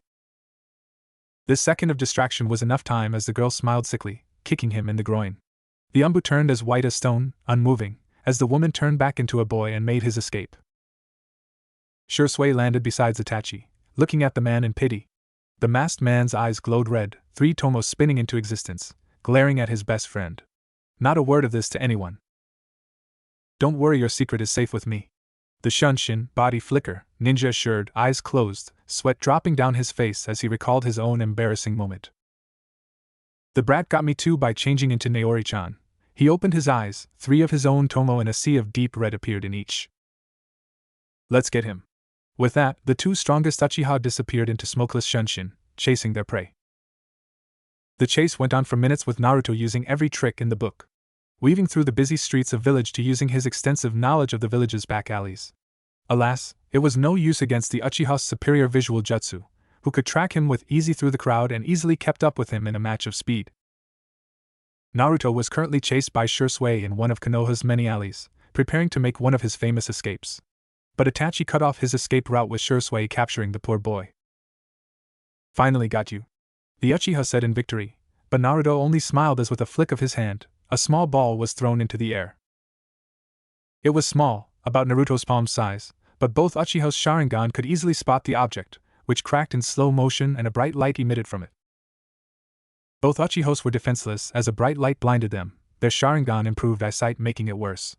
This second of distraction was enough time as the girl smiled sickly, kicking him in the groin. The Umbu turned as white as stone, unmoving, as the woman turned back into a boy and made his escape. Shursui landed beside Itachi, looking at the man in pity. The masked man's eyes glowed red, 3 tomos spinning into existence, glaring at his best friend. Not a word of this to anyone. Don't worry, your secret is safe with me. The Shunshin, body flicker, ninja assured, eyes closed, sweat dropping down his face as he recalled his own embarrassing moment. The brat got me too by changing into Naori-chan. He opened his eyes, 3 of his own tomo and a sea of deep red appeared in each. Let's get him. With that, the 2 strongest Uchiha disappeared into smokeless Shunshin, chasing their prey. The chase went on for minutes with Naruto using every trick in the book, weaving through the busy streets of village to using his extensive knowledge of the village's back alleys. Alas, it was no use against the Uchiha's superior visual jutsu, who could track him with ease through the crowd and easily kept up with him in a match of speed. Naruto was currently chased by Shursui in one of Konoha's many alleys, preparing to make one of his famous escapes. But Itachi cut off his escape route with Shursui capturing the poor boy. Finally got you, the Uchiha said in victory, but Naruto only smiled as with a flick of his hand, a small ball was thrown into the air. It was small, about Naruto's palm size, but both Uchiha's Sharingan could easily spot the object, which cracked in slow motion and a bright light emitted from it. Both Uchihas were defenseless as a bright light blinded them, their Sharingan improved eyesight making it worse.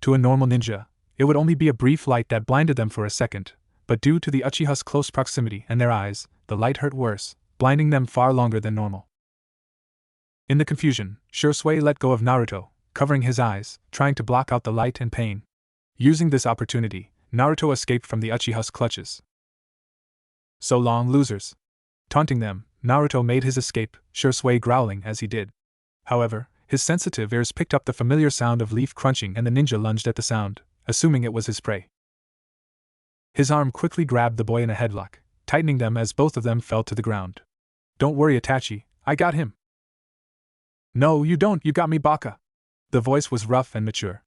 To a normal ninja, it would only be a brief light that blinded them for a second, but due to the Uchiha's close proximity and their eyes, the light hurt worse, blinding them far longer than normal. In the confusion, Shursui let go of Naruto, covering his eyes, trying to block out the light and pain. Using this opportunity, Naruto escaped from the Uchiha's clutches. So long, losers. Taunting them, Naruto made his escape, Shursui growling as he did. However, his sensitive ears picked up the familiar sound of leaf crunching and the ninja lunged at the sound, assuming it was his prey. His arm quickly grabbed the boy in a headlock, tightening them as both of them fell to the ground. "Don't worry, Itachi, I got him." "No, you don't, you got me, Baka." The voice was rough and mature.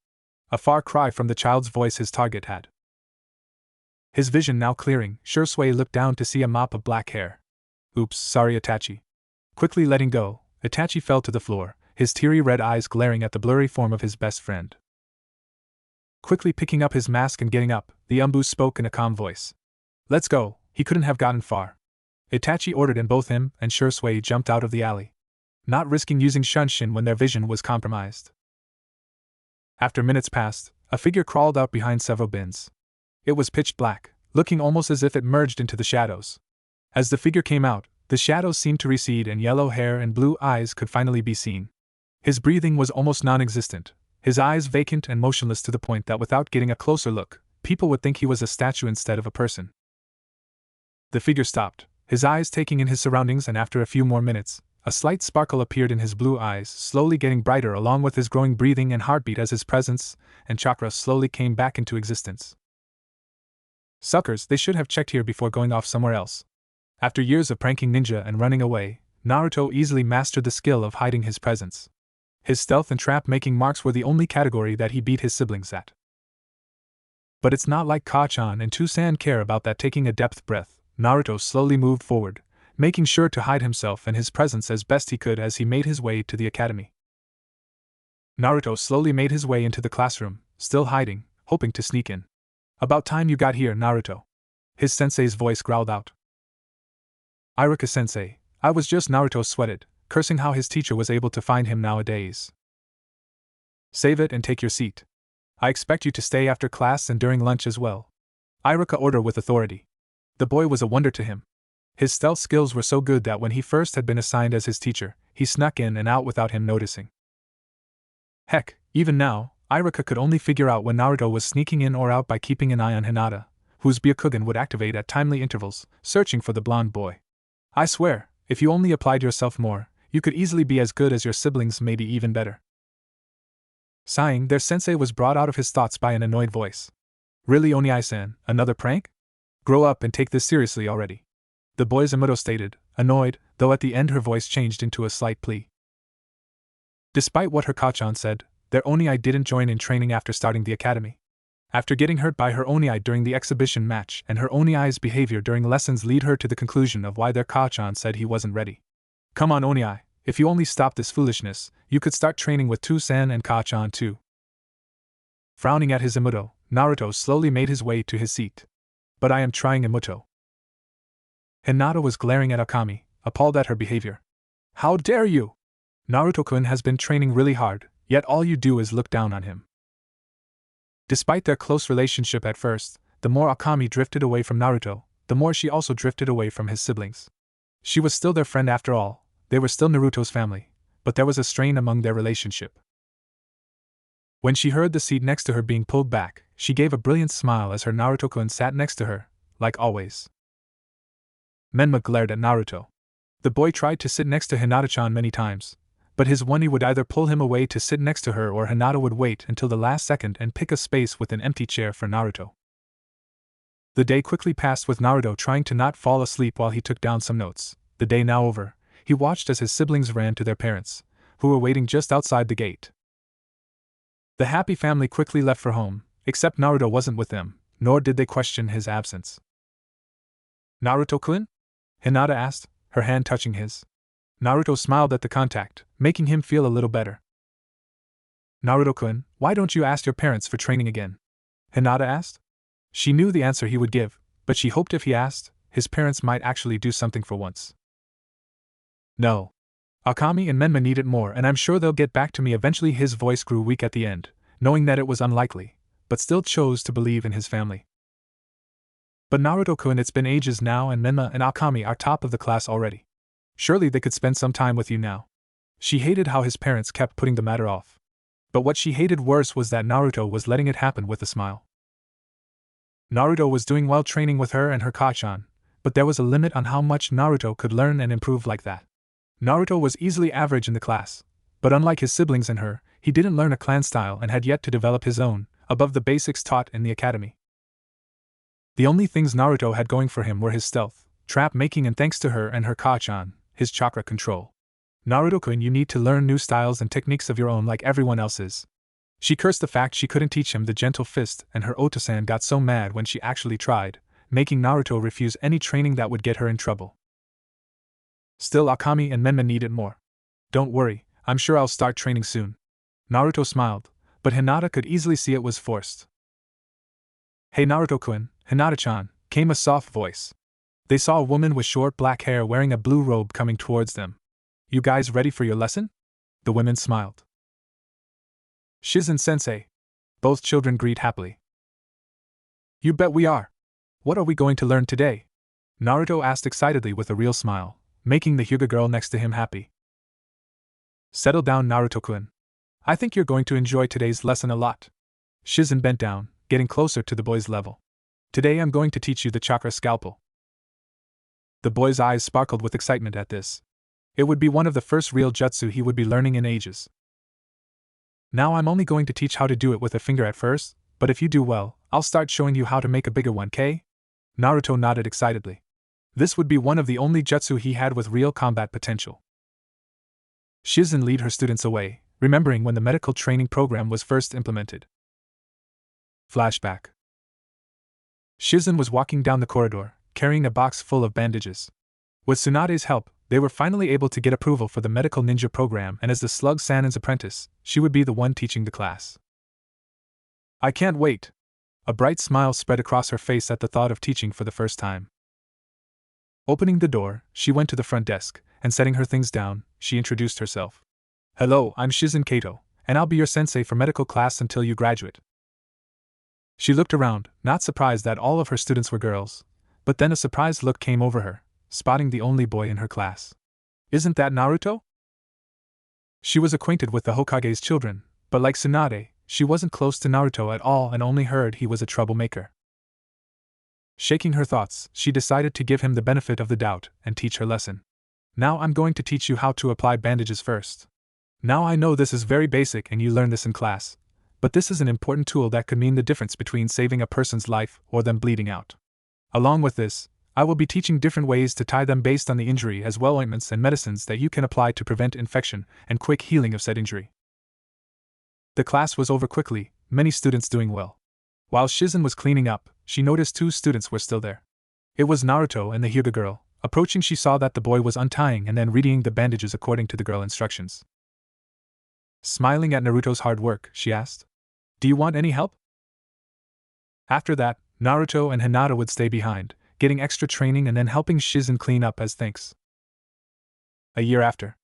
A far cry from the child's voice his target had. His vision now clearing, Shursui looked down to see a mop of black hair. "Oops, sorry, Itachi." Quickly letting go, Itachi fell to the floor, his teary red eyes glaring at the blurry form of his best friend. Quickly picking up his mask and getting up, the Umbu spoke in a calm voice. "Let's go." He couldn't have gotten far. Itachi ordered, and both him and Shursui jumped out of the alley, not risking using Shunshin when their vision was compromised. After minutes passed, a figure crawled out behind several bins. It was pitch black, looking almost as if it merged into the shadows. As the figure came out, the shadows seemed to recede and yellow hair and blue eyes could finally be seen. His breathing was almost non-existent, his eyes vacant and motionless to the point that without getting a closer look, people would think he was a statue instead of a person. The figure stopped, his eyes taking in his surroundings, and after a few more minutes, a slight sparkle appeared in his blue eyes, slowly getting brighter along with his growing breathing and heartbeat as his presence and chakra slowly came back into existence. Suckers, they should have checked here before going off somewhere else. After years of pranking ninja and running away, Naruto easily mastered the skill of hiding his presence. His stealth and trap-making marks were the only category that he beat his siblings at. But it's not like Kachan and Tusan care about that. Taking a depth breath, Naruto slowly moved forward, making sure to hide himself and his presence as best he could as he made his way to the academy. Naruto slowly made his way into the classroom, still hiding, hoping to sneak in. "About time you got here, Naruto." His sensei's voice growled out. "Iruka-sensei," I was just. Naruto sweated, cursing how his teacher was able to find him nowadays. "Save it and take your seat. I expect you to stay after class and during lunch as well." Iruka ordered with authority. The boy was a wonder to him. His stealth skills were so good that when he first had been assigned as his teacher, he snuck in and out without him noticing. Heck, even now, Iruka could only figure out when Naruto was sneaking in or out by keeping an eye on Hinata, whose Byakugan would activate at timely intervals, searching for the blonde boy. "I swear, if you only applied yourself more, you could easily be as good as your siblings, maybe even better." Sighing, their sensei was brought out of his thoughts by an annoyed voice. "Really, Oniai-san, another prank? Grow up and take this seriously already." The boy's Minato stated, annoyed, though at the end her voice changed into a slight plea. Despite what her Kachan said, their Oniai didn't join in training after starting the academy. After getting hurt by her Oniai during the exhibition match and her Oniai's behavior during lessons lead her to the conclusion of why their Kachan said he wasn't ready. "Come on, Oniai, if you only stop this foolishness, you could start training with Tusan and Kachan too." Frowning at his Minato, Naruto slowly made his way to his seat. "But I am trying, Minato." Hinata was glaring at Akami, appalled at her behavior. "How dare you! Naruto-kun has been training really hard, yet all you do is look down on him." Despite their close relationship at first, the more Akami drifted away from Naruto, the more she also drifted away from his siblings. She was still their friend after all, they were still Naruto's family, but there was a strain among their relationship. When she heard the seat next to her being pulled back, she gave a brilliant smile as her Naruto-kun sat next to her, like always. Menma glared at Naruto. The boy tried to sit next to Hinata-chan many times, but his Oni would either pull him away to sit next to her or Hinata would wait until the last second and pick a space with an empty chair for Naruto. The day quickly passed with Naruto trying to not fall asleep while he took down some notes. The day now over, he watched as his siblings ran to their parents, who were waiting just outside the gate. The happy family quickly left for home, except Naruto wasn't with them, nor did they question his absence. "Naruto-kun?" Hinata asked, her hand touching his. Naruto smiled at the contact, making him feel a little better. "Naruto-kun, why don't you ask your parents for training again?" Hinata asked. She knew the answer he would give, but she hoped if he asked, his parents might actually do something for once. "No. Akami and Menma need it more, and I'm sure they'll get back to me eventually." His voice grew weak at the end, knowing that it was unlikely, but still chose to believe in his family. "But Naruto-kun, it's been ages now and Menma and Akami are top of the class already. Surely they could spend some time with you now." She hated how his parents kept putting the matter off. But what she hated worse was that Naruto was letting it happen with a smile. Naruto was doing well training with her and her Kachan, but there was a limit on how much Naruto could learn and improve like that. Naruto was easily average in the class, but unlike his siblings and her, he didn't learn a clan style and had yet to develop his own, above the basics taught in the academy. The only things Naruto had going for him were his stealth, trap making, and thanks to her and her Kachan, his chakra control. Naruto-kun, you need to learn new styles and techniques of your own like everyone else's. She cursed the fact she couldn't teach him the gentle fist, and her Otosan got so mad when she actually tried, making Naruto refuse any training that would get her in trouble. Still, Akami and Menma need it more. Don't worry, I'm sure I'll start training soon. Naruto smiled, but Hinata could easily see it was forced. Hey Naruto-kun, Hinata-chan, came a soft voice. They saw a woman with short black hair wearing a blue robe coming towards them. You guys ready for your lesson? The women smiled. Shizen-sensei. Both children agreed happily. You bet we are. What are we going to learn today? Naruto asked excitedly with a real smile, making the Hyuga girl next to him happy. Settle down, Naruto-kun. I think you're going to enjoy today's lesson a lot. Shizen bent down, getting closer to the boy's level. Today I'm going to teach you the chakra scalpel. The boy's eyes sparkled with excitement at this. It would be one of the first real jutsu he would be learning in ages. Now I'm only going to teach how to do it with a finger at first, but if you do well, I'll start showing you how to make a bigger one, K? Naruto nodded excitedly. This would be one of the only jutsu he had with real combat potential. Shizen led her students away, remembering when the medical training program was first implemented. Flashback. Shizen was walking down the corridor, carrying a box full of bandages. With Tsunade's help, they were finally able to get approval for the medical ninja program, and as the Slug Sannin's apprentice, she would be the one teaching the class. I can't wait. A bright smile spread across her face at the thought of teaching for the first time. Opening the door, she went to the front desk, and setting her things down, she introduced herself. Hello, I'm Shizen Kato, and I'll be your sensei for medical class until you graduate. She looked around, not surprised that all of her students were girls, but then a surprised look came over her, spotting the only boy in her class. Isn't that Naruto? She was acquainted with the Hokage's children, but like Tsunade, she wasn't close to Naruto at all and only heard he was a troublemaker. Shaking her thoughts, she decided to give him the benefit of the doubt and teach her lesson. Now I'm going to teach you how to apply bandages first. Now I know this is very basic and you learn this in class, but this is an important tool that could mean the difference between saving a person's life or them bleeding out. Along with this, I will be teaching different ways to tie them based on the injury, as well as ointments and medicines that you can apply to prevent infection and quick healing of said injury. The class was over quickly, many students doing well. While Shizen was cleaning up, she noticed 2 students were still there. It was Naruto and the Hyuga girl. Approaching, she saw that the boy was untying and then readying the bandages according to the girl instructions. Smiling at Naruto's hard work, she asked, "Do you want any help?" After that, Naruto and Hinata would stay behind, getting extra training and then helping Shizen clean up as thanks. A year after.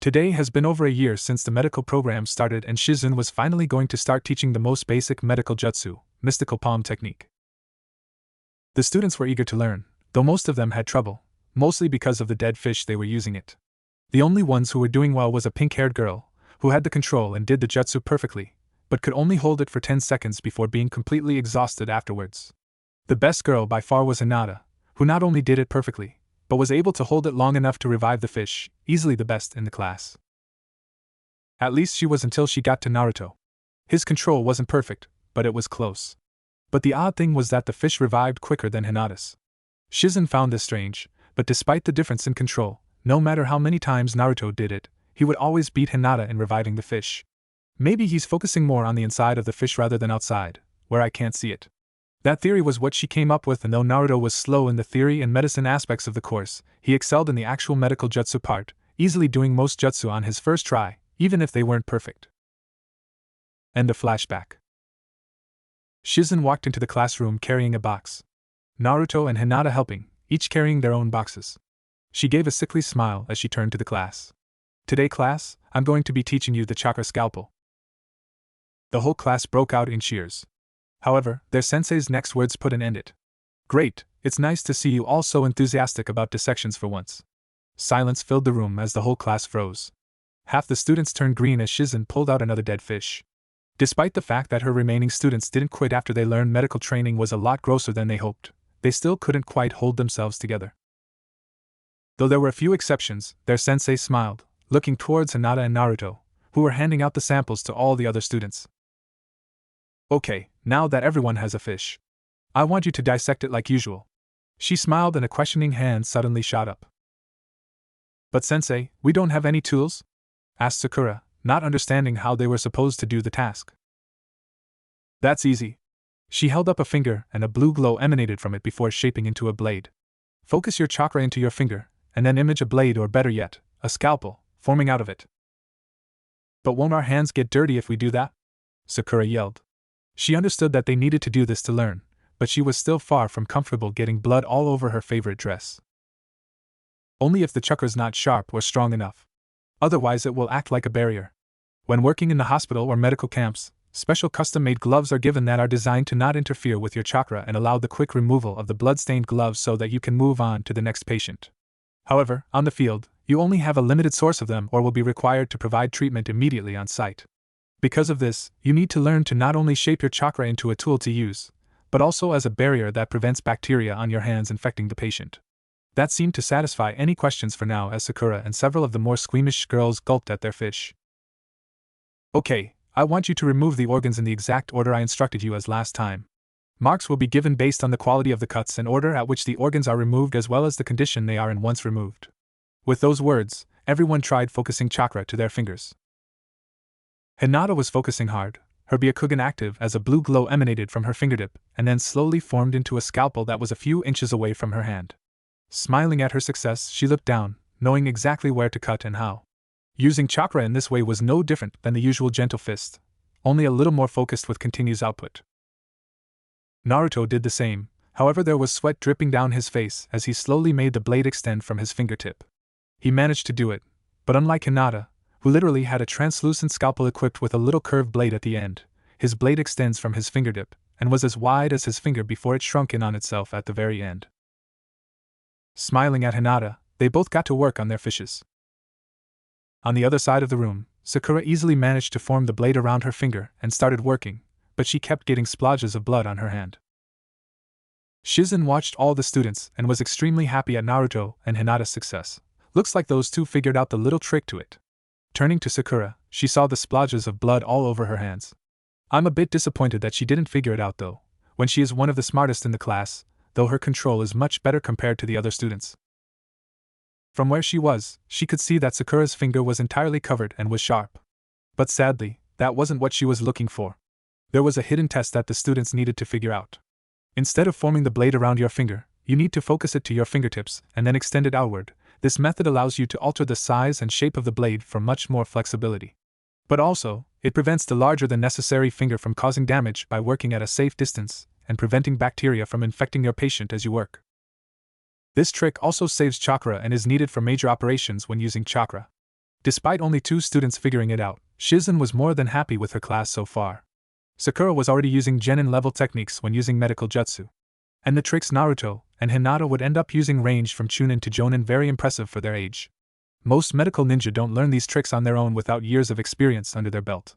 Today has been over a year since the medical program started, and Shizen was finally going to start teaching the most basic medical jutsu, mystical palm technique. The students were eager to learn, though most of them had trouble, mostly because of the dead fish they were using it. The only ones who were doing well was a pink-haired girl, who had the control and did the jutsu perfectly, but could only hold it for 10 seconds before being completely exhausted afterwards. The best girl by far was Hinata, who not only did it perfectly, but was able to hold it long enough to revive the fish, easily the best in the class. At least she was until she got to Naruto. His control wasn't perfect, but it was close. But the odd thing was that the fish revived quicker than Hinata's. Shizen found this strange, but despite the difference in control, no matter how many times Naruto did it, he would always beat Hinata in reviving the fish. Maybe he's focusing more on the inside of the fish rather than outside, where I can't see it. That theory was what she came up with, and though Naruto was slow in the theory and medicine aspects of the course, he excelled in the actual medical jutsu part, easily doing most jutsu on his first try, even if they weren't perfect. End of flashback. Shizen walked into the classroom carrying a box. Naruto and Hinata helping, each carrying their own boxes. She gave a sickly smile as she turned to the class. Today, class, I'm going to be teaching you the chakra scalpel. The whole class broke out in cheers. However, their sensei's next words put an end to it. Great, it's nice to see you all so enthusiastic about dissections for once. Silence filled the room as the whole class froze. Half the students turned green as Shizen pulled out another dead fish. Despite the fact that her remaining students didn't quit after they learned medical training was a lot grosser than they hoped, they still couldn't quite hold themselves together. Though there were a few exceptions, their sensei smiled, looking towards Hinata and Naruto, who were handing out the samples to all the other students. Okay, now that everyone has a fish, I want you to dissect it like usual. She smiled and a questioning hand suddenly shot up. But sensei, we don't have any tools? Asked Sakura, not understanding how they were supposed to do the task. That's easy. She held up a finger and a blue glow emanated from it before shaping into a blade. Focus your chakra into your finger, and then image a blade or better yet, a scalpel, forming out of it. But won't our hands get dirty if we do that? Sakura yelled. She understood that they needed to do this to learn, but she was still far from comfortable getting blood all over her favorite dress. Only if the chakra's not sharp or strong enough. Otherwise it will act like a barrier. When working in the hospital or medical camps, special custom-made gloves are given that are designed to not interfere with your chakra and allow the quick removal of the blood-stained gloves so that you can move on to the next patient. However, on the field, you only have a limited source of them or will be required to provide treatment immediately on site. Because of this, you need to learn to not only shape your chakra into a tool to use, but also as a barrier that prevents bacteria on your hands infecting the patient. That seemed to satisfy any questions for now as Sakura and several of the more squeamish girls gulped at their fish. Okay, I want you to remove the organs in the exact order I instructed you as last time. Marks will be given based on the quality of the cuts and order at which the organs are removed as well as the condition they are in once removed. With those words, everyone tried focusing chakra to their fingers. Hinata was focusing hard, her Byakugan active as a blue glow emanated from her fingertip and then slowly formed into a scalpel that was a few inches away from her hand. Smiling at her success, she looked down, knowing exactly where to cut and how. Using chakra in this way was no different than the usual gentle fist, only a little more focused with continuous output. Naruto did the same, however there was sweat dripping down his face as he slowly made the blade extend from his fingertip. He managed to do it, but unlike Hinata, who literally had a translucent scalpel equipped with a little curved blade at the end, his blade extends from his fingertip, and was as wide as his finger before it shrunk in on itself at the very end. Smiling at Hinata, they both got to work on their fishes. On the other side of the room, Sakura easily managed to form the blade around her finger and started working, but she kept getting splotches of blood on her hand. Shizen watched all the students and was extremely happy at Naruto and Hinata's success. Looks like those two figured out the little trick to it. Turning to Sakura, she saw the splotches of blood all over her hands. I'm a bit disappointed that she didn't figure it out though, when she is one of the smartest in the class, though her control is much better compared to the other students. From where she was, she could see that Sakura's finger was entirely covered and was sharp. But sadly, that wasn't what she was looking for. There was a hidden test that the students needed to figure out. Instead of forming the blade around your finger, you need to focus it to your fingertips and then extend it outward. This method allows you to alter the size and shape of the blade for much more flexibility. But also, it prevents the larger than necessary finger from causing damage by working at a safe distance and preventing bacteria from infecting your patient as you work. This trick also saves chakra and is needed for major operations when using chakra. Despite only 2 students figuring it out, Shizen was more than happy with her class so far. Sakura was already using genin-level techniques when using medical jutsu. And the tricks Naruto and Hinata would end up using ranged from Chunin to Jonin, very impressive for their age. Most medical ninja don't learn these tricks on their own without years of experience under their belt.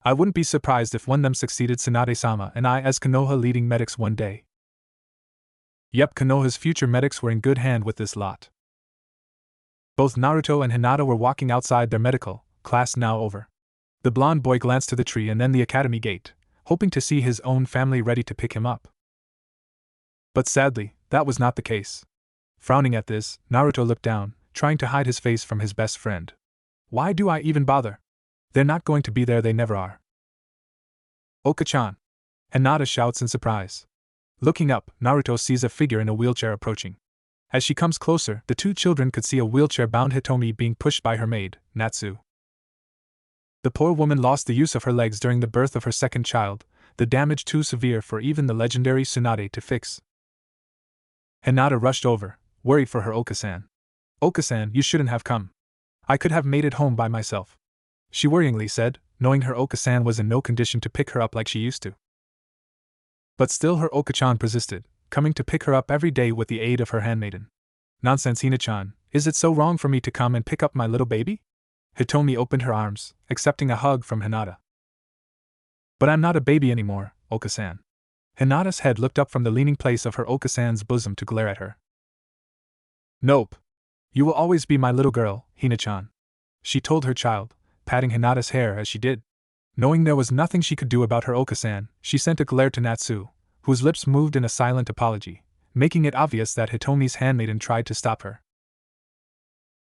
I wouldn't be surprised if one of them succeeded Tsunade-sama and I as Konoha leading medics one day. Yep, Konoha's future medics were in good hand with this lot. Both Naruto and Hinata were walking outside their medical class now over. The blonde boy glanced to the tree and then the academy gate, hoping to see his own family ready to pick him up. But sadly, that was not the case. Frowning at this, Naruto looked down, trying to hide his face from his best friend. Why do I even bother? They're not going to be there, they never are. Oka-chan! Hinata shouts in surprise. Looking up, Naruto sees a figure in a wheelchair approaching. As she comes closer, the 2 children could see a wheelchair-bound Hitomi being pushed by her maid, Natsu. The poor woman lost the use of her legs during the birth of her second child, the damage too severe for even the legendary Tsunade to fix. Hinata rushed over, worried for her Oka-san. Oka-san, you shouldn't have come. I could have made it home by myself. She worryingly said, knowing her Oka-san was in no condition to pick her up like she used to. But still her Oka-chan persisted, coming to pick her up every day with the aid of her handmaiden. Nonsense, Hina-chan, is it so wrong for me to come and pick up my little baby? Hitomi opened her arms, accepting a hug from Hinata. But I'm not a baby anymore, Oka-san. Hinata's head looked up from the leaning place of her Oka-san's bosom to glare at her. Nope. You will always be my little girl, Hina-chan. She told her child, patting Hinata's hair as she did. Knowing there was nothing she could do about her Oka-san, she sent a glare to Natsu, whose lips moved in a silent apology, making it obvious that Hitomi's handmaiden tried to stop her.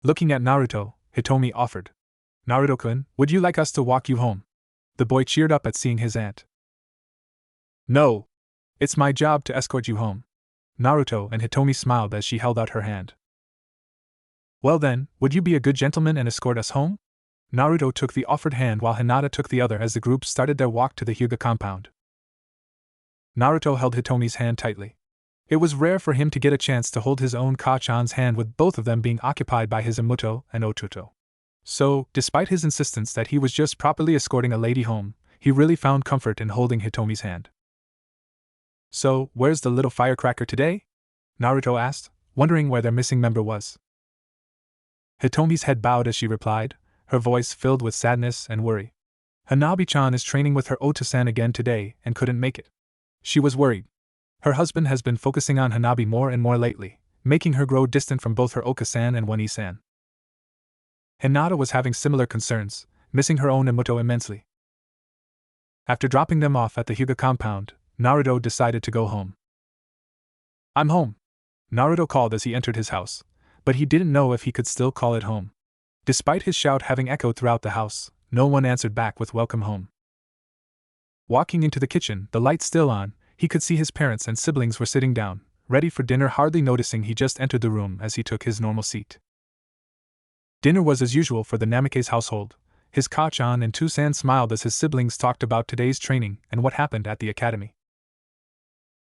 Looking at Naruto, Hitomi offered. Naruto-kun, would you like us to walk you home? The boy cheered up at seeing his aunt. No! It's my job to escort you home. Naruto and Hitomi smiled as she held out her hand. Well then, would you be a good gentleman and escort us home? Naruto took the offered hand while Hinata took the other as the group started their walk to the Huga compound. Naruto held Hitomi's hand tightly. It was rare for him to get a chance to hold his own Ka-chan's hand with both of them being occupied by his Imuto and Otuto. So, despite his insistence that he was just properly escorting a lady home, he really found comfort in holding Hitomi's hand. So, where's the little firecracker today? Naruto asked, wondering where their missing member was. Hitomi's head bowed as she replied, her voice filled with sadness and worry. Hanabi-chan is training with her Ota-san again today and couldn't make it. She was worried. Her husband has been focusing on Hanabi more and more lately, making her grow distant from both her Oka-san and Wani-san. Hinata was having similar concerns, missing her own Imuto immensely. After dropping them off at the Huga compound, Naruto decided to go home. I'm home, Naruto called as he entered his house, but he didn't know if he could still call it home. Despite his shout having echoed throughout the house, no one answered back with welcome home. Walking into the kitchen, the light still on, he could see his parents and siblings were sitting down, ready for dinner, hardly noticing he just entered the room as he took his normal seat. Dinner was as usual for the Namikaze household. His Ka-chan and Tusan smiled as his siblings talked about today's training and what happened at the academy.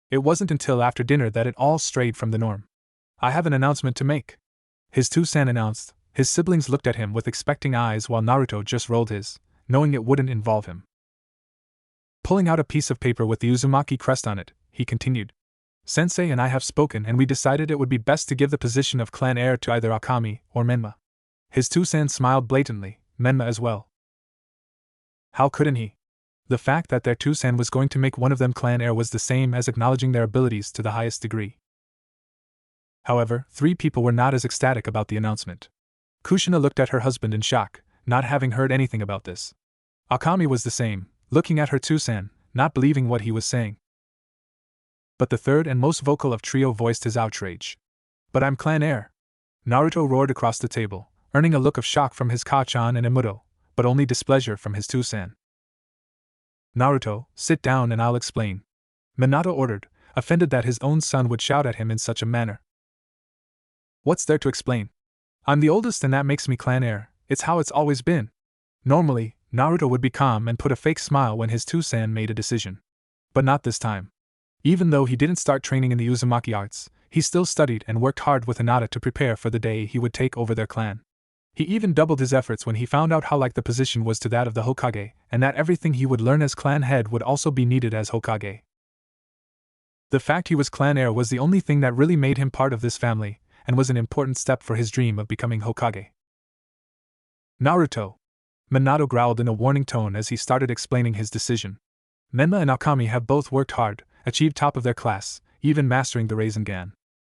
It wasn't until after dinner that it all strayed from the norm. I have an announcement to make, his Tusan announced. His siblings looked at him with expecting eyes while Naruto just rolled his, knowing it wouldn't involve him. Pulling out a piece of paper with the Uzumaki crest on it, he continued. Sensei and I have spoken and we decided it would be best to give the position of clan heir to either Akami or Menma. His Tusan smiled blatantly, Menma as well. How couldn't he? The fact that their Tusan was going to make one of them clan heir was the same as acknowledging their abilities to the highest degree. However, 3 people were not as ecstatic about the announcement. Kushina looked at her husband in shock, not having heard anything about this. Akami was the same, looking at her Tusan, not believing what he was saying. But the third and most vocal of trio voiced his outrage. But I'm clan heir! Naruto roared across the table, earning a look of shock from his Ka-chan and Imuto, but only displeasure from his Tusan. Naruto, sit down and I'll explain. Minato ordered, offended that his own son would shout at him in such a manner. What's there to explain? I'm the oldest and that makes me clan heir, it's how it's always been. Normally, Naruto would be calm and put a fake smile when his Tusan made a decision. But not this time. Even though he didn't start training in the Uzumaki arts, he still studied and worked hard with Hinata to prepare for the day he would take over their clan. He even doubled his efforts when he found out how like the position was to that of the Hokage, and that everything he would learn as clan head would also be needed as Hokage. The fact he was clan heir was the only thing that really made him part of this family, and was an important step for his dream of becoming Hokage. Naruto! Minato growled in a warning tone as he started explaining his decision. Menma and Akami have both worked hard, achieved top of their class, even mastering the Rasengan.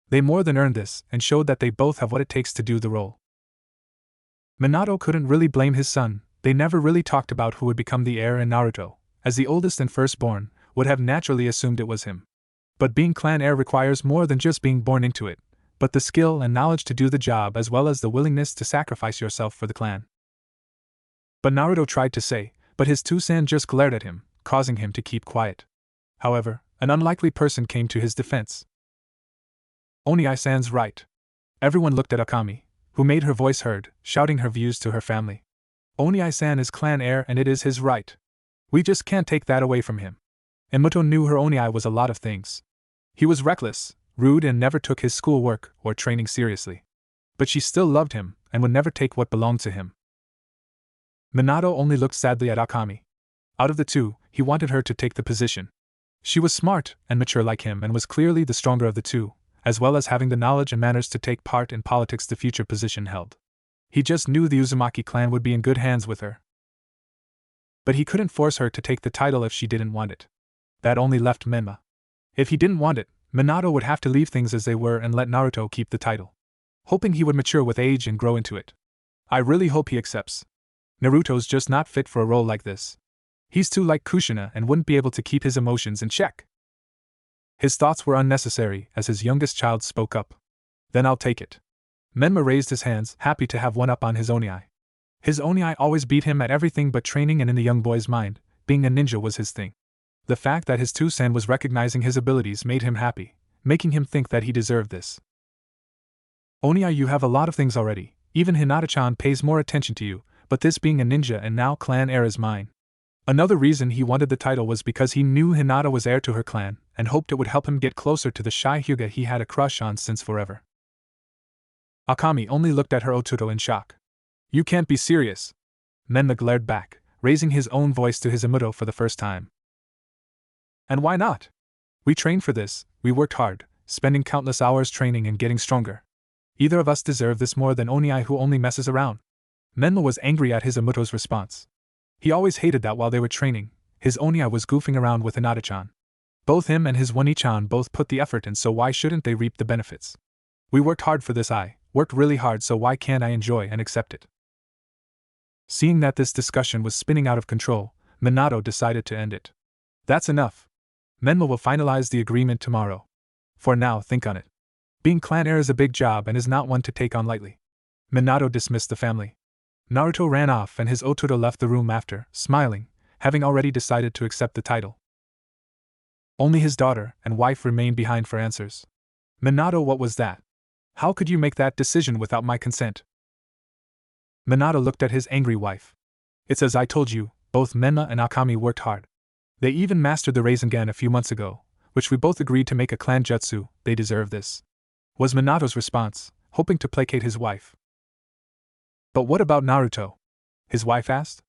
They more than earned this and showed that they both have what it takes to do the role. Minato couldn't really blame his son. They never really talked about who would become the heir, and Naruto, as the oldest and firstborn, would have naturally assumed it was him. But being clan heir requires more than just being born into it, but the skill and knowledge to do the job as well as the willingness to sacrifice yourself for the clan. But Naruto tried to say, but his Tusan just glared at him, causing him to keep quiet. However, an unlikely person came to his defense. Oni-san's right. Everyone looked at Akami, who made her voice heard, shouting her views to her family. Oni-san is clan heir and it is his right. We just can't take that away from him. Imuto knew her Oni was a lot of things. He was reckless, rude and never took his schoolwork or training seriously. But she still loved him and would never take what belonged to him. Minato only looked sadly at Akami. Out of the two, he wanted her to take the position. She was smart and mature like him and was clearly the stronger of the two, as well as having the knowledge and manners to take part in politics the future position held. He just knew the Uzumaki clan would be in good hands with her. But he couldn't force her to take the title if she didn't want it. That only left Menma. If he didn't want it, Minato would have to leave things as they were and let Naruto keep the title, hoping he would mature with age and grow into it. I really hope he accepts. Naruto's just not fit for a role like this. He's too like Kushina and wouldn't be able to keep his emotions in check. His thoughts were unnecessary as his youngest child spoke up. Then I'll take it. Menma raised his hands, happy to have one up on his Onii. His Onii always beat him at everything but training, and in the young boy's mind, being a ninja was his thing. The fact that his Tusan was recognizing his abilities made him happy, making him think that he deserved this. Onii, you have a lot of things already. Even Hinata-chan pays more attention to you, but this being a ninja and now clan heir is mine. Another reason he wanted the title was because he knew Hinata was heir to her clan, and hoped it would help him get closer to the shy Huga he had a crush on since forever. Akami only looked at her Ototo in shock. You can't be serious. Menma glared back, raising his own voice to his Imuto for the first time. And why not? We trained for this, we worked hard, spending countless hours training and getting stronger. Either of us deserve this more than Onii who only messes around. Menma was angry at his Imuto's response. He always hated that while they were training, his Onii was goofing around with Hinata-chan. Both him and his Wani-chan both put the effort in, so why shouldn't they reap the benefits? We worked hard for this, I worked really hard, so why can't I enjoy and accept it? Seeing that this discussion was spinning out of control, Minato decided to end it. That's enough. Menma will finalize the agreement tomorrow. For now, think on it. Being clan heir is a big job and is not one to take on lightly. Minato dismissed the family. Naruto ran off and his Ototo left the room after, smiling, having already decided to accept the title. Only his daughter and wife remained behind for answers. Minato, what was that? How could you make that decision without my consent? Minato looked at his angry wife. It's as I told you, both Menma and Akami worked hard. They even mastered the Rasengan a few months ago, which we both agreed to make a clan jutsu. They deserve this, was Minato's response, hoping to placate his wife. But what about Naruto? His wife asked.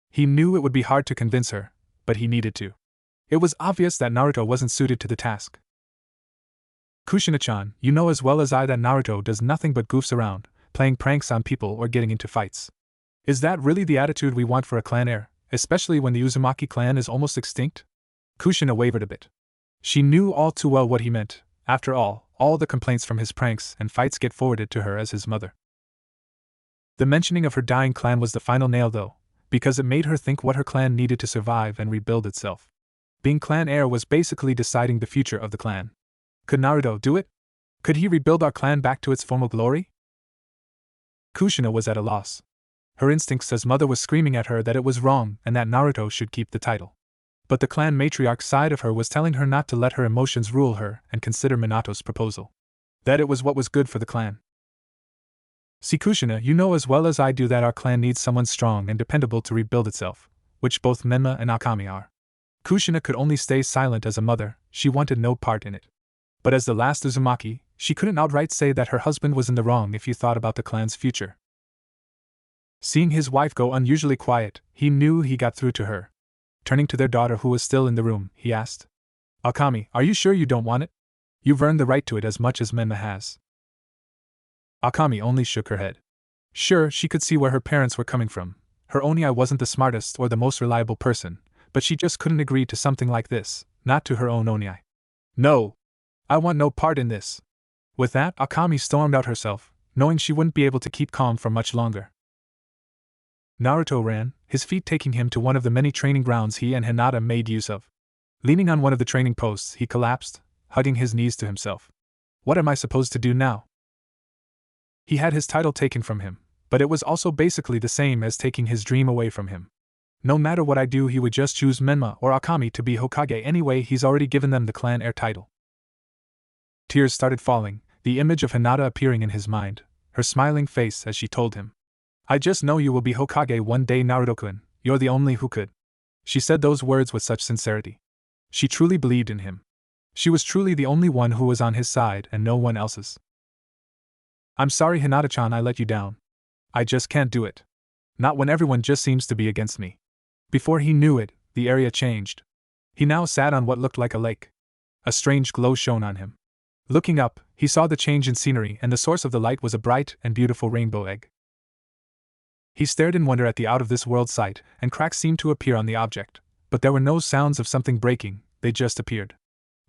He knew it would be hard to convince her, but he needed to. It was obvious that Naruto wasn't suited to the task. Kushina-chan, you know as well as I that Naruto does nothing but goofs around, playing pranks on people or getting into fights. Is that really the attitude we want for a clan heir, especially when the Uzumaki clan is almost extinct? Kushina wavered a bit. She knew all too well what he meant. After all the complaints from his pranks and fights get forwarded to her as his mother. The mentioning of her dying clan was the final nail though, because it made her think what her clan needed to survive and rebuild itself. Being clan heir was basically deciding the future of the clan. Could Naruto do it? Could he rebuild our clan back to its former glory? Kushina was at a loss. Her instincts as mother was screaming at her that it was wrong and that Naruto should keep the title. But the clan matriarch side of her was telling her not to let her emotions rule her and consider Minato's proposal. That it was what was good for the clan. See Kushina, you know as well as I do that our clan needs someone strong and dependable to rebuild itself, which both Menma and Akami are. Kushina could only stay silent as a mother, she wanted no part in it. But as the last Uzumaki, she couldn't outright say that her husband was in the wrong if he thought about the clan's future. Seeing his wife go unusually quiet, he knew he got through to her. Turning to their daughter who was still in the room, he asked, Akami, are you sure you don't want it? You've earned the right to it as much as Menma has. Akami only shook her head. Sure, she could see where her parents were coming from. Her Onii wasn't the smartest or the most reliable person, but she just couldn't agree to something like this, not to her own Onii. No! I want no part in this. With that, Akami stormed out herself, knowing she wouldn't be able to keep calm for much longer. Naruto ran, his feet taking him to one of the many training grounds he and Hinata made use of. Leaning on one of the training posts, he collapsed, hugging his knees to himself. What am I supposed to do now? He had his title taken from him, but it was also basically the same as taking his dream away from him. No matter what I do, he would just choose Menma or Akami to be Hokage anyway. He's already given them the clan heir title. Tears started falling, the image of Hinata appearing in his mind, her smiling face as she told him. I just know you will be Hokage one day, Naruto-kun, you're the only who could. She said those words with such sincerity. She truly believed in him. She was truly the only one who was on his side and no one else's. I'm sorry Hinata-chan, I let you down. I just can't do it. Not when everyone just seems to be against me. Before he knew it, the area changed. He now sat on what looked like a lake. A strange glow shone on him. Looking up, he saw the change in scenery and the source of the light was a bright and beautiful rainbow egg. He stared in wonder at the out-of-this-world sight, and cracks seemed to appear on the object, but there were no sounds of something breaking, they just appeared.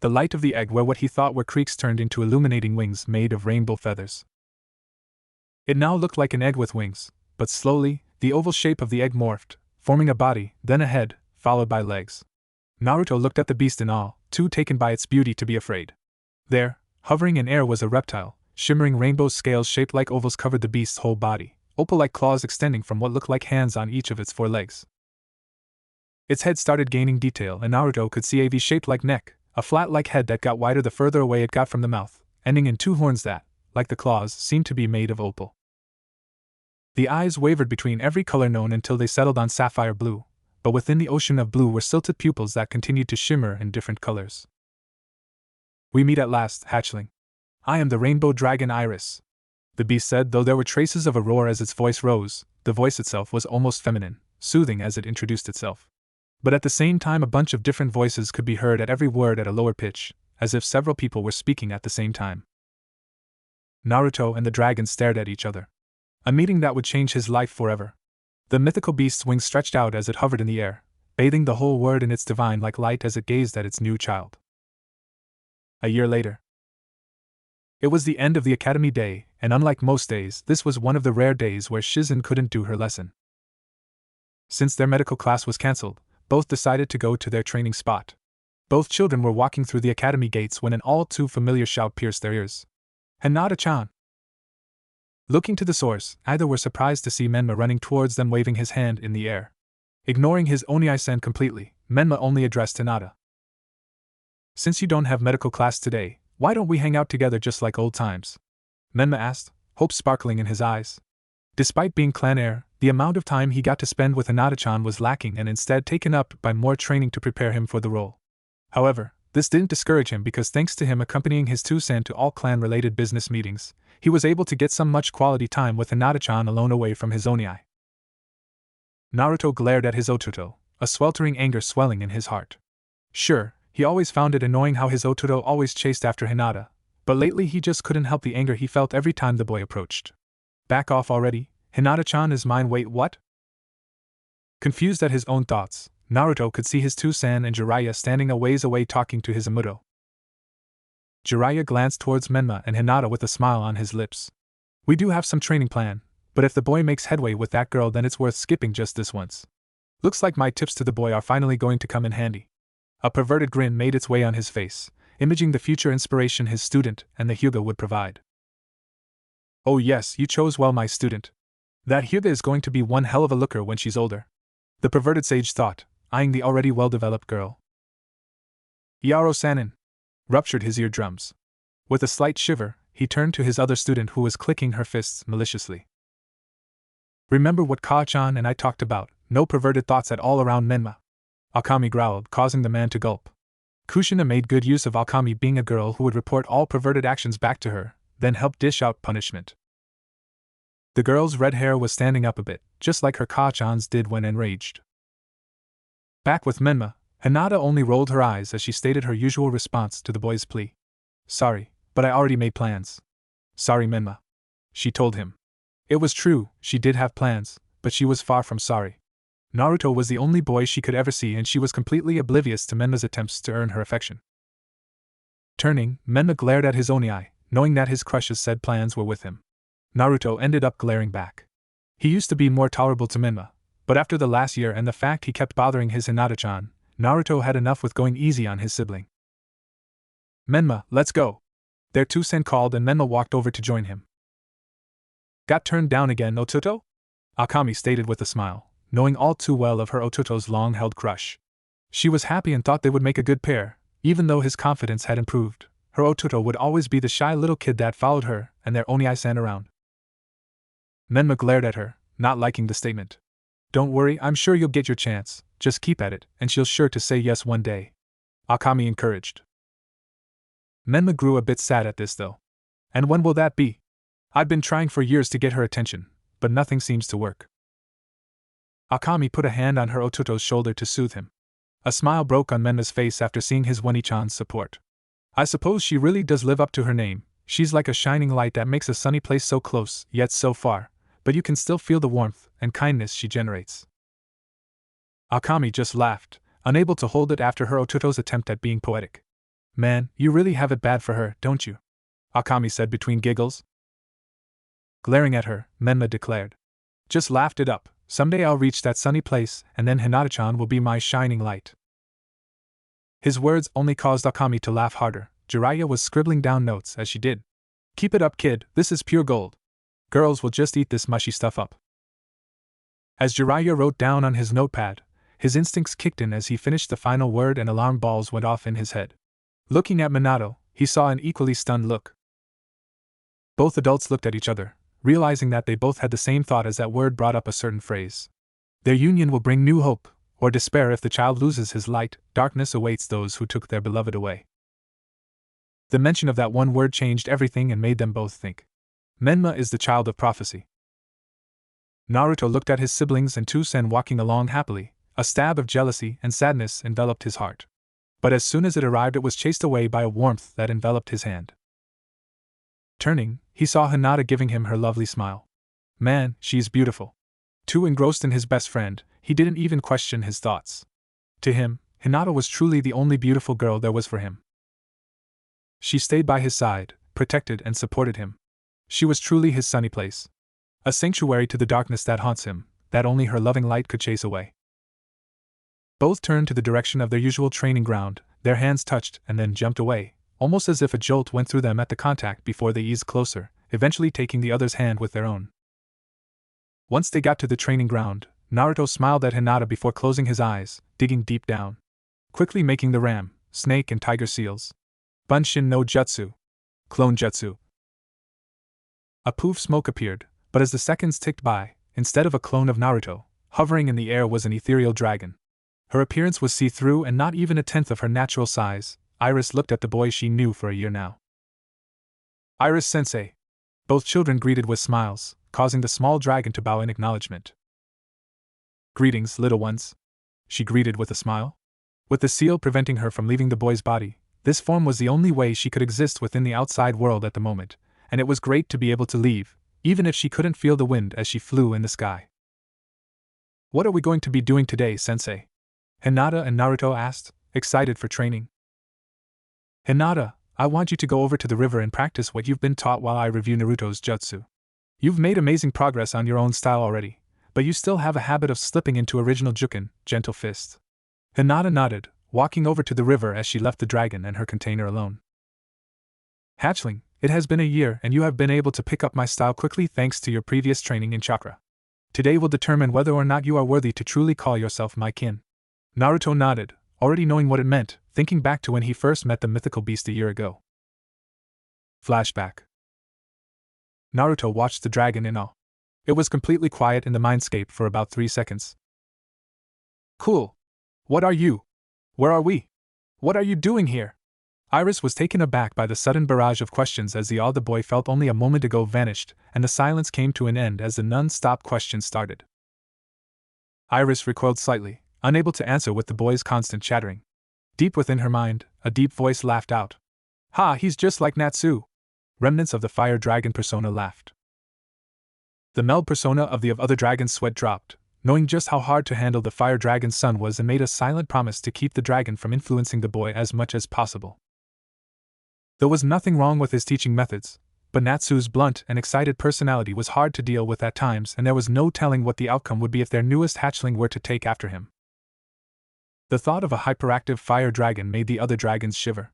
The light of the egg where what he thought were creaks turned into illuminating wings made of rainbow feathers. It now looked like an egg with wings, but slowly, the oval shape of the egg morphed, forming a body, then a head, followed by legs. Naruto looked at the beast in awe, too taken by its beauty to be afraid. There, hovering in air, was a reptile. Shimmering rainbow scales shaped like ovals covered the beast's whole body, opal-like claws extending from what looked like hands on each of its 4 legs. Its head started gaining detail, and Naruto could see a V-shaped like neck, a flat-like head that got wider the further away it got from the mouth, ending in 2 horns that, like the claws, seemed to be made of opal. The eyes wavered between every color known until they settled on sapphire blue, but within the ocean of blue were silted pupils that continued to shimmer in different colors. "We meet at last, hatchling. I am the rainbow dragon Iris," the beast said, though there were traces of a roar as its voice rose. The voice itself was almost feminine, soothing as it introduced itself. But at the same time, a bunch of different voices could be heard at every word at a lower pitch, as if several people were speaking at the same time. Naruto and the dragon stared at each other. A meeting that would change his life forever. The mythical beast's wings stretched out as it hovered in the air, bathing the whole world in its divine-like light as it gazed at its new child. A year later. It was the end of the academy day, and unlike most days, this was one of the rare days where Shizen couldn't do her lesson. Since their medical class was cancelled, both decided to go to their training spot. Both children were walking through the academy gates when an all-too-familiar shout pierced their ears. "Hinata-chan!" Looking to the source, either were surprised to see Menma running towards them waving his hand in the air. Ignoring his Onii-san completely, Menma only addressed Hinata. "Since you don't have medical class today, why don't we hang out together just like old times?" Menma asked, hope sparkling in his eyes. Despite being clan heir, the amount of time he got to spend with Hinata-chan was lacking and instead taken up by more training to prepare him for the role. However, this didn't discourage him because thanks to him accompanying his 2-san to all clan-related business meetings, he was able to get some much quality time with Hinata-chan alone away from his Onii. Naruto glared at his Ototo, a sweltering anger swelling in his heart. Sure, he always found it annoying how his Ototo always chased after Hinata, but lately he just couldn't help the anger he felt every time the boy approached. "Back off already, Hinata-chan is mine." "Wait, what?" Confused at his own thoughts, Naruto could see his 2-san and Jiraiya standing a ways away talking to his Amuto. Jiraiya glanced towards Menma and Hinata with a smile on his lips. "We do have some training plan, but if the boy makes headway with that girl then it's worth skipping just this once. Looks like my tips to the boy are finally going to come in handy." A perverted grin made its way on his face, imaging the future inspiration his student and the Huga would provide. "Oh yes, you chose well, my student. That Huga is going to be one hell of a looker when she's older," the perverted sage thought, eyeing the already well-developed girl. "Yaro-sanin!" ruptured his eardrums. With a slight shiver, he turned to his other student who was clicking her fists maliciously. "Remember what Ka-chan and I talked about, no perverted thoughts at all around Menma," Akami growled, causing the man to gulp. Kushina made good use of Akami being a girl who would report all perverted actions back to her, then help dish out punishment. The girl's red hair was standing up a bit, just like her Ka-chan's did when enraged. Back with Menma, Hinata only rolled her eyes as she stated her usual response to the boy's plea. "Sorry, but I already made plans." "Sorry, Menma," she told him. It was true, she did have plans, but she was far from sorry. Naruto was the only boy she could ever see and she was completely oblivious to Menma's attempts to earn her affection. Turning, Menma glared at his Onii, knowing that his crush's said plans were with him. Naruto ended up glaring back. He used to be more tolerable to Menma, but after the last year and the fact he kept bothering his Hinata-chan, Naruto had enough with going easy on his sibling. "Menma, let's go!" Their 2-san called and Menma walked over to join him. "Got turned down again, Ototo?" Akami stated with a smile, knowing all too well of her Ototo's long-held crush. She was happy and thought they would make a good pair, even though his confidence had improved. Her Ototo would always be the shy little kid that followed her and their Onii-san around. Menma glared at her, not liking the statement. "Don't worry, I'm sure you'll get your chance, just keep at it, and she'll sure to say yes one day," Akami encouraged. Menma grew a bit sad at this though. "And when will that be? I've been trying for years to get her attention, but nothing seems to work." Akami put a hand on her Ototo's shoulder to soothe him. A smile broke on Menma's face after seeing his Oni-chan's support. "I suppose she really does live up to her name. She's like a shining light that makes a sunny place so close, yet so far, but you can still feel the warmth and kindness she generates." Akami just laughed, unable to hold it after her Ototo's attempt at being poetic. "Man, you really have it bad for her, don't you?" Akami said between giggles. Glaring at her, Menma declared. "Just laughed it up, Someday I'll reach that sunny place, and then Hinata-chan will be my shining light. His words only caused Akami to laugh harder. Jiraiya was scribbling down notes as she did. Keep it up, kid, this is pure gold. Girls will just eat this mushy stuff up. As Jiraiya wrote down on his notepad, his instincts kicked in as he finished the final word and alarm balls went off in his head. Looking at Minato, he saw an equally stunned look. Both adults looked at each other, realizing that they both had the same thought as that word brought up a certain phrase. Their union will bring new hope, or despair if the child loses his light. Darkness awaits those who took their beloved away. The mention of that one word changed everything and made them both think. Menma is the child of prophecy. Naruto looked at his siblings and Toussaint walking along happily. A stab of jealousy and sadness enveloped his heart. But as soon as it arrived, it was chased away by a warmth that enveloped his hand. Turning, he saw Hinata giving him her lovely smile. Man, she's beautiful. Too engrossed in his best friend, he didn't even question his thoughts. To him, Hinata was truly the only beautiful girl there was for him. She stayed by his side, protected and supported him. She was truly his sunny place. A sanctuary to the darkness that haunts him, that only her loving light could chase away. Both turned to the direction of their usual training ground, their hands touched and then jumped away, almost as if a jolt went through them at the contact before they eased closer, eventually taking the other's hand with their own. Once they got to the training ground, Naruto smiled at Hinata before closing his eyes, digging deep down. Quickly making the ram, snake and tiger seals. Bunshin no Jutsu. Clone Jutsu. A poof smoke appeared, but as the seconds ticked by, instead of a clone of Naruto, hovering in the air was an ethereal dragon. Her appearance was see-through and not even a tenth of her natural size. Iris looked at the boy she knew for a year now. Iris-sensei. Both children greeted with smiles, causing the small dragon to bow in acknowledgement. Greetings, little ones. She greeted with a smile. With the seal preventing her from leaving the boy's body, this form was the only way she could exist within the outside world at the moment, and it was great to be able to leave, even if she couldn't feel the wind as she flew in the sky. What are we going to be doing today, sensei? Hinata and Naruto asked, excited for training. Hinata, I want you to go over to the river and practice what you've been taught while I review Naruto's jutsu. You've made amazing progress on your own style already, but you still have a habit of slipping into original juken, gentle fist. Hinata nodded, walking over to the river as she left the dragon and her container alone. Hatchling, it has been a year and you have been able to pick up my style quickly thanks to your previous training in chakra. Today will determine whether or not you are worthy to truly call yourself my kin. Naruto nodded, already knowing what it meant, thinking back to when he first met the mythical beast a year ago. Flashback. Naruto watched the dragon in awe. It was completely quiet in the mindscape for about 3 seconds. Cool. What are you? Where are we? What are you doing here? Iris was taken aback by the sudden barrage of questions as the awe the boy felt only a moment ago vanished, and the silence came to an end as the non-stop questions started. Iris recoiled slightly, unable to answer with the boy's constant chattering. Deep within her mind, a deep voice laughed out. Ha, he's just like Natsu! Remnants of the fire dragon persona laughed. The meld persona of the other dragon's sweat dropped, knowing just how hard to handle the fire dragon's son was, and made a silent promise to keep the dragon from influencing the boy as much as possible. There was nothing wrong with his teaching methods, but Natsu's blunt and excited personality was hard to deal with at times, and there was no telling what the outcome would be if their newest hatchling were to take after him. The thought of a hyperactive fire dragon made the other dragons shiver.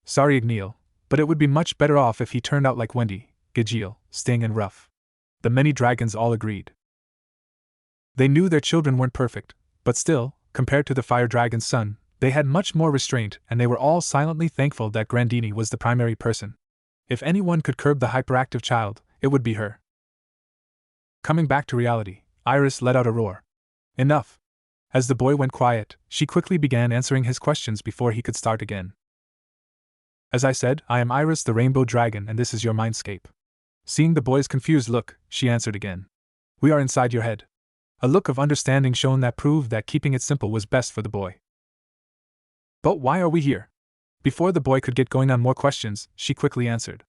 Sorry, Igneel, but it would be much better off if he turned out like Wendy, Gajeel, Sting and Ruff. The many dragons all agreed. They knew their children weren't perfect, but still, compared to the fire dragon's son, they had much more restraint, and they were all silently thankful that Grandini was the primary person. If anyone could curb the hyperactive child, it would be her. Coming back to reality, Iris let out a roar. Enough! As the boy went quiet, she quickly began answering his questions before he could start again. As I said, I am Iris the Rainbow Dragon and this is your mindscape. Seeing the boy's confused look, she answered again. We are inside your head. A look of understanding shone that proved that keeping it simple was best for the boy. But why are we here? Before the boy could get going on more questions, she quickly answered.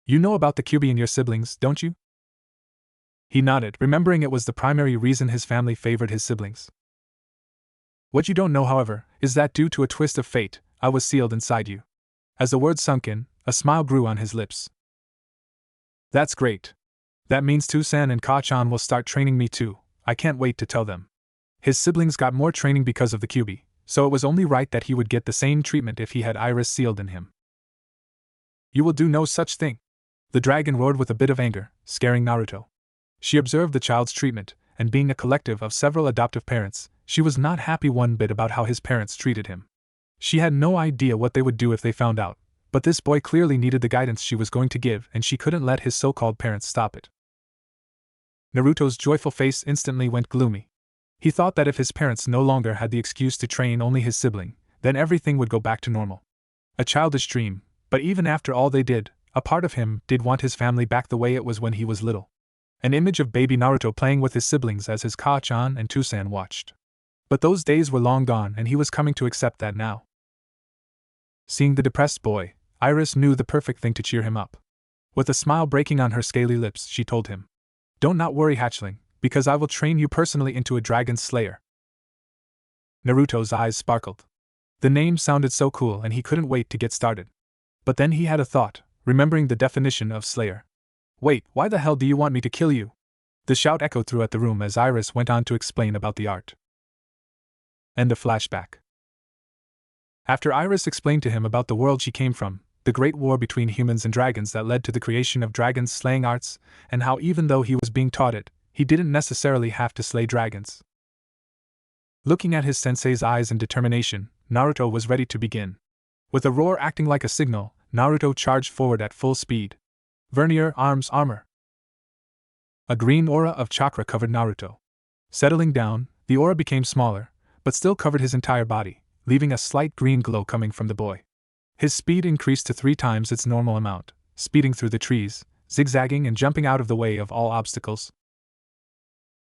You know about the Kyuubi and your siblings, don't you? He nodded, remembering it was the primary reason his family favored his siblings. What you don't know, however, is that due to a twist of fate, I was sealed inside you. As the words sunk in, a smile grew on his lips. That's great. That means Toussaint and Ka-chan will start training me too, I can't wait to tell them. His siblings got more training because of the QB, so it was only right that he would get the same treatment if he had Iris sealed in him. You will do no such thing. The dragon roared with a bit of anger, scaring Naruto. She observed the child's treatment, and being a collective of several adoptive parents, she was not happy one bit about how his parents treated him. She had no idea what they would do if they found out, but this boy clearly needed the guidance she was going to give, and she couldn't let his so-called parents stop it. Naruto's joyful face instantly went gloomy. He thought that if his parents no longer had the excuse to train only his sibling, then everything would go back to normal. A childish dream, but even after all they did, a part of him did want his family back the way it was when he was little. An image of baby Naruto playing with his siblings as his Ka-chan and Tusan watched. But those days were long gone, and he was coming to accept that now. Seeing the depressed boy, Iris knew the perfect thing to cheer him up. With a smile breaking on her scaly lips, she told him, "Don't not worry, hatchling, because I will train you personally into a dragon slayer." Naruto's eyes sparkled. The name sounded so cool and he couldn't wait to get started. But then he had a thought, remembering the definition of slayer. "Wait, why the hell do you want me to kill you?" The shout echoed through the room as Iris went on to explain about the art. End of flashback. After Iris explained to him about the world she came from, the great war between humans and dragons that led to the creation of dragons slaying arts, and how even though he was being taught it, he didn't necessarily have to slay dragons. Looking at his sensei's eyes and determination, Naruto was ready to begin. With a roar acting like a signal, Naruto charged forward at full speed. Vernier arms armor. A green aura of chakra covered Naruto. Settling down, the aura became smaller, but still covered his entire body, leaving a slight green glow coming from the boy. His speed increased to 3 times its normal amount, speeding through the trees, zigzagging and jumping out of the way of all obstacles.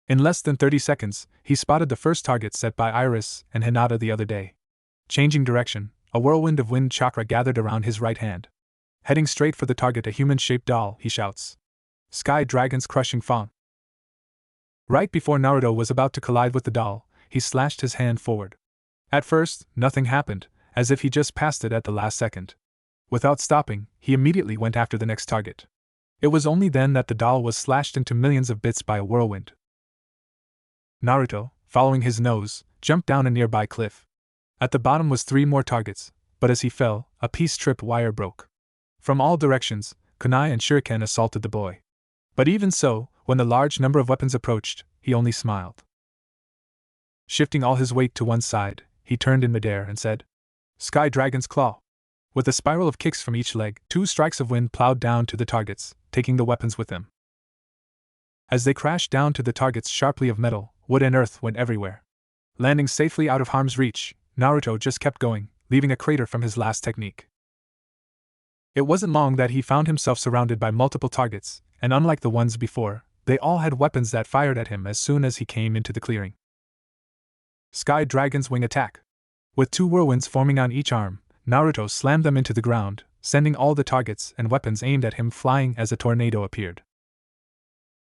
In less than 30 seconds, he spotted the first target set by Iris and Hinata the other day. Changing direction, a whirlwind of wind chakra gathered around his right hand. Heading straight for the target, a human-shaped doll, he shouts, "Sky Dragon's crushing Fang." Right before Naruto was about to collide with the doll, he slashed his hand forward. At first, nothing happened, as if he just passed it at the last second. Without stopping, he immediately went after the next target. It was only then that the doll was slashed into millions of bits by a whirlwind. Naruto, following his nose, jumped down a nearby cliff. At the bottom was 3 more targets, but as he fell, a piece-stripped wire broke. From all directions, kunai and shuriken assaulted the boy. But even so, when the large number of weapons approached, he only smiled. Shifting all his weight to one side, he turned in midair and said, "Sky Dragon's Claw." With a spiral of kicks from each leg, 2 strikes of wind plowed down to the targets, taking the weapons with them. As they crashed down to the targets sharply of metal, wood and earth went everywhere. Landing safely out of harm's reach, Naruto just kept going, leaving a crater from his last technique. It wasn't long that he found himself surrounded by multiple targets, and unlike the ones before, they all had weapons that fired at him as soon as he came into the clearing. Sky Dragon's Wing Attack. With 2 whirlwinds forming on each arm, Naruto slammed them into the ground, sending all the targets and weapons aimed at him flying as a tornado appeared.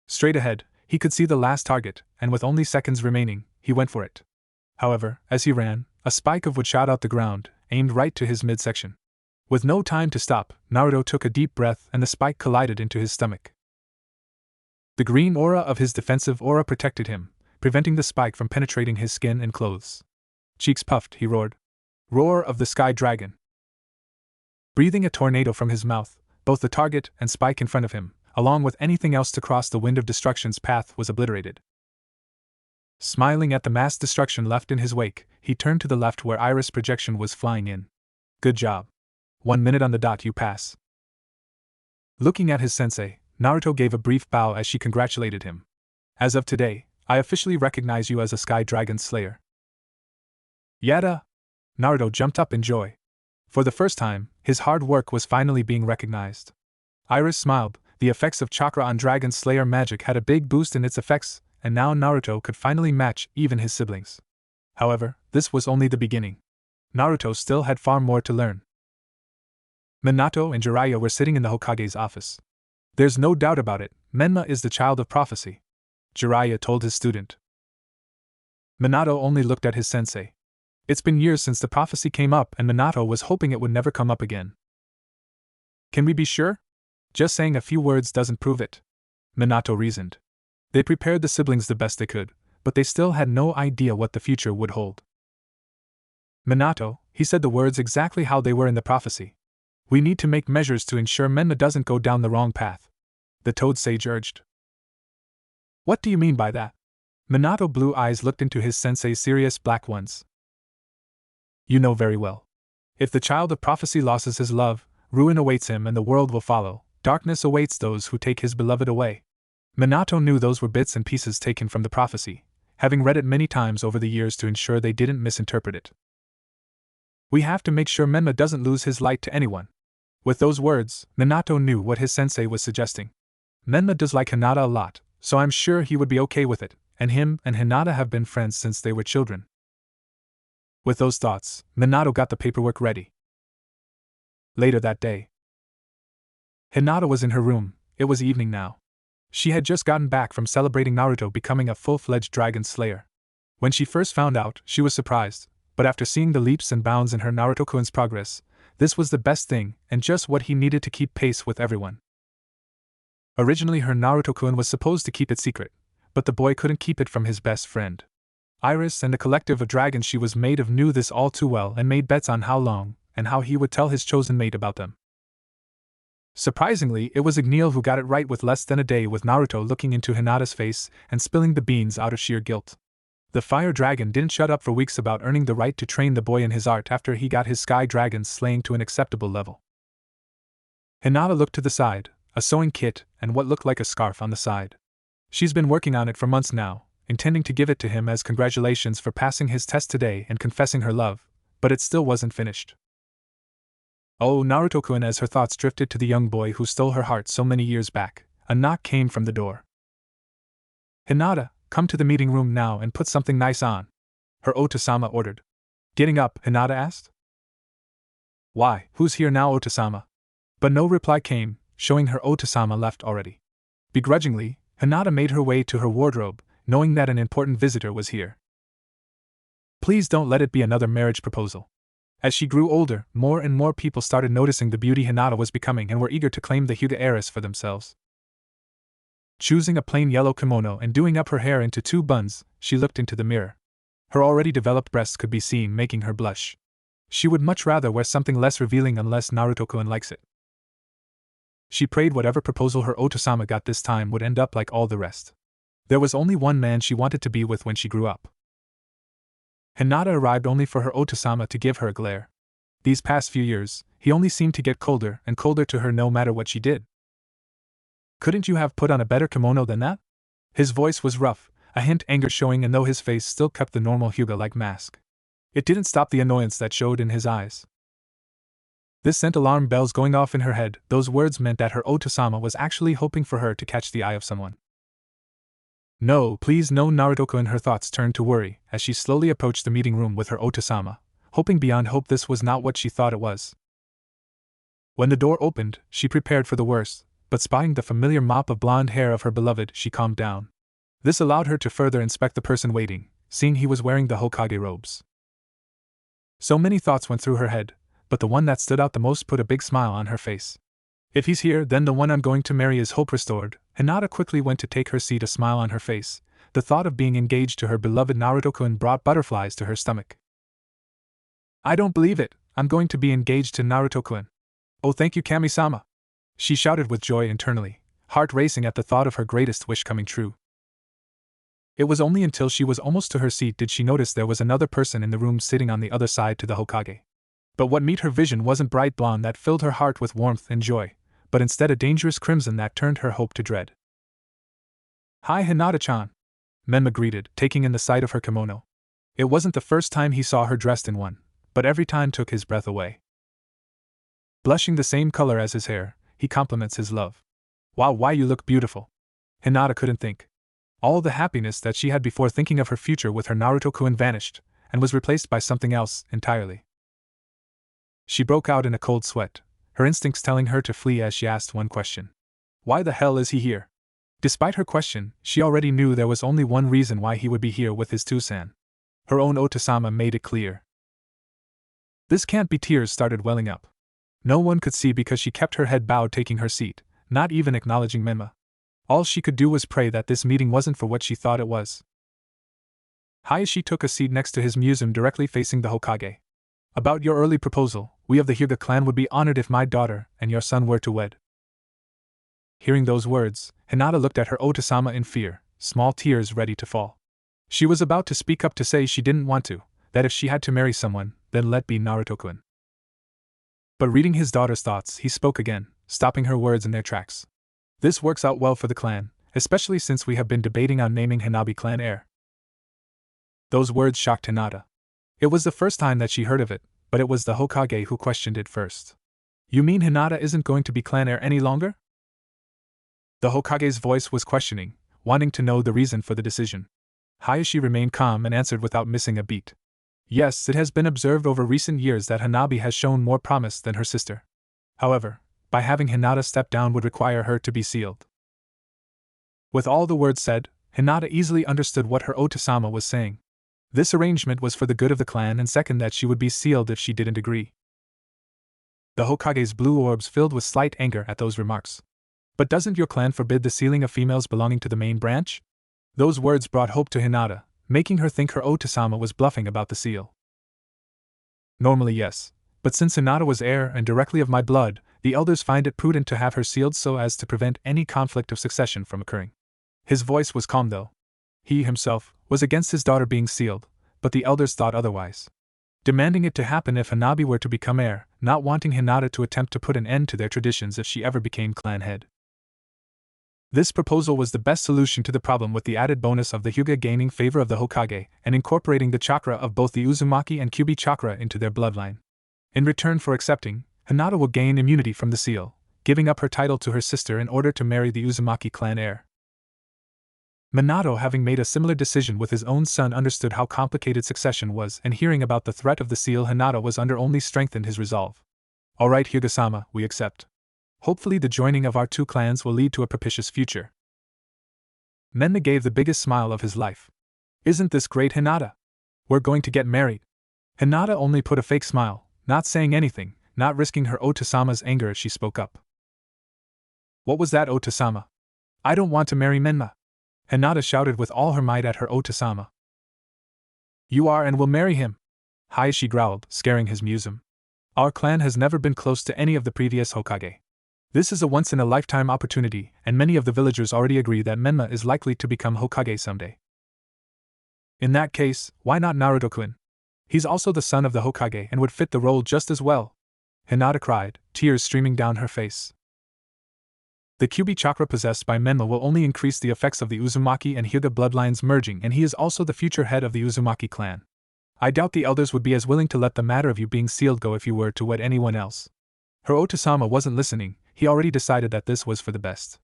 Straight ahead, he could see the last target, and with only seconds remaining, he went for it. However, as he ran, a spike of wood shot out the ground, aimed right to his midsection. With no time to stop, Naruto took a deep breath and the spike collided into his stomach. The green aura of his defensive aura protected him, preventing the spike from penetrating his skin and clothes. Cheeks puffed, he roared. Roar of the Sky Dragon. Breathing a tornado from his mouth, both the target and spike in front of him, along with anything else to cross the wind of destruction's path, was obliterated. Smiling at the mass destruction left in his wake, he turned to the left where Iris' projection was flying in. Good job. 1 minute on the dot, you pass. Looking at his sensei, Naruto gave a brief bow as she congratulated him. As of today, I officially recognize you as a Sky Dragon Slayer. Yada! Naruto jumped up in joy. For the first time, his hard work was finally being recognized. Iris smiled. The effects of chakra on Dragon Slayer magic had a big boost in its effects, and now Naruto could finally match even his siblings. However, this was only the beginning. Naruto still had far more to learn. Minato and Jiraiya were sitting in the Hokage's office. There's no doubt about it, Menma is the child of prophecy, Jiraiya told his student. Minato only looked at his sensei. It's been years since the prophecy came up and Minato was hoping it would never come up again. Can we be sure? Just saying a few words doesn't prove it, Minato reasoned. They prepared the siblings the best they could, but they still had no idea what the future would hold. Minato, he said the words exactly how they were in the prophecy. We need to make measures to ensure Menma doesn't go down the wrong path, the Toad Sage urged. What do you mean by that? Minato blue eyes looked into his sensei's serious black ones. You know very well. If the child of prophecy loses his love, ruin awaits him and the world will follow. Darkness awaits those who take his beloved away. Minato knew those were bits and pieces taken from the prophecy, having read it many times over the years to ensure they didn't misinterpret it. We have to make sure Menma doesn't lose his light to anyone. With those words, Minato knew what his sensei was suggesting. Menma does like Hinata a lot, so I'm sure he would be okay with it, and him and Hinata have been friends since they were children. With those thoughts, Minato got the paperwork ready. Later that day, Hinata was in her room. It was evening now. She had just gotten back from celebrating Naruto becoming a full-fledged dragon slayer. When she first found out, she was surprised, but after seeing the leaps and bounds in her Naruto-kun's progress, this was the best thing and just what he needed to keep pace with everyone. Originally her Naruto-kun was supposed to keep it secret, but the boy couldn't keep it from his best friend. Iris and the collective of dragons she was made of knew this all too well and made bets on how long and how he would tell his chosen mate about them. Surprisingly, it was Igneel who got it right with less than a day, with Naruto looking into Hinata's face and spilling the beans out of sheer guilt. The fire dragon didn't shut up for weeks about earning the right to train the boy in his art after he got his sky dragon's slaying to an acceptable level. Hinata looked to the side, a sewing kit and what looked like a scarf on the side. She's been working on it for months now, intending to give it to him as congratulations for passing his test today and confessing her love, but it still wasn't finished. Oh, Naruto-kun, as her thoughts drifted to the young boy who stole her heart so many years back, a knock came from the door. Hinata, come to the meeting room now and put something nice on, her Otosama ordered. Getting up, Hinata asked. Why, who's here now, Otosama? But no reply came, showing her Otosama left already. Begrudgingly, Hinata made her way to her wardrobe, knowing that an important visitor was here. Please don't let it be another marriage proposal. As she grew older, more and more people started noticing the beauty Hinata was becoming and were eager to claim the Huga heiress for themselves. Choosing a plain yellow kimono and doing up her hair into 2 buns, she looked into the mirror. Her already developed breasts could be seen, making her blush. She would much rather wear something less revealing unless Naruto-kun likes it. She prayed whatever proposal her Otosama got this time would end up like all the rest. There was only one man she wanted to be with when she grew up. Hinata arrived only for her Otosama to give her a glare. These past few years, he only seemed to get colder and colder to her no matter what she did. Couldn't you have put on a better kimono than that? His voice was rough, a hint anger showing, and though his face still kept the normal Huga-like mask, it didn't stop the annoyance that showed in his eyes. This sent alarm bells going off in her head. Those words meant that her Otosama was actually hoping for her to catch the eye of someone. No, please no, Naruto-kun. Her thoughts turned to worry as she slowly approached the meeting room with her Otosama, hoping beyond hope this was not what she thought it was. When the door opened, she prepared for the worst, but spotting the familiar mop of blonde hair of her beloved, she calmed down. This allowed her to further inspect the person waiting, seeing he was wearing the Hokage robes. So many thoughts went through her head, but the one that stood out the most put a big smile on her face. If he's here, then the one I'm going to marry is hope restored. Hinata quickly went to take her seat, a smile on her face. The thought of being engaged to her beloved Naruto-kun brought butterflies to her stomach. I don't believe it, I'm going to be engaged to Naruto-kun. Oh, thank you, Kami-sama. She shouted with joy internally, heart racing at the thought of her greatest wish coming true. It was only until she was almost to her seat did she notice there was another person in the room sitting on the other side to the Hokage. But what met her vision wasn't bright blonde that filled her heart with warmth and joy, but instead a dangerous crimson that turned her hope to dread. Hi, Hinata-chan, Menma greeted, taking in the sight of her kimono. It wasn't the first time he saw her dressed in one, but every time took his breath away. Blushing the same color as his hair, he compliments his love. Wow, why you look beautiful. Hinata couldn't think. All the happiness that she had before thinking of her future with her Naruto-kun vanished, and was replaced by something else entirely. She broke out in a cold sweat, her instincts telling her to flee as she asked one question. Why the hell is he here? Despite her question, she already knew there was only one reason why he would be here with his Tusan. Her own Otosama made it clear. This can't be. Tears started welling up. No one could see because she kept her head bowed taking her seat, not even acknowledging Menma. All she could do was pray that this meeting wasn't for what she thought it was. Hayashi took a seat next to his museum directly facing the Hokage. About your early proposal, we of the Hyuga clan would be honored if my daughter and your son were to wed. Hearing those words, Hinata looked at her Otasama in fear, small tears ready to fall. She was about to speak up to say she didn't want to, that if she had to marry someone, then let be Naruto-kun. But reading his daughter's thoughts, he spoke again, stopping her words in their tracks. This works out well for the clan, especially since we have been debating on naming Hanabi clan heir. Those words shocked Hinata. It was the first time that she heard of it, but it was the Hokage who questioned it first. You mean Hinata isn't going to be clan heir any longer? The Hokage's voice was questioning, wanting to know the reason for the decision. Hayashi remained calm and answered without missing a beat. Yes, it has been observed over recent years that Hanabi has shown more promise than her sister. However, by having Hinata step down would require her to be sealed. With all the words said, Hinata easily understood what her Otasama was saying. This arrangement was for the good of the clan, and second, that she would be sealed if she didn't agree. The Hokage's blue orbs filled with slight anger at those remarks. But doesn't your clan forbid the sealing of females belonging to the main branch? Those words brought hope to Hinata, making her think her Otasama was bluffing about the seal. Normally yes, but since Hinata was heir and directly of my blood, the elders find it prudent to have her sealed so as to prevent any conflict of succession from occurring. His voice was calm though. He himself was against his daughter being sealed, but the elders thought otherwise, demanding it to happen if Hanabi were to become heir, not wanting Hinata to attempt to put an end to their traditions if she ever became clan head. This proposal was the best solution to the problem, with the added bonus of the Hyuga gaining favor of the Hokage and incorporating the chakra of both the Uzumaki and Kyuubi chakra into their bloodline. In return for accepting, Hinata will gain immunity from the seal, giving up her title to her sister in order to marry the Uzumaki clan heir. Minato, having made a similar decision with his own son, understood how complicated succession was, and hearing about the threat of the seal Hinata was under only strengthened his resolve. Alright Hyuga-sama, we accept. Hopefully the joining of our two clans will lead to a propitious future. Menma gave the biggest smile of his life. Isn't this great, Hinata? We're going to get married. Hinata only put a fake smile, not saying anything, not risking her Otasama's anger as she spoke up. What was that, Otasama? I don't want to marry Menma. Hinata shouted with all her might at her Otasama. You are and will marry him. Hayashi growled, scaring his museum. Our clan has never been close to any of the previous Hokage. This is a once-in-a-lifetime opportunity, and many of the villagers already agree that Menma is likely to become Hokage someday. In that case, why not Naruto-kun? He's also the son of the Hokage and would fit the role just as well. Hinata cried, tears streaming down her face. The Kyuubi chakra possessed by Menma will only increase the effects of the Uzumaki and Hyuga bloodlines merging, and he is also the future head of the Uzumaki clan. I doubt the elders would be as willing to let the matter of you being sealed go if you were to wed anyone else. Her Otasama wasn't listening, he already decided that this was for the best.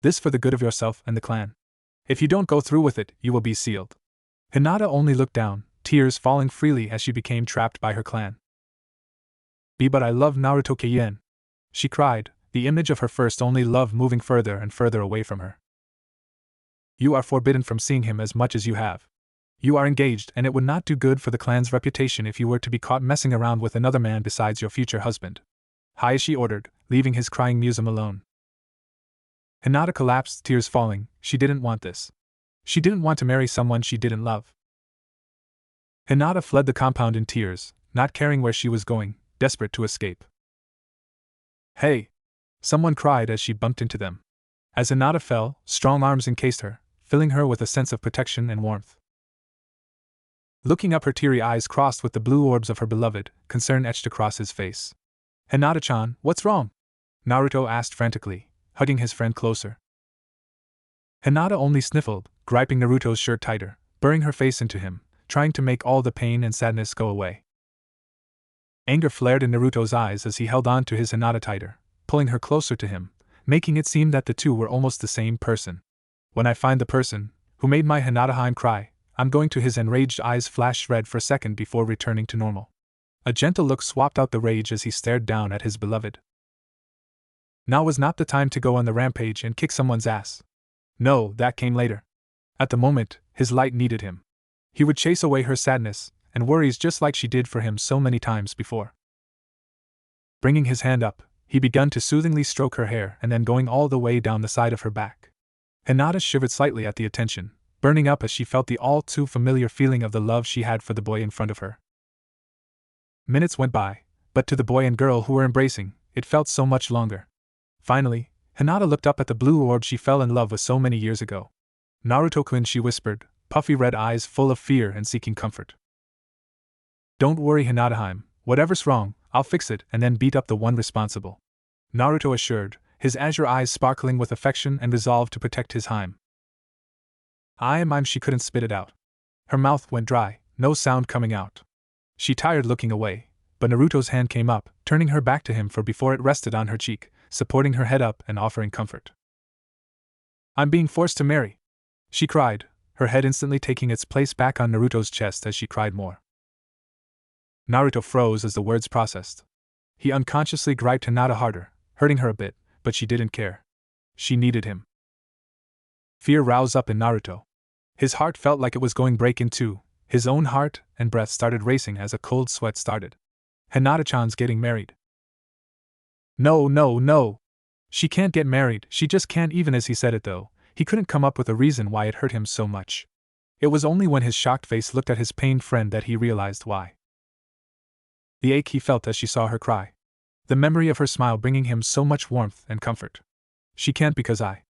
This for the good of yourself and the clan. If you don't go through with it, you will be sealed. Hinata only looked down, tears falling freely as she became trapped by her clan. But I love Naruto Keien, she cried, the image of her first only love moving further and further away from her. You are forbidden from seeing him as much as you have. You are engaged, and it would not do good for the clan's reputation if you were to be caught messing around with another man besides your future husband. Hayashi ordered, leaving his crying museum alone. Hinata collapsed, tears falling. She didn't want this. She didn't want to marry someone she didn't love. Hinata fled the compound in tears, not caring where she was going, desperate to escape. Hey! Someone cried as she bumped into them. As Hinata fell, strong arms encased her, filling her with a sense of protection and warmth. Looking up, her teary eyes crossed with the blue orbs of her beloved, concern etched across his face. Hinata-chan, what's wrong? Naruto asked frantically, hugging his friend closer. Hinata only sniffled, griping Naruto's shirt tighter, burying her face into him, trying to make all the pain and sadness go away. Anger flared in Naruto's eyes as he held on to his Hinata tighter, pulling her closer to him, making it seem that the two were almost the same person. When I find the person who made my Hinata-heim cry, I'm going to. His enraged eyes flashed red for a second before returning to normal. A gentle look swapped out the rage as he stared down at his beloved. Now was not the time to go on the rampage and kick someone's ass. No, that came later. At the moment, his light needed him. He would chase away her sadness and worries just like she did for him so many times before. Bringing his hand up, He began to soothingly stroke her hair and then going all the way down the side of her back. Hinata shivered slightly at the attention, burning up as she felt the all-too-familiar feeling of the love she had for the boy in front of her. Minutes went by, but to the boy and girl who were embracing, it felt so much longer. Finally, Hinata looked up at the blue orb she fell in love with so many years ago. "Naruto-kun," she whispered, puffy red eyes full of fear and seeking comfort. "Don't worry, Hinata-heim, whatever's wrong, I'll fix it and then beat up the one responsible," Naruto assured, his azure eyes sparkling with affection and resolve to protect his Heim. She couldn't spit it out. Her mouth went dry, no sound coming out. She tired looking away, but Naruto's hand came up, turning her back to him before it rested on her cheek, supporting her head up and offering comfort. "I'm being forced to marry," she cried, her head instantly taking its place back on Naruto's chest as she cried more. Naruto froze as the words processed. He unconsciously griped Hinata harder, hurting her a bit, but she didn't care. She needed him. Fear roused up in Naruto. His heart felt like it was going break in two. His own heart and breath started racing as a cold sweat started. Hinata-chan's getting married. No, no, no! She can't get married, she just can't. Even as he said it though, he couldn't come up with a reason why it hurt him so much. It was only when his shocked face looked at his pained friend that he realized why. The ache he felt as she saw her cry. The memory of her smile bringing him so much warmth and comfort. "She can't because I..."